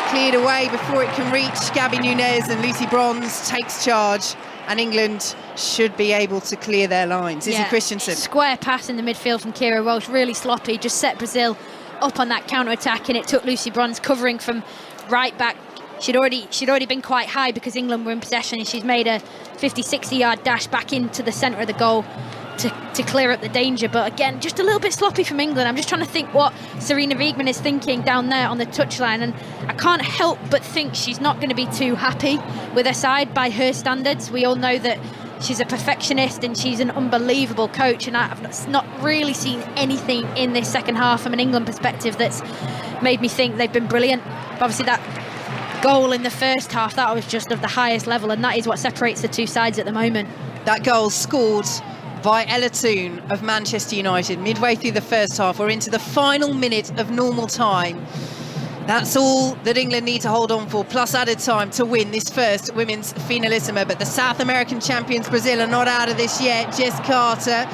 cleared away before it can reach Gabby Nunes, and Lucy Bronze takes charge. And England should be able to clear their lines. Izzy Christensen. Square pass in the midfield from Kira Walsh, really sloppy, just set Brazil up on that counter-attack, and it took Lucy Bronze covering from right back. She'd already been quite high because England were in possession, and she's made a 50-60 yard dash back into the centre of the goal to clear up the danger. But again, just a little bit sloppy from England. I'm just trying to think what Sarina Wiegman is thinking down there on the touchline, and I can't help but think she's not going to be too happy with her side by her standards. We all know that she's a perfectionist and she's an unbelievable coach, and I've not really seen anything in this second half from an England perspective that's made me think they've been brilliant. But obviously that goal in the first half, that was just of the highest level, and that is what separates the two sides at the moment. That goal scored by Ella Toone of Manchester United midway through the first half. We're into the final minute of normal time. That's all that England need to hold on for, plus added time to win this first women's Finalissima. But the South American champions Brazil are not out of this yet. Jess Carter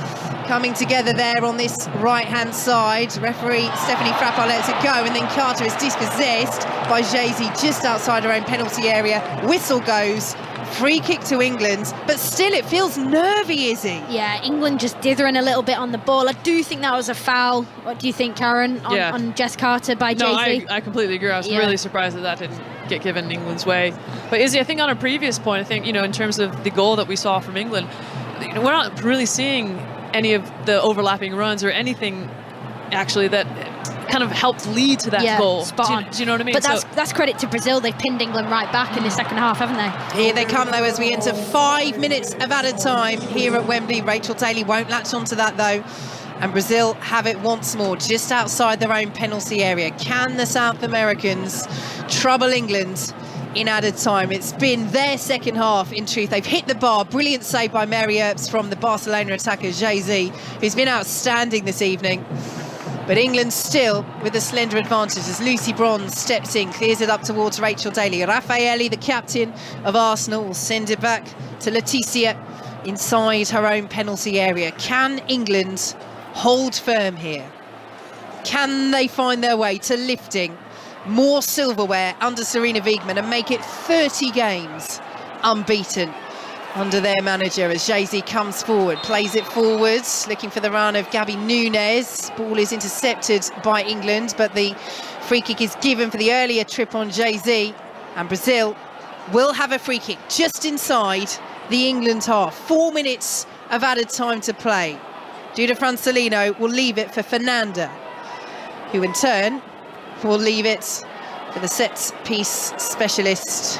coming together there on this right-hand side. Referee Stephanie Frappard lets it go, and then Carter is dispossessed by Jay-Z just outside her own penalty area. Whistle goes. Free kick to England, but still it feels nervy, Izzy. Yeah, England just dithering a little bit on the ball. I do think that was a foul. What do you think, Karen, on Jess Carter by Jay-Z? No, I completely agree. I was really surprised that didn't get given England's way. But Izzy, I think on a previous point, I think, in terms of the goal that we saw from England, we're not really seeing any of the overlapping runs or anything actually that kind of helped lead to that goal. Spot on. Do you know what I mean? But that's credit to Brazil. They've pinned England right back in the second half, haven't they? Here they come, though, as we enter 5 minutes of added time here at Wembley. Rachel Daly won't latch onto that, though. And Brazil have it once more, just outside their own penalty area. Can the South Americans trouble England in added time? It's been their second half, in truth. They've hit the bar. Brilliant save by Mary Earps from the Barcelona attacker, Jay-Z, who's been outstanding this evening. But England still with a slender advantage as Lucy Bronze steps in, clears it up towards Rachel Daly. Raffaelli, the captain of Arsenal, will send it back to Leticia inside her own penalty area. Can England hold firm here? Can they find their way to lifting more silverware under Sarina Wiegman and make it 30 games unbeaten under their manager as Jay-Z comes forward, plays it forwards, looking for the run of Gabby Nunes. Ball is intercepted by England, but the free kick is given for the earlier trip on Jay-Z, and Brazil will have a free kick just inside the England half. 4 minutes of added time to play. Duda Francelino will leave it for Fernanda, who in turn will leave it for the set-piece specialist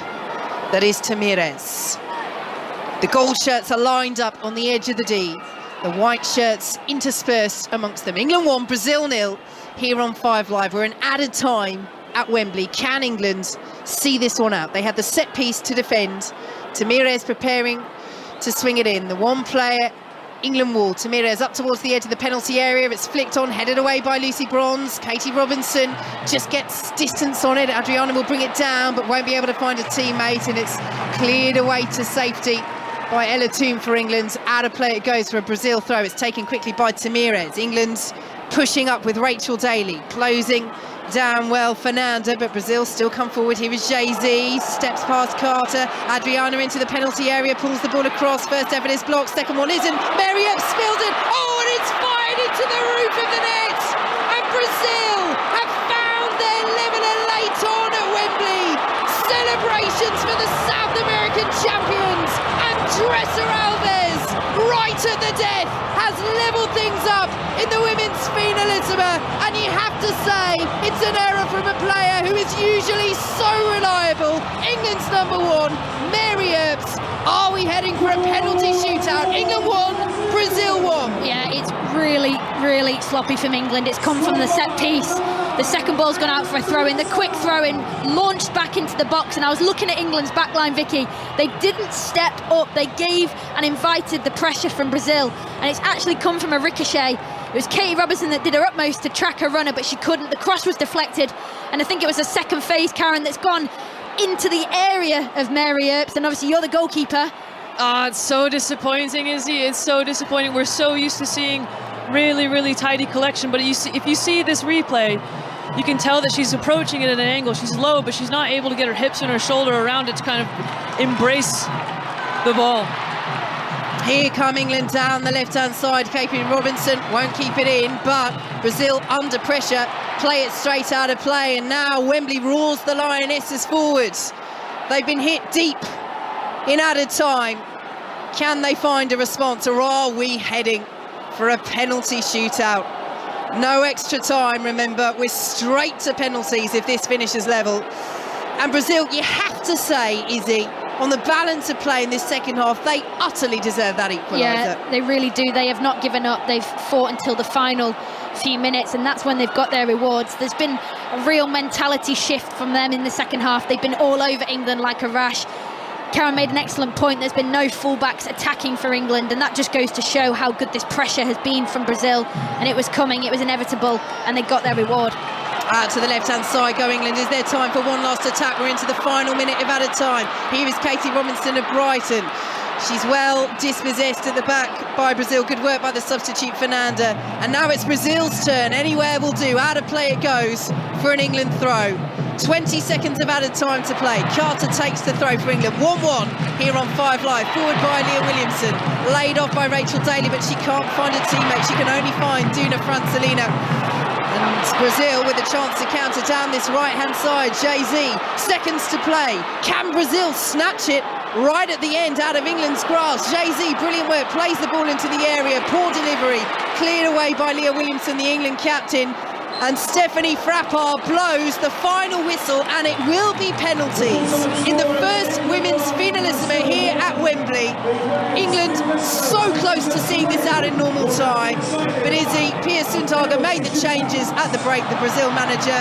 that is Tamires. The gold shirts are lined up on the edge of the D. The white shirts interspersed amongst them. England 1, Brazil 0 here on 5 Live. We're in added time at Wembley. Can England see this one out? They had the set piece to defend. Tamires preparing to swing it in. The one player, England wall. Tamires up towards the edge of the penalty area. It's flicked on, headed away by Lucy Bronze. Katie Robinson just gets distance on it. Adriana will bring it down, but won't be able to find a teammate, and it's cleared away to safety by Ella Toom for England. Out of play it goes for a Brazil throw. It's taken quickly by Tamires. England pushing up with Rachel Daly, closing down well Fernanda, but Brazil still come forward. Here is Jay-Z, steps past Carter. Adriana into the penalty area, pulls the ball across. First effort is blocked, second one isn't. Mary Earps spilled it. Oh, and it's fired into the roof of the net. And Brazil have found their leveller late on at Wembley. Celebrations for the South American champions. And Dresser Alves, right at the death, has levelled things up in the women's Finalissima. And you have to say, it's an error from a player who is usually so reliable. England's number one, Mary Earps. Are we heading for a penalty shootout? England won, Brazil won. Yeah, it's really, really sloppy from England. It's come from the set piece. The second ball's gone out for a throw-in. The quick throw-in launched back into the box, and I was looking at England's backline, Vicky. They didn't step up. They gave and invited the pressure from Brazil, and it's actually come from a ricochet. It was Katie Robertson that did her utmost to track her runner, but she couldn't. The cross was deflected, and I think it was a second phase, Karen, that's gone into the area of Mary Earps, and obviously you're the goalkeeper. It's so disappointing, Izzy. It's so disappointing. We're so used to seeing really, really tidy collection, but if you see this replay, you can tell that she's approaching it at an angle. She's low, but she's not able to get her hips and her shoulder around it to kind of embrace the ball. Here come England down the left-hand side. Katie Robinson won't keep it in, but Brazil under pressure, play it straight out of play, and now Wembley roars the Lionesses forwards. They've been hit deep in added time. Can they find a response, or are we heading for a penalty shootout? No extra time, remember, we're straight to penalties if this finishes level. And Brazil, you have to say, Izzy, on the balance of play in this second half, they utterly deserve that equaliser. Yeah, they really do. They have not given up. They've fought until the final few minutes, and that's when they've got their rewards. There's been a real mentality shift from them in the second half. They've been all over England like a rash. Karen made an excellent point. There's been no fullbacks attacking for England, and that just goes to show how good this pressure has been from Brazil. And it was coming, it was inevitable, and they got their reward. Out to the left-hand side go England. Is there time for one last attack? We're into the final minute of added time. Here is Katie Robinson of Brighton. She's well dispossessed at the back by Brazil. Good work by the substitute Fernanda. And now it's Brazil's turn. Anywhere will do. Out of play it goes for an England throw. 20 seconds of added time to play. Carter takes the throw for England. 1-1 here on 5 Live. Forward by Leah Williamson. Laid off by Rachel Daly, but she can't find a teammate. She can only find Duna Francelina. And Brazil with a chance to counter down this right-hand side. Jay-Z, seconds to play. Can Brazil snatch it right at the end out of England's grasp? Jay-Z, brilliant work, plays the ball into the area. Poor delivery, cleared away by Leah Williamson, the England captain. And Stephanie Frappard blows the final whistle, and it will be penalties in the first women's Finalissima here at Wembley. England so close to seeing this out in normal time, but Izzy, Pia Sundhage made the changes at the break, the Brazil manager,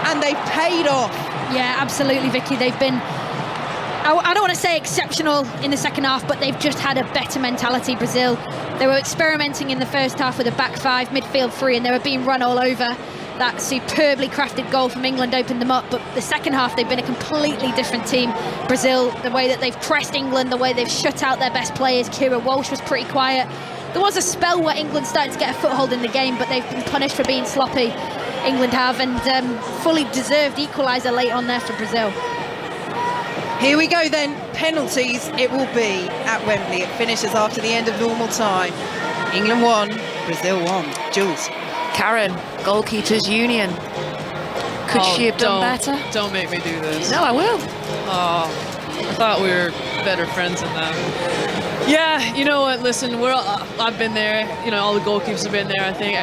and they've paid off. Yeah, absolutely, Vicky. They've been, I don't want to say exceptional in the second half, but they've just had a better mentality, Brazil. They were experimenting in the first half with a back five, midfield three, and they were being run all over. That superbly crafted goal from England opened them up, but the second half they've been a completely different team. Brazil, the way that they've pressed England, the way they've shut out their best players. Kira Walsh was pretty quiet. There was a spell where England started to get a foothold in the game, but they've been punished for being sloppy. England have, and fully deserved equaliser late on there for Brazil. Here we go then, penalties it will be at Wembley. It finishes after the end of normal time. England won, Brazil won. Jules. Karen, Goalkeepers Union. Could she have done better? Don't make me do this. No, I will. Oh, I thought we were better friends than that. Yeah, you know what? Listen, I've been there. You know, all the goalkeepers have been there. I think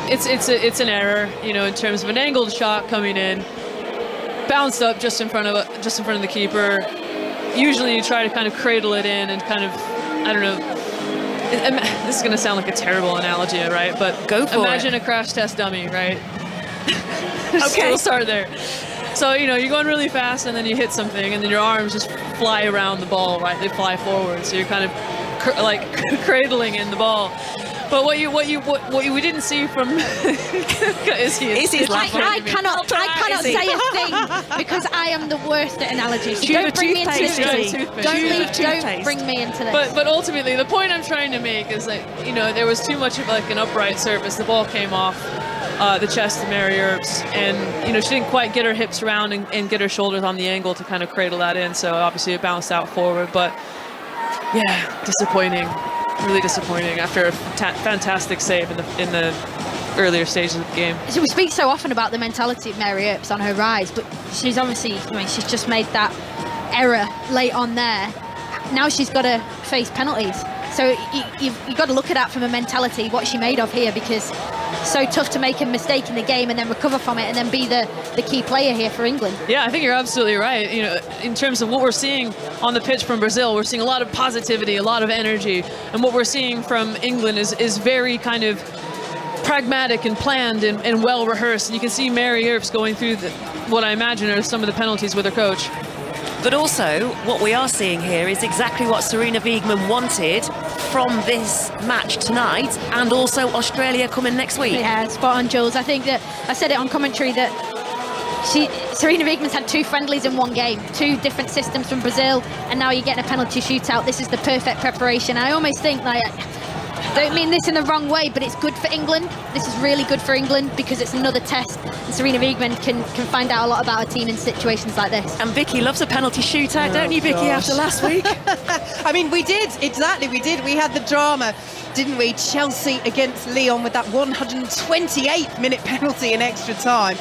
it's an error. You know, in terms of an angled shot coming in, bounced up just in front of the keeper. Usually, you try to kind of cradle it in and kind of, I don't know. This is going to sound like a terrible analogy, right? But go for imagine a crash test dummy, right? Okay. We'll start there. So, you know, you're going really fast and then you hit something and then your arms just fly around the ball, right? They fly forward. So you're kind of like cradling in the ball. But what we didn't see from Izzy's laughing. I cannot say a thing because I am the worst at analogies. So don't bring me into this. Don't bring me into this. But ultimately, the point I'm trying to make is that there was too much of like an upright surface. The ball came off the chest of Mary Earps, and she didn't quite get her hips around and get her shoulders on the angle to kind of cradle that in. So obviously it bounced out forward. But yeah, disappointing. Really disappointing after a fantastic save in the earlier stages of the game. So we speak so often about the mentality of Mary Earps on her rise, but she's obviously, she's just made that error late on there. Now she's got to face penalties. So you've got to look at that from a mentality, what she made of here, because it's so tough to make a mistake in the game and then recover from it and then be the key player here for England. Yeah, I think you're absolutely right. In terms of what we're seeing on the pitch from Brazil, we're seeing a lot of positivity, a lot of energy, and what we're seeing from England is very kind of pragmatic and planned and well rehearsed. And you can see Mary Earps going through what I imagine are some of the penalties with her coach. But also, what we are seeing here is exactly what Sarina Wiegman wanted from this match tonight, and also Australia coming next week. Yeah, spot on, Jules. I think that I said it on commentary that Sarina Wiegman's had 2 friendlies in one game, 2 different systems from Brazil, and now you're getting a penalty shootout. This is the perfect preparation. I almost think, don't mean this in the wrong way, but it's good for England. This is really good for England because it's another test, and Sarina Wiegman can find out a lot about her team in situations like this. And Vicky loves a penalty shootout, don't you, Vicky, after last week? I mean, we did. We had the drama, didn't we? Chelsea against Lyon with that 128th minute penalty in extra time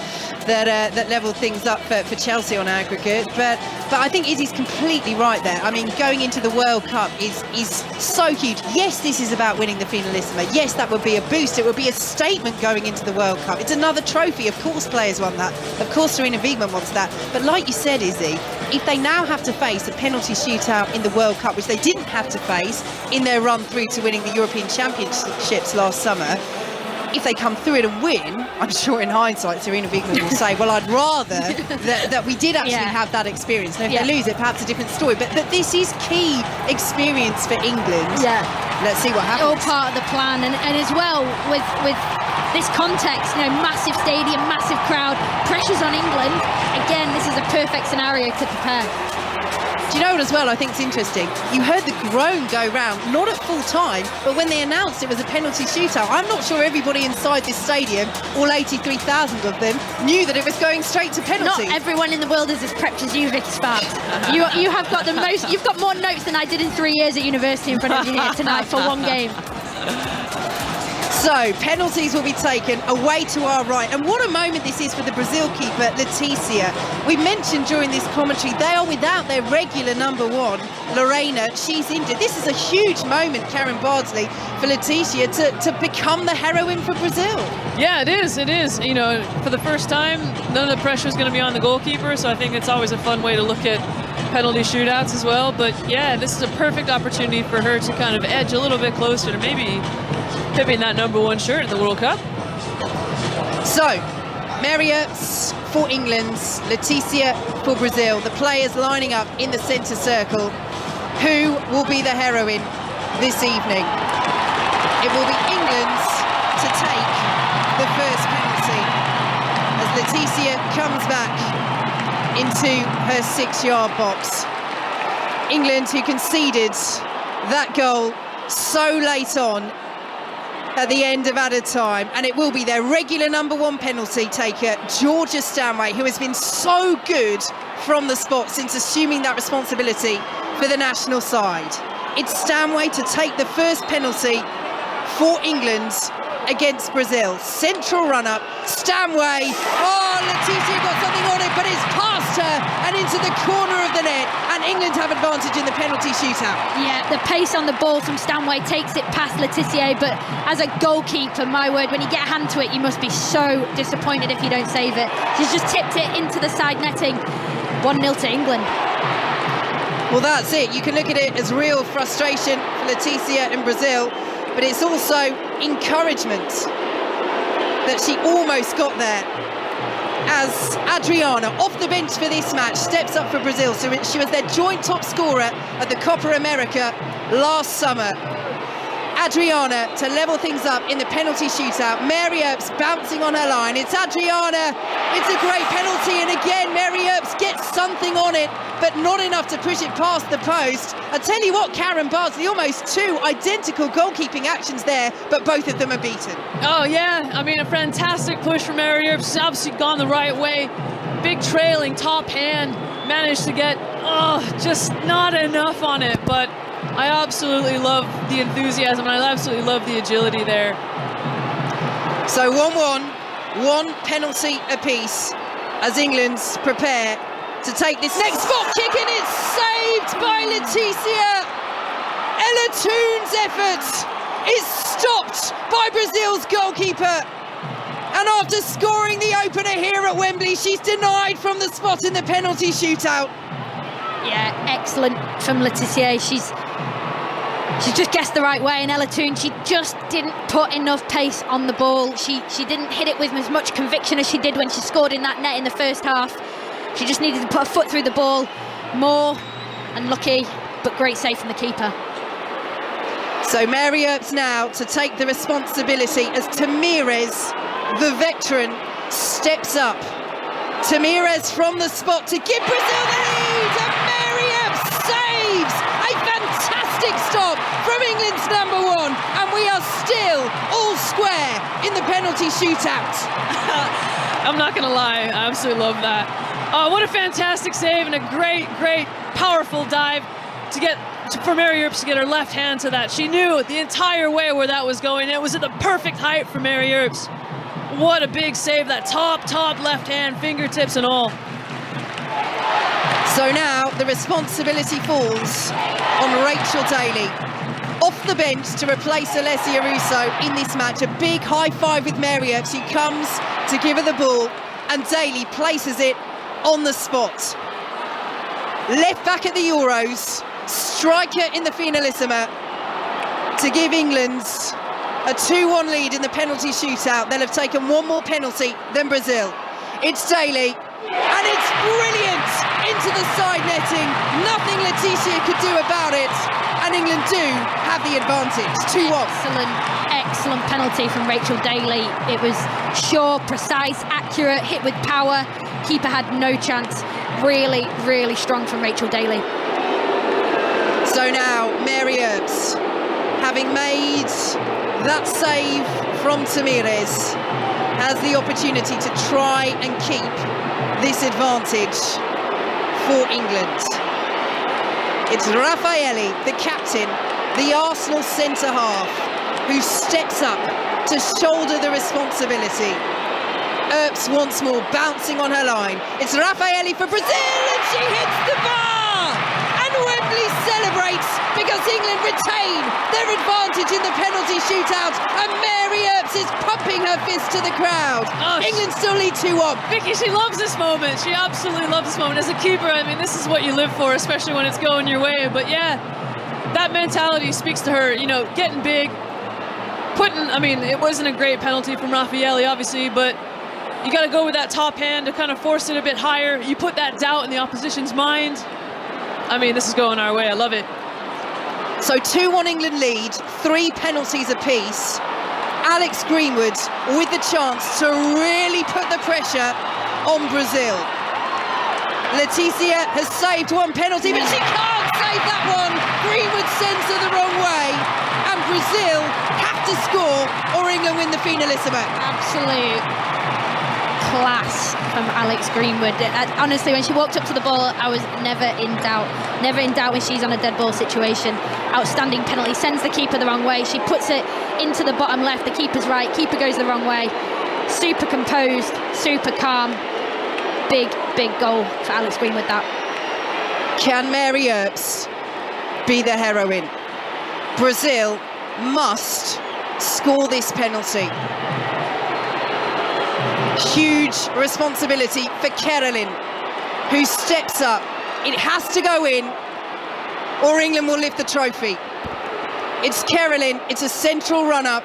that levelled things up for Chelsea on aggregate. But I think Izzy's completely right there. I mean, going into the World Cup is so huge. Yes, this is about winning the Finalissima. Yes, that would be a boost. It would be a statement going into the World Cup. It's another trophy. Of course players want that. Of course Sarina Wiegman wants that. But like you said, Izzy, if they now have to face a penalty shootout in the World Cup, which they didn't have to face in their run through to winning the European Championships last summer, if they come through it and win, I'm sure in hindsight Sarina Wiegman will say, well, I'd rather that we did actually have that experience. And if they lose it, perhaps a different story. But this is key experience for England. Yeah. Let's see what happens. All part of the plan. And as well, with this context, massive stadium, massive crowd, pressures on England. Again, this is a perfect scenario to prepare. Do you know what as well I think is interesting? You heard the groan go round, not at full time, but when they announced it was a penalty shootout. I'm not sure everybody inside this stadium, all 83,000 of them, knew that it was going straight to penalty. Not everyone in the world is as prepped as you, Vicky Sparks. You have got the most. You've got more notes than I did in 3 years at university in front of you here tonight for one game. So, penalties will be taken away to our right. And what a moment this is for the Brazil keeper, Leticia. We mentioned during this commentary, they are without their regular number 1, Lorena. She's injured. This is a huge moment, Karen Bardsley, for Leticia to become the heroine for Brazil. Yeah, it is. For the first time, none of the pressure is going to be on the goalkeeper. So I think it's always a fun way to look at penalty shootouts as well. But yeah, this is a perfect opportunity for her to kind of edge a little bit closer to maybe pipping that number 1 shirt in the World Cup. So, Mary Earps for England, Leticia for Brazil. The players lining up in the centre circle. Who will be the heroine this evening? It will be England to take the first penalty as Leticia comes back into her 6-yard box. England, who conceded that goal so late on at the end of added time, and it will be their regular number 1 penalty taker, Georgia Stanway, who has been so good from the spot since assuming that responsibility for the national side. It's Stanway to take the first penalty for England against Brazil. Central run-up, Stanway. Oh, Leticia got something on it, but it's past her and into the corner of the net, and England have advantage in the penalty shootout. Yeah, the pace on the ball from Stanway takes it past Leticia, but as a goalkeeper, my word, when you get a hand to it, you must be so disappointed if you don't save it. She's just tipped it into the side netting. 1-0 to England. Well, that's it. You can look at it as real frustration for Leticia in Brazil, but it's also encouragement that she almost got there as Adriana, off the bench for this match, steps up for Brazil. So she was their joint top scorer at the Copa America last summer. Adriana to level things up in the penalty shootout. Mary Earps bouncing on her line. It's Adriana. It's a great penalty, and again Mary Earps gets something on it, but not enough to push it past the post. I tell you what, Karen Bardsley, almost two identical goalkeeping actions there, but both of them are beaten. Oh yeah, I mean, a fantastic push from Mary Earps. She's obviously gone the right way. Big trailing top hand, managed to get, just not enough on it, but I absolutely love the enthusiasm, and I absolutely love the agility there. So 1-1, one penalty apiece as England's prepare to take this next spot kick, and it's saved by Leticia. Ella Toon's effort is stopped by Brazil's goalkeeper. And after scoring the opener here at Wembley, she's denied from the spot in the penalty shootout. Yeah, excellent from Leticia. She's just guessed the right way, and Ella Toon, she just didn't put enough pace on the ball. She didn't hit it with as much conviction as she did when she scored in that net in the first half. She just needed to put a foot through the ball more, and lucky, but great save from the keeper. So Mary Earps now to take the responsibility as Tamirez, the veteran, steps up. Tamirez from the spot to give Brazil the lead, and Mary Earps saves a fantastic stop from England's number one, and we are still all square in the penalty shootout. I'm not gonna lie, I absolutely love that. Oh, what a fantastic save, and a great, powerful dive for Mary Earps to get her left hand to that. She knew the entire way where that was going. It was at the perfect height for Mary Earps. What a big save, that top left hand, fingertips and all. So now the responsibility falls on Rachel Daly. Off the bench to replace Alessia Russo in this match. A big high five with Mary Earps, who comes to give her the ball, and Daly places it on the spot. Left back at the Euros, striker in the Finalissima, to give England a 2-1 lead in the penalty shootout. They'll have taken one more penalty than Brazil. It's Daly, and it's brilliant into the side netting. Nothing Leticia could do about it, and England do have the advantage. 2-1. Excellent penalty from Rachel Daly. It was sure, precise, accurate, hit with power. Keeper had no chance. Really strong from Rachel Daly. So now Mary Earps, having made that save from Tamirez, has the opportunity to try and keep this advantage for England. It's Raffaelli, the captain, the Arsenal centre-half, who steps up to shoulder the responsibility. Earps once more bouncing on her line. It's Raffaelli for Brazil, and she hits the bar! And Wembley celebrates because England retain their advantage in the penalty shootout, and Mary Earps is pumping her fist to the crowd. England still lead 2-1. Vicky, she loves this moment. She absolutely loves this moment. As a keeper, I mean, this is what you live for, especially when it's going your way. But yeah, that mentality speaks to her, getting big, it wasn't a great penalty from Raffaelli, obviously, but you got to go with that top hand to kind of force it a bit higher. You put that doubt in the opposition's mind. This is going our way. I love it. So 2-1 England lead, 3 penalties apiece. Alex Greenwood with the chance to really put the pressure on Brazil. Leticia has saved one penalty, but she can't save that one. Greenwood sends her the wrong way, and Brazil have to score or England win the Finalissima. Absolute class from Alex Greenwood. Honestly, when she walked up to the ball, I was never in doubt when she's on a dead ball situation. Outstanding penalty, sends the keeper the wrong way. She puts it into the bottom left, the keeper's right, keeper goes the wrong way. Super composed, super calm. Big goal for Alex Greenwood, that. Can Mary Earps be the heroine? Brazil must score this penalty. Huge responsibility for Carolyn, who steps up. It has to go in, or England will lift the trophy. It's Carolyn, it's a central run-up.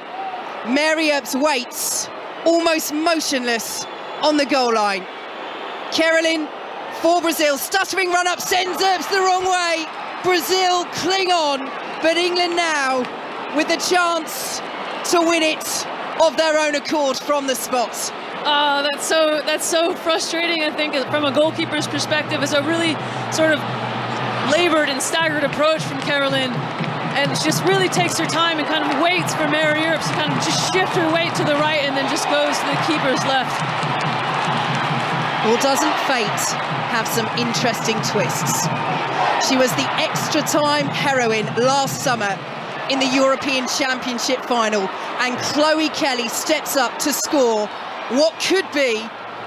Mary Earps waits, almost motionless, on the goal line. Carolyn for Brazil, stuttering run-up, sends Earps the wrong way. Brazil cling on, but England now with the chance to win it of their own accord from the spot. That's so frustrating. I think from a goalkeeper's perspective, it's a really sort of labored and staggered approach from Carolyn, and she just really takes her time and kind of waits for Mary Earps to kind of just shift her weight to the right and then just goes to the keeper's left. Well, doesn't fate have some interesting twists? She was the extra time heroine last summer in the European Championship final, and Chloe Kelly steps up to score what could be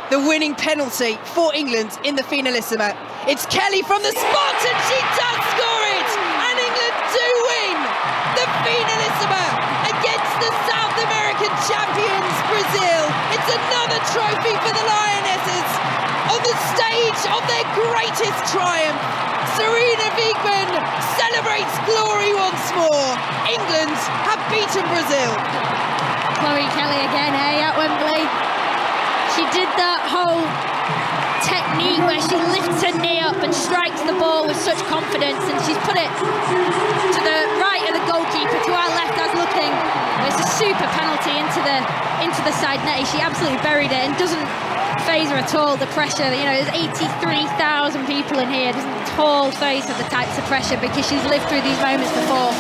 the winning penalty for England in the Finalissima. It's Kelly from the spot, and she does score it! And England do win the Finalissima against the South American champions, Brazil. It's another trophy for the Lionesses on the stage of their greatest triumph. Serena Wiegmann celebrates glory once more. England have beaten Brazil. Chloe Kelly again, at Wembley. She did that whole technique where she lifts her knee up and strikes the ball with such confidence, and she's put it to the right of the goalkeeper, to our left as looking. It's a super penalty into the side net. She absolutely buried it and doesn't phase her at all. The pressure, there's 83,000 people in here. Doesn't at all phase her, the types of pressure, because she's lived through these moments before.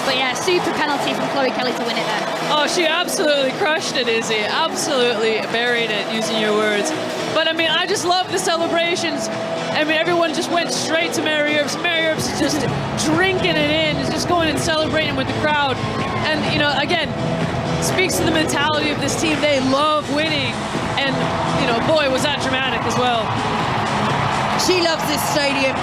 But yeah, super penalty from Chloe Kelly to win it there. Oh, she absolutely crushed it, Izzy. Absolutely buried it, using your words. But I mean, I just love the celebrations. I mean, everyone just went straight to Mary Earps. Mary Earps is just drinking it in, is just going and celebrating with the crowd. And, again, speaks to the mentality of this team. They love winning. And, boy, was that dramatic as well. She loves this stadium.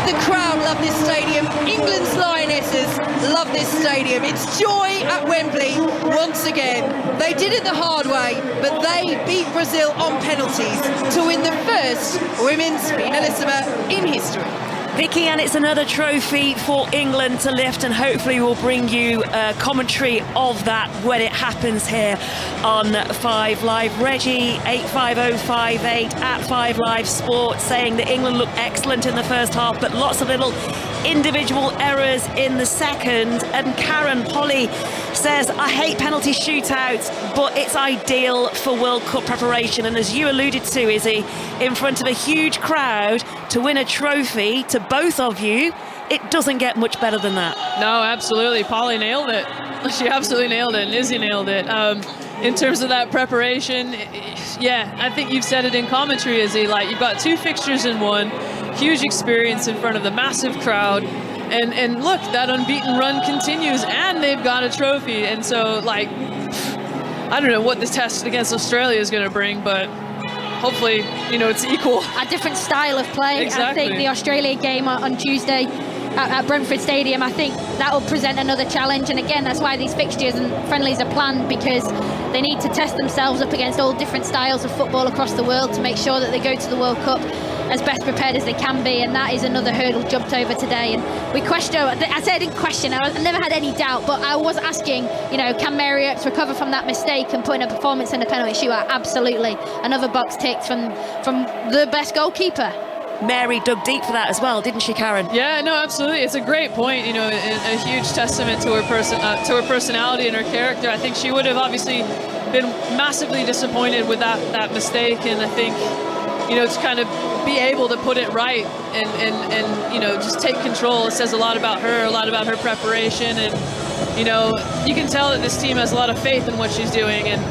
The crowd love this stadium. England's Lionesses love this stadium. It's joy at Wembley once again. They did it the hard way, but they beat Brazil on penalties to win the first women's Finalissima in history. Vicky, and it's another trophy for England to lift, and hopefully we'll bring you a commentary of that when it happens here on 5 Live. Reggie, 85058 at 5 Live Sport, saying that England looked excellent in the first half, but lots of little individual errors in the second. And Karen Polly says, I hate penalty shootouts, but it's ideal for World Cup preparation. And as you alluded to, Izzy, in front of a huge crowd, to win a trophy to both of you, it doesn't get much better than that. No, absolutely. Polly nailed it. She absolutely nailed it, and Izzy nailed it. In terms of that preparation, yeah, I think you've said it in commentary, Izzy. Like, you've got 2 fixtures in one, huge experience in front of the massive crowd. And look, that unbeaten run continues, and they've got a trophy. And so, like, I don't know what the test against Australia is going to bring, but hopefully, it's equal. A different style of play. Exactly. I think the Australia game on Tuesday at Brentford Stadium, I think that will present another challenge. And again, that's why these fixtures and friendlies are planned, because they need to test themselves up against all different styles of football across the world to make sure that they go to the World Cup as best prepared as they can be. And that is another hurdle jumped over today. And we question, I said I didn't question, I never had any doubt, but I was asking, can Mary Earps recover from that mistake and put in a performance in a penalty shootout? Absolutely. Another box ticked from the best goalkeeper. Mary dug deep for that as well, didn't she, Karen? Yeah, no, absolutely. It's a great point. A huge testament to her personality and her character. I think she would have obviously been massively disappointed with that mistake, and I think to kind of be able to put it right and just take control. It says a lot about her, a lot about her preparation, and you can tell that this team has a lot of faith in what she's doing. And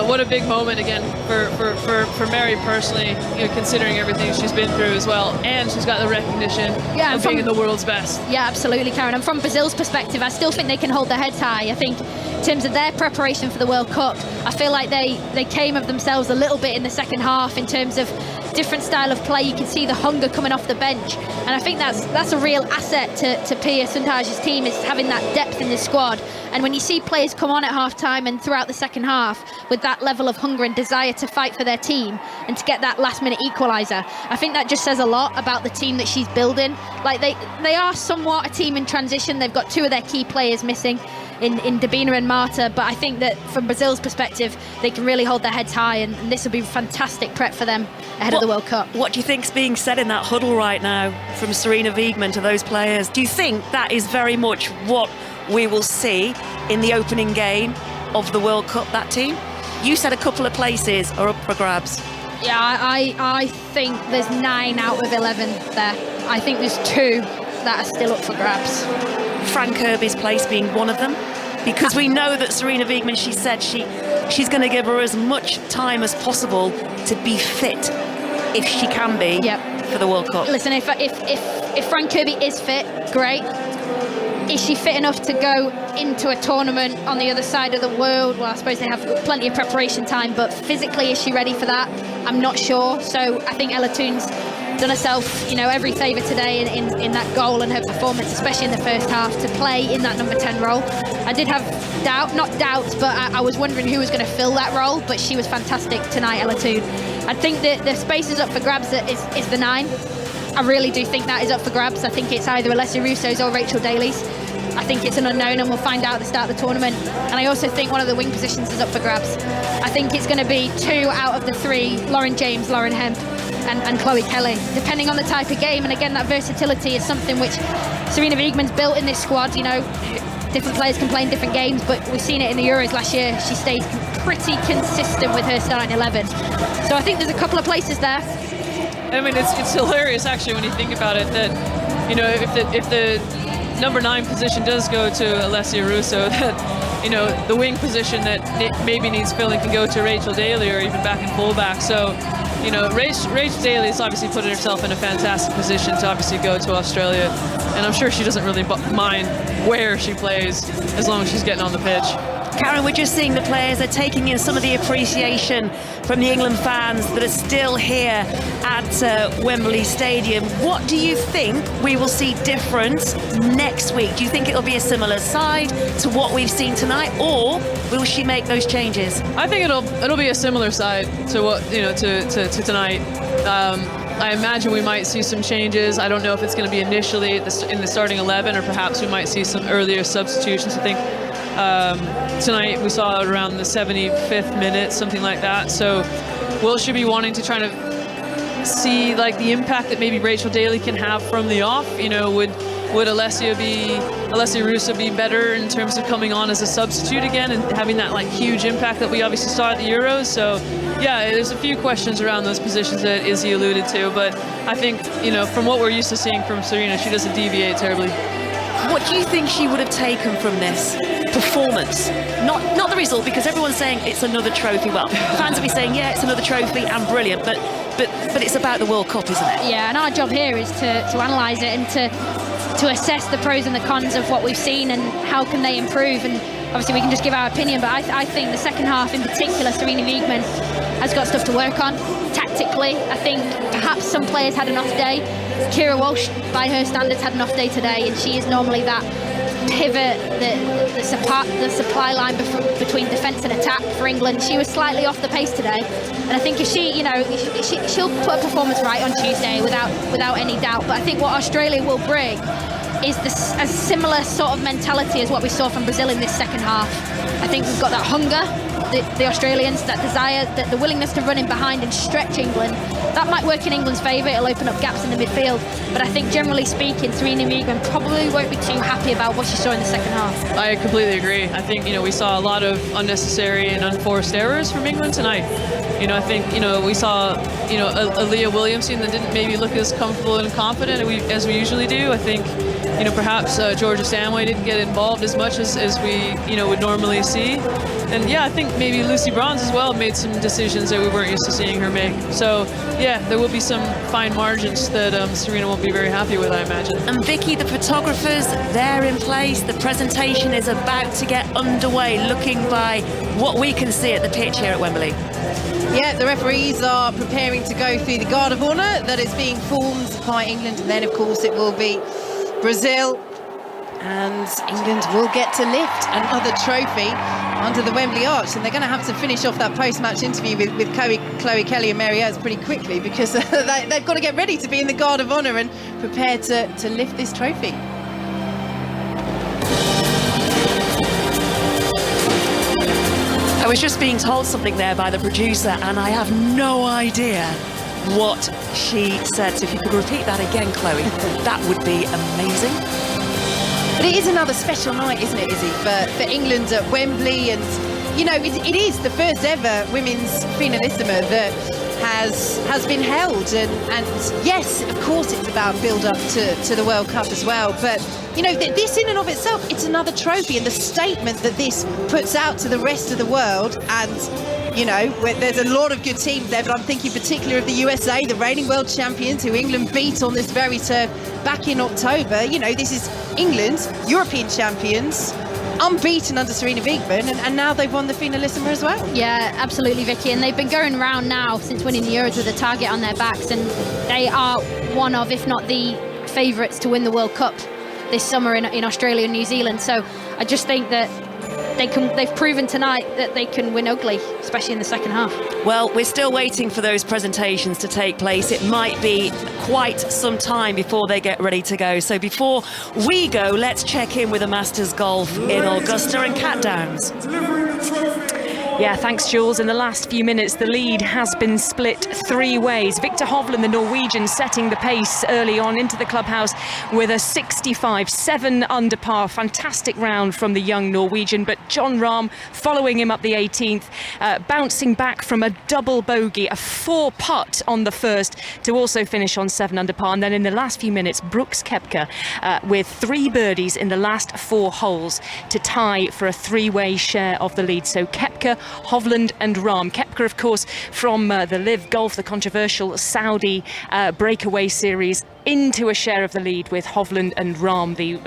what a big moment again for Mary personally, considering everything she's been through as well. And she's got the recognition of being in the world's best. Yeah, absolutely, Karen. And from Brazil's perspective, I still think they can hold their heads high. I think in terms of their preparation for the World Cup, I feel like they came of themselves a little bit in the second half in terms of different style of play. You can see the hunger coming off the bench. And I think that's a real asset to Pia Sundhage's team, is having that depth in the squad. And when you see players come on at half-time and throughout the second half with that level of hunger and desire to fight for their team and to get that last-minute equaliser, I think that just says a lot about the team that she's building. Like, they are somewhat a team in transition. They've got 2 of their key players missing in Dabina and Marta, but I think that from Brazil's perspective, they can really hold their heads high, and this will be fantastic prep for them ahead of the World Cup. What do you think's being said in that huddle right now from Serena Wiegmann to those players? Do you think that is very much what we will see in the opening game of the World Cup, that team? You said a couple of places are up for grabs. Yeah, I think there's 9 out of 11 there. I think there's 2 that are still up for grabs. Fran Kirby's place being one of them, because we know that Sarina Wiegman, she said she's going to give her as much time as possible to be fit, if she can be, for the World Cup. Listen, if Fran Kirby is fit, great. Is she fit enough to go into a tournament on the other side of the world? Well, I suppose they have plenty of preparation time, but physically, is she ready for that? I'm not sure. So I think Ella Toon's done herself, every favour today in that goal and her performance, especially in the first half, to play in that number 10 role. I did have not doubts, but I was wondering who was going to fill that role, but she was fantastic tonight, Ella Toon. I think that the space is up for grabs is the 9. I really do think that is up for grabs. I think it's either Alessia Russo's or Rachel Daly's. I think it's an unknown, and we'll find out at the start of the tournament. And I also think one of the wing positions is up for grabs. I think it's going to be 2 out of the 3, Lauren James, Lauren Hemp, and Chloe Kelly, depending on the type of game. And again, that versatility is something which Sarina Wiegman's built in this squad. Different players can play in different games, but we've seen it in the Euros last year. She stays pretty consistent with her starting 11. So I think there's a couple of places there. I mean, it's hilarious actually when you think about it that, if the number 9 position does go to Alessia Russo, that, the wing position that maybe needs filling can go to Rachel Daly or even back in fullback. So, Rachel Daly has obviously put herself in a fantastic position to obviously go to Australia. And I'm sure she doesn't really mind where she plays as long as she's getting on the pitch. Karen, we're just seeing the players are taking in some of the appreciation from the England fans that are still here at Wembley Stadium. What do you think we will see different next week? Do you think it'll be a similar side to what we've seen tonight, or will she make those changes? I think it'll be a similar side to what to tonight. I imagine we might see some changes. I don't know if it's going to be initially in the starting 11, or perhaps we might see some earlier substitutions. I think tonight we saw it around the 75th minute, something like that. So will she be wanting to try to see the impact that maybe Rachel Daly can have from the off? Would Alessia Russo be better in terms of coming on as a substitute again and having that huge impact that we obviously saw at the Euros? So yeah, there's a few questions around those positions that Izzy alluded to, but I think from what we're used to seeing from Sarina, she doesn't deviate terribly. What do you think she would have taken from this performance? Not the result, because everyone's saying it's another trophy. Well, fans will be saying, yeah, it's another trophy and brilliant, but it's about the World Cup, isn't it? Yeah, and our job here is to analyse it and to assess the pros and the cons of what we've seen and how can they improve. And obviously we can just give our opinion, but I think the second half in particular, Sarina Wiegman has got stuff to work on tactically. I think perhaps some players had an off day. Kira Walsh, by her standards, had an off day today, and she is normally that pivot, the supply line between defence and attack for England. She was slightly off the pace today, and I think if she'll put a performance right on Tuesday without any doubt. But I think what Australia will bring is a similar sort of mentality as what we saw from Brazil in this second half. I think we've got that hunger, the Australians, that desire, the willingness to run in behind and stretch England. That might work in England's favour. It'll open up gaps in the midfield. But I think generally speaking, Sarina Wiegman probably won't be too happy about what she saw in the second half. I completely agree. I think we saw a lot of unnecessary and unforced errors from England tonight. I think we saw Aaliyah Williamson that didn't maybe look as comfortable and confident as we usually do. I think perhaps Georgia Stanway didn't get involved as much as we would normally see. And yeah, I think maybe Lucy Bronze as well made some decisions that we weren't used to seeing her make. So yeah, there will be some fine margins that Sarina won't be very happy with, I imagine. And Vicky, the photographers, they're in place. The presentation is about to get underway, looking by what we can see at the pitch here at Wembley. Yeah, the referees are preparing to go through the Guard of Honour that is being formed by England, and then of course it will be Brazil, and England will get to lift another trophy under the Wembley Arch, and they're going to have to finish off that post-match interview with Chloe Kelly and Mary Earps pretty quickly, because they've got to get ready to be in the Guard of Honour and prepare to lift this trophy. I was just being told something there by the producer, and I have no idea what she said. So if you could repeat that again, Chloe, that would be amazing. But it is another special night, isn't it, Izzy, for England at Wembley. And, you know, it is the first ever women's Finalissima that has been held. And yes, of course, it's about build-up to the World Cup as well. But, you know, this in and of itself, it's another trophy. And the statement that this puts out to the rest of the world, and, you know, there's a lot of good teams there, but I'm thinking particularly of the USA, the reigning world champions who England beat on this very turf back in October. You know, this is England, European champions, unbeaten under Serena Wiegmann, and now they've won the Finalissima as well. Yeah, absolutely, Vicky. And they've been going around now since winning the Euros with a target on their backs, and they are one of, if not the favourites to win the World Cup this summer in Australia and New Zealand. So I just think that they've proven tonight that they can win ugly, especially in the second half. Well, we're still waiting for those presentations to take place. It might be quite some time before they get ready to go. So before we go, let's check in with the Masters Golf in Augusta and Cat Downs. Yeah, thanks, Jules. In the last few minutes, the lead has been split three ways. Victor Hovland, the Norwegian, setting the pace early on into the clubhouse with a 65, 7 under par. Fantastic round from the young Norwegian. But Jon Rahm following him up the 18th, bouncing back from a double bogey, a 4-putt on the first to also finish on 7 under par. And then in the last few minutes, Brooks Koepka with 3 birdies in the last 4 holes to tie for a 3-way share of the lead. So Koepka, Hovland and Rahm. Koepka, of course, from the Live Golf, the controversial Saudi breakaway series, into a share of the lead with Hovland and Rahm, the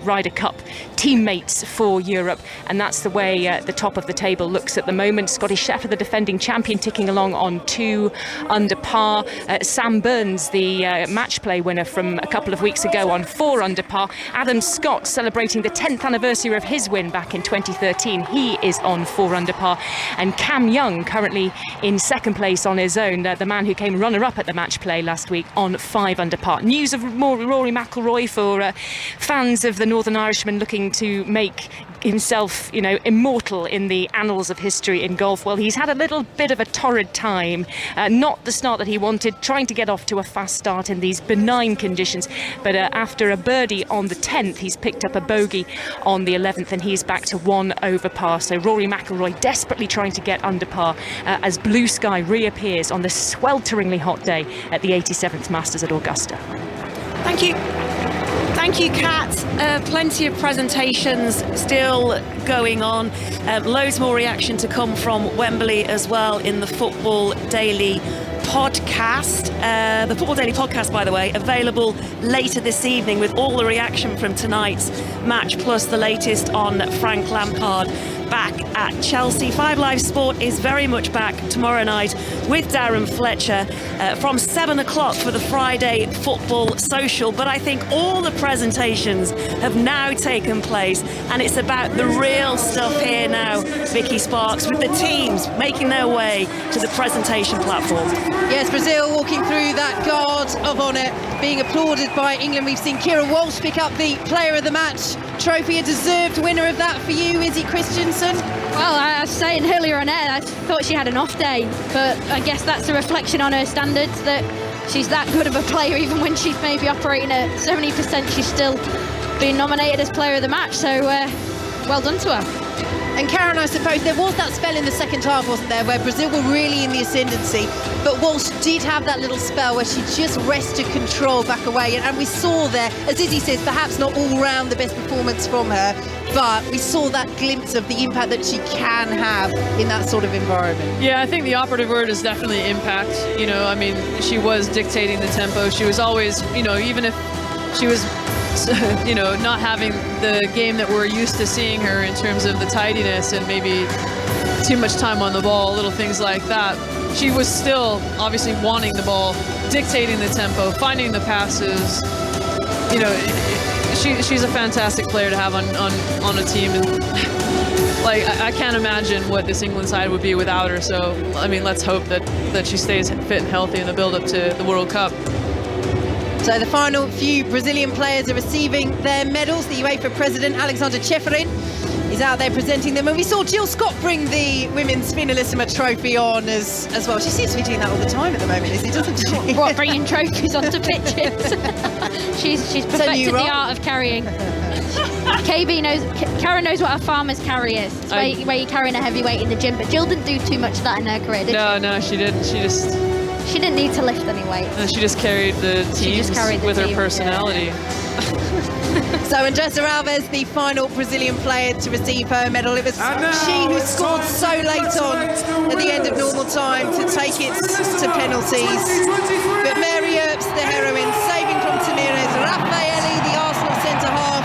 Ryder Cup teammates for Europe. And that's the way the top of the table looks at the moment. Scotty Scheffler, the defending champion, ticking along on 2 under par. Sam Burns, the match play winner from a couple of weeks ago, on 4 under par. Adam Scott celebrating the 10th anniversary of his win back in 2013. He is on 4 under par. And Cam Young, currently in second place on his own, the man who came runner-up at the match play last week, on 5 under par. News of Rory McIlroy for fans of the Northern Irishman looking to make himself, you know, immortal in the annals of history in golf. Well, he's had a little bit of a torrid time, not the start that he wanted, trying to get off to a fast start in these benign conditions. But after a birdie on the 10th, he's picked up a bogey on the 11th, and he's back to 1 over par. So Rory McIlroy desperately trying to get under par as blue sky reappears on the swelteringly hot day at the 87th Masters at Augusta. Thank you. Thank you, Kat. Plenty of presentations still going on. Loads more reaction to come from Wembley as well in the Football Daily podcast. The Football Daily podcast, by the way, available later this evening with all the reaction from tonight's match, plus the latest on Frank Lampard back at Chelsea. 5 Live Sport is very much back tomorrow night with Darren Fletcher from 7 o'clock for the Friday Football Social. But I think all the presentations have now taken place, and it's about the real stuff here now, Vicky Sparks, with the teams making their way to the presentation platform. Yes, Brazil walking through that guard of honour, being applauded by England. We've seen Kira Walsh pick up the Player of the Match trophy, a deserved winner of that for you, Izzy Christiansen. Well, I was saying earlier on air, I thought she had an off day, but I guess that's a reflection on her standards, that she's that good of a player. Even when she's maybe operating at 70%, she's still being nominated as Player of the Match, so well done to her. And Karen, I suppose there was that spell in the second half, wasn't there, where Brazil were really in the ascendancy, but Walsh did have that little spell where she just wrested control back away, and we saw there, as Izzy says, perhaps not all round the best performance from her, but we saw that glimpse of the impact that she can have in that sort of environment. Yeah, I think the operative word is definitely impact. You know, I mean, she was dictating the tempo. She was always, you know, even if she was, you know, not having the game that we're used to seeing her in terms of the tidiness and maybe too much time on the ball, little things like that, she was still obviously wanting the ball, dictating the tempo, finding the passes. You know, she's a fantastic player to have on a team, and like I can't imagine what this England side would be without her. So I mean, let's hope that she stays fit and healthy in the build-up to the World Cup. So the final few Brazilian players are receiving their medals. The UEFA president, Alexander Ceferin, is out there presenting them. And we saw Jill Scott bring the women's Finalissima trophy on as well. She seems to be doing that all the time at the moment, doesn't she? What, bringing trophies onto pitches? she's perfected the art of carrying. Karen knows what a farmer's carry is. It's where you're carrying a heavy weight in the gym. But Jill didn't do too much of that in her career, did she? No, she didn't. She didn't need to lift any weight. No, she just carried the teams with her personality. Yeah. So Andressa Alves, the final Brazilian player to receive her medal. It was she who scored so late on at the end of normal time to take it to penalties. But Mary Earps, the heroine, saving from Tamires, Raffaelli, the Arsenal centre-half,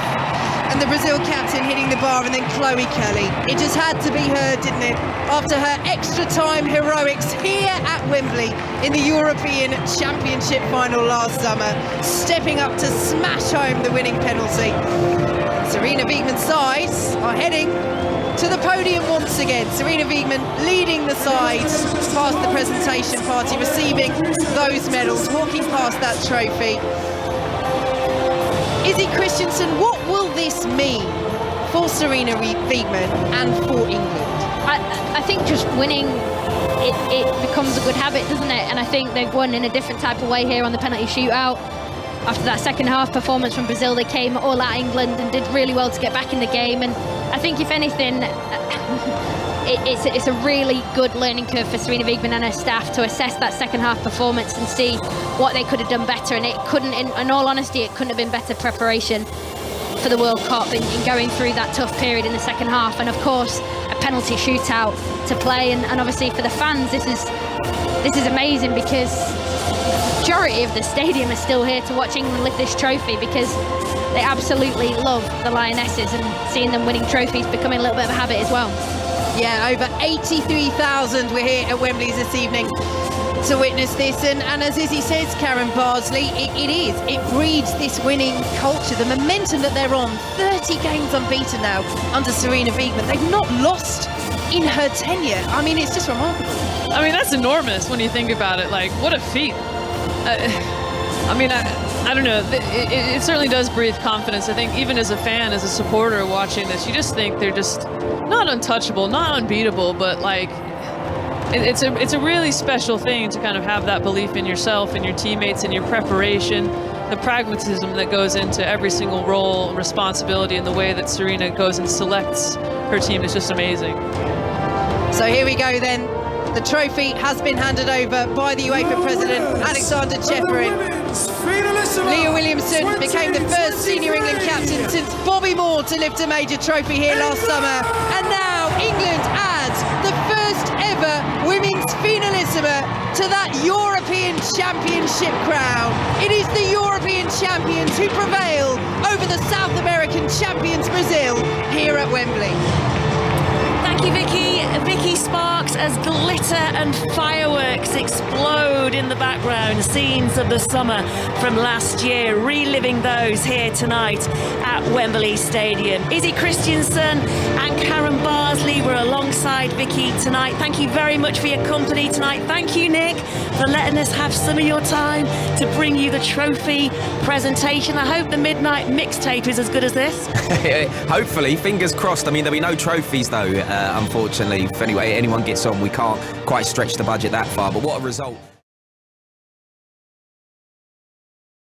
and the Brazil captain hitting the bar, and then Chloe Kelly. It just had to be her, didn't it? After her extra time heroics here at Wembley in the European Championship final last summer, stepping up to smash home the winning penalty. Sarina Wiegman's sides are heading to the podium once again. Sarina Wiegman leading the side past the presentation party, receiving those medals, walking past that trophy. Izzy Christiansen, what will this mean for Sarina Wiegman and for England? I think just winning, it becomes a good habit, doesn't it? And I think they've won in a different type of way here on the penalty shootout. After that second half performance from Brazil, they came all at England and did really well to get back in the game. And I think, if anything, it's a really good learning curve for Sarina Wiegman and her staff to assess that second half performance and see what they could have done better. And it couldn't, in all honesty, it couldn't have been better preparation for the World Cup in going through that tough period in the second half. And of course, a penalty shootout to play, and obviously for the fans, this is amazing, because the majority of the stadium is still here to watch England lift this trophy, because they absolutely love the Lionesses, and seeing them winning trophies becoming a little bit of a habit as well. Yeah, over 83,000 we're here at Wembley this evening to witness this, and as Izzy says, Karen Bardsley, it breeds this winning culture, the momentum that they're on. 30 games unbeaten now under Sarina Wiegman. They've not lost in her tenure. I mean, it's just remarkable. I mean, that's enormous when you think about it. Like, what a feat. I mean, I don't know. It certainly does breathe confidence. I think even as a fan, as a supporter watching this, you just think they're just not untouchable, not unbeatable, but like, it's a really special thing to kind of have that belief in yourself and your teammates and your preparation, the pragmatism that goes into every single role, responsibility, and the way that Sarina goes and selects her team is just amazing. So here we go then. The trophy has been handed over by the UEFA president, Alexander Ceferin. Leah Williamson became the first senior England captain since Bobby Moore to lift a major trophy here last summer. And now England adds the first ever women's Finalissima to that European Championship crown. It is the European champions who prevail over the South American champions Brazil here at Wembley. Thank you, Vicky. Vicky Sparks, as glitter and fireworks explode in the background. Scenes of the summer from last year, reliving those here tonight at Wembley Stadium. Izzy Christiansen and Karen Bardsley were alongside Vicky tonight. Thank you very much for your company tonight. Thank you, Nick, for letting us have some of your time to bring you the trophy presentation. I hope the midnight mixtape is as good as this. Hopefully, fingers crossed. I mean, there'll be no trophies though, unfortunately. If anyone gets on, we can't quite stretch the budget that far, but what a result.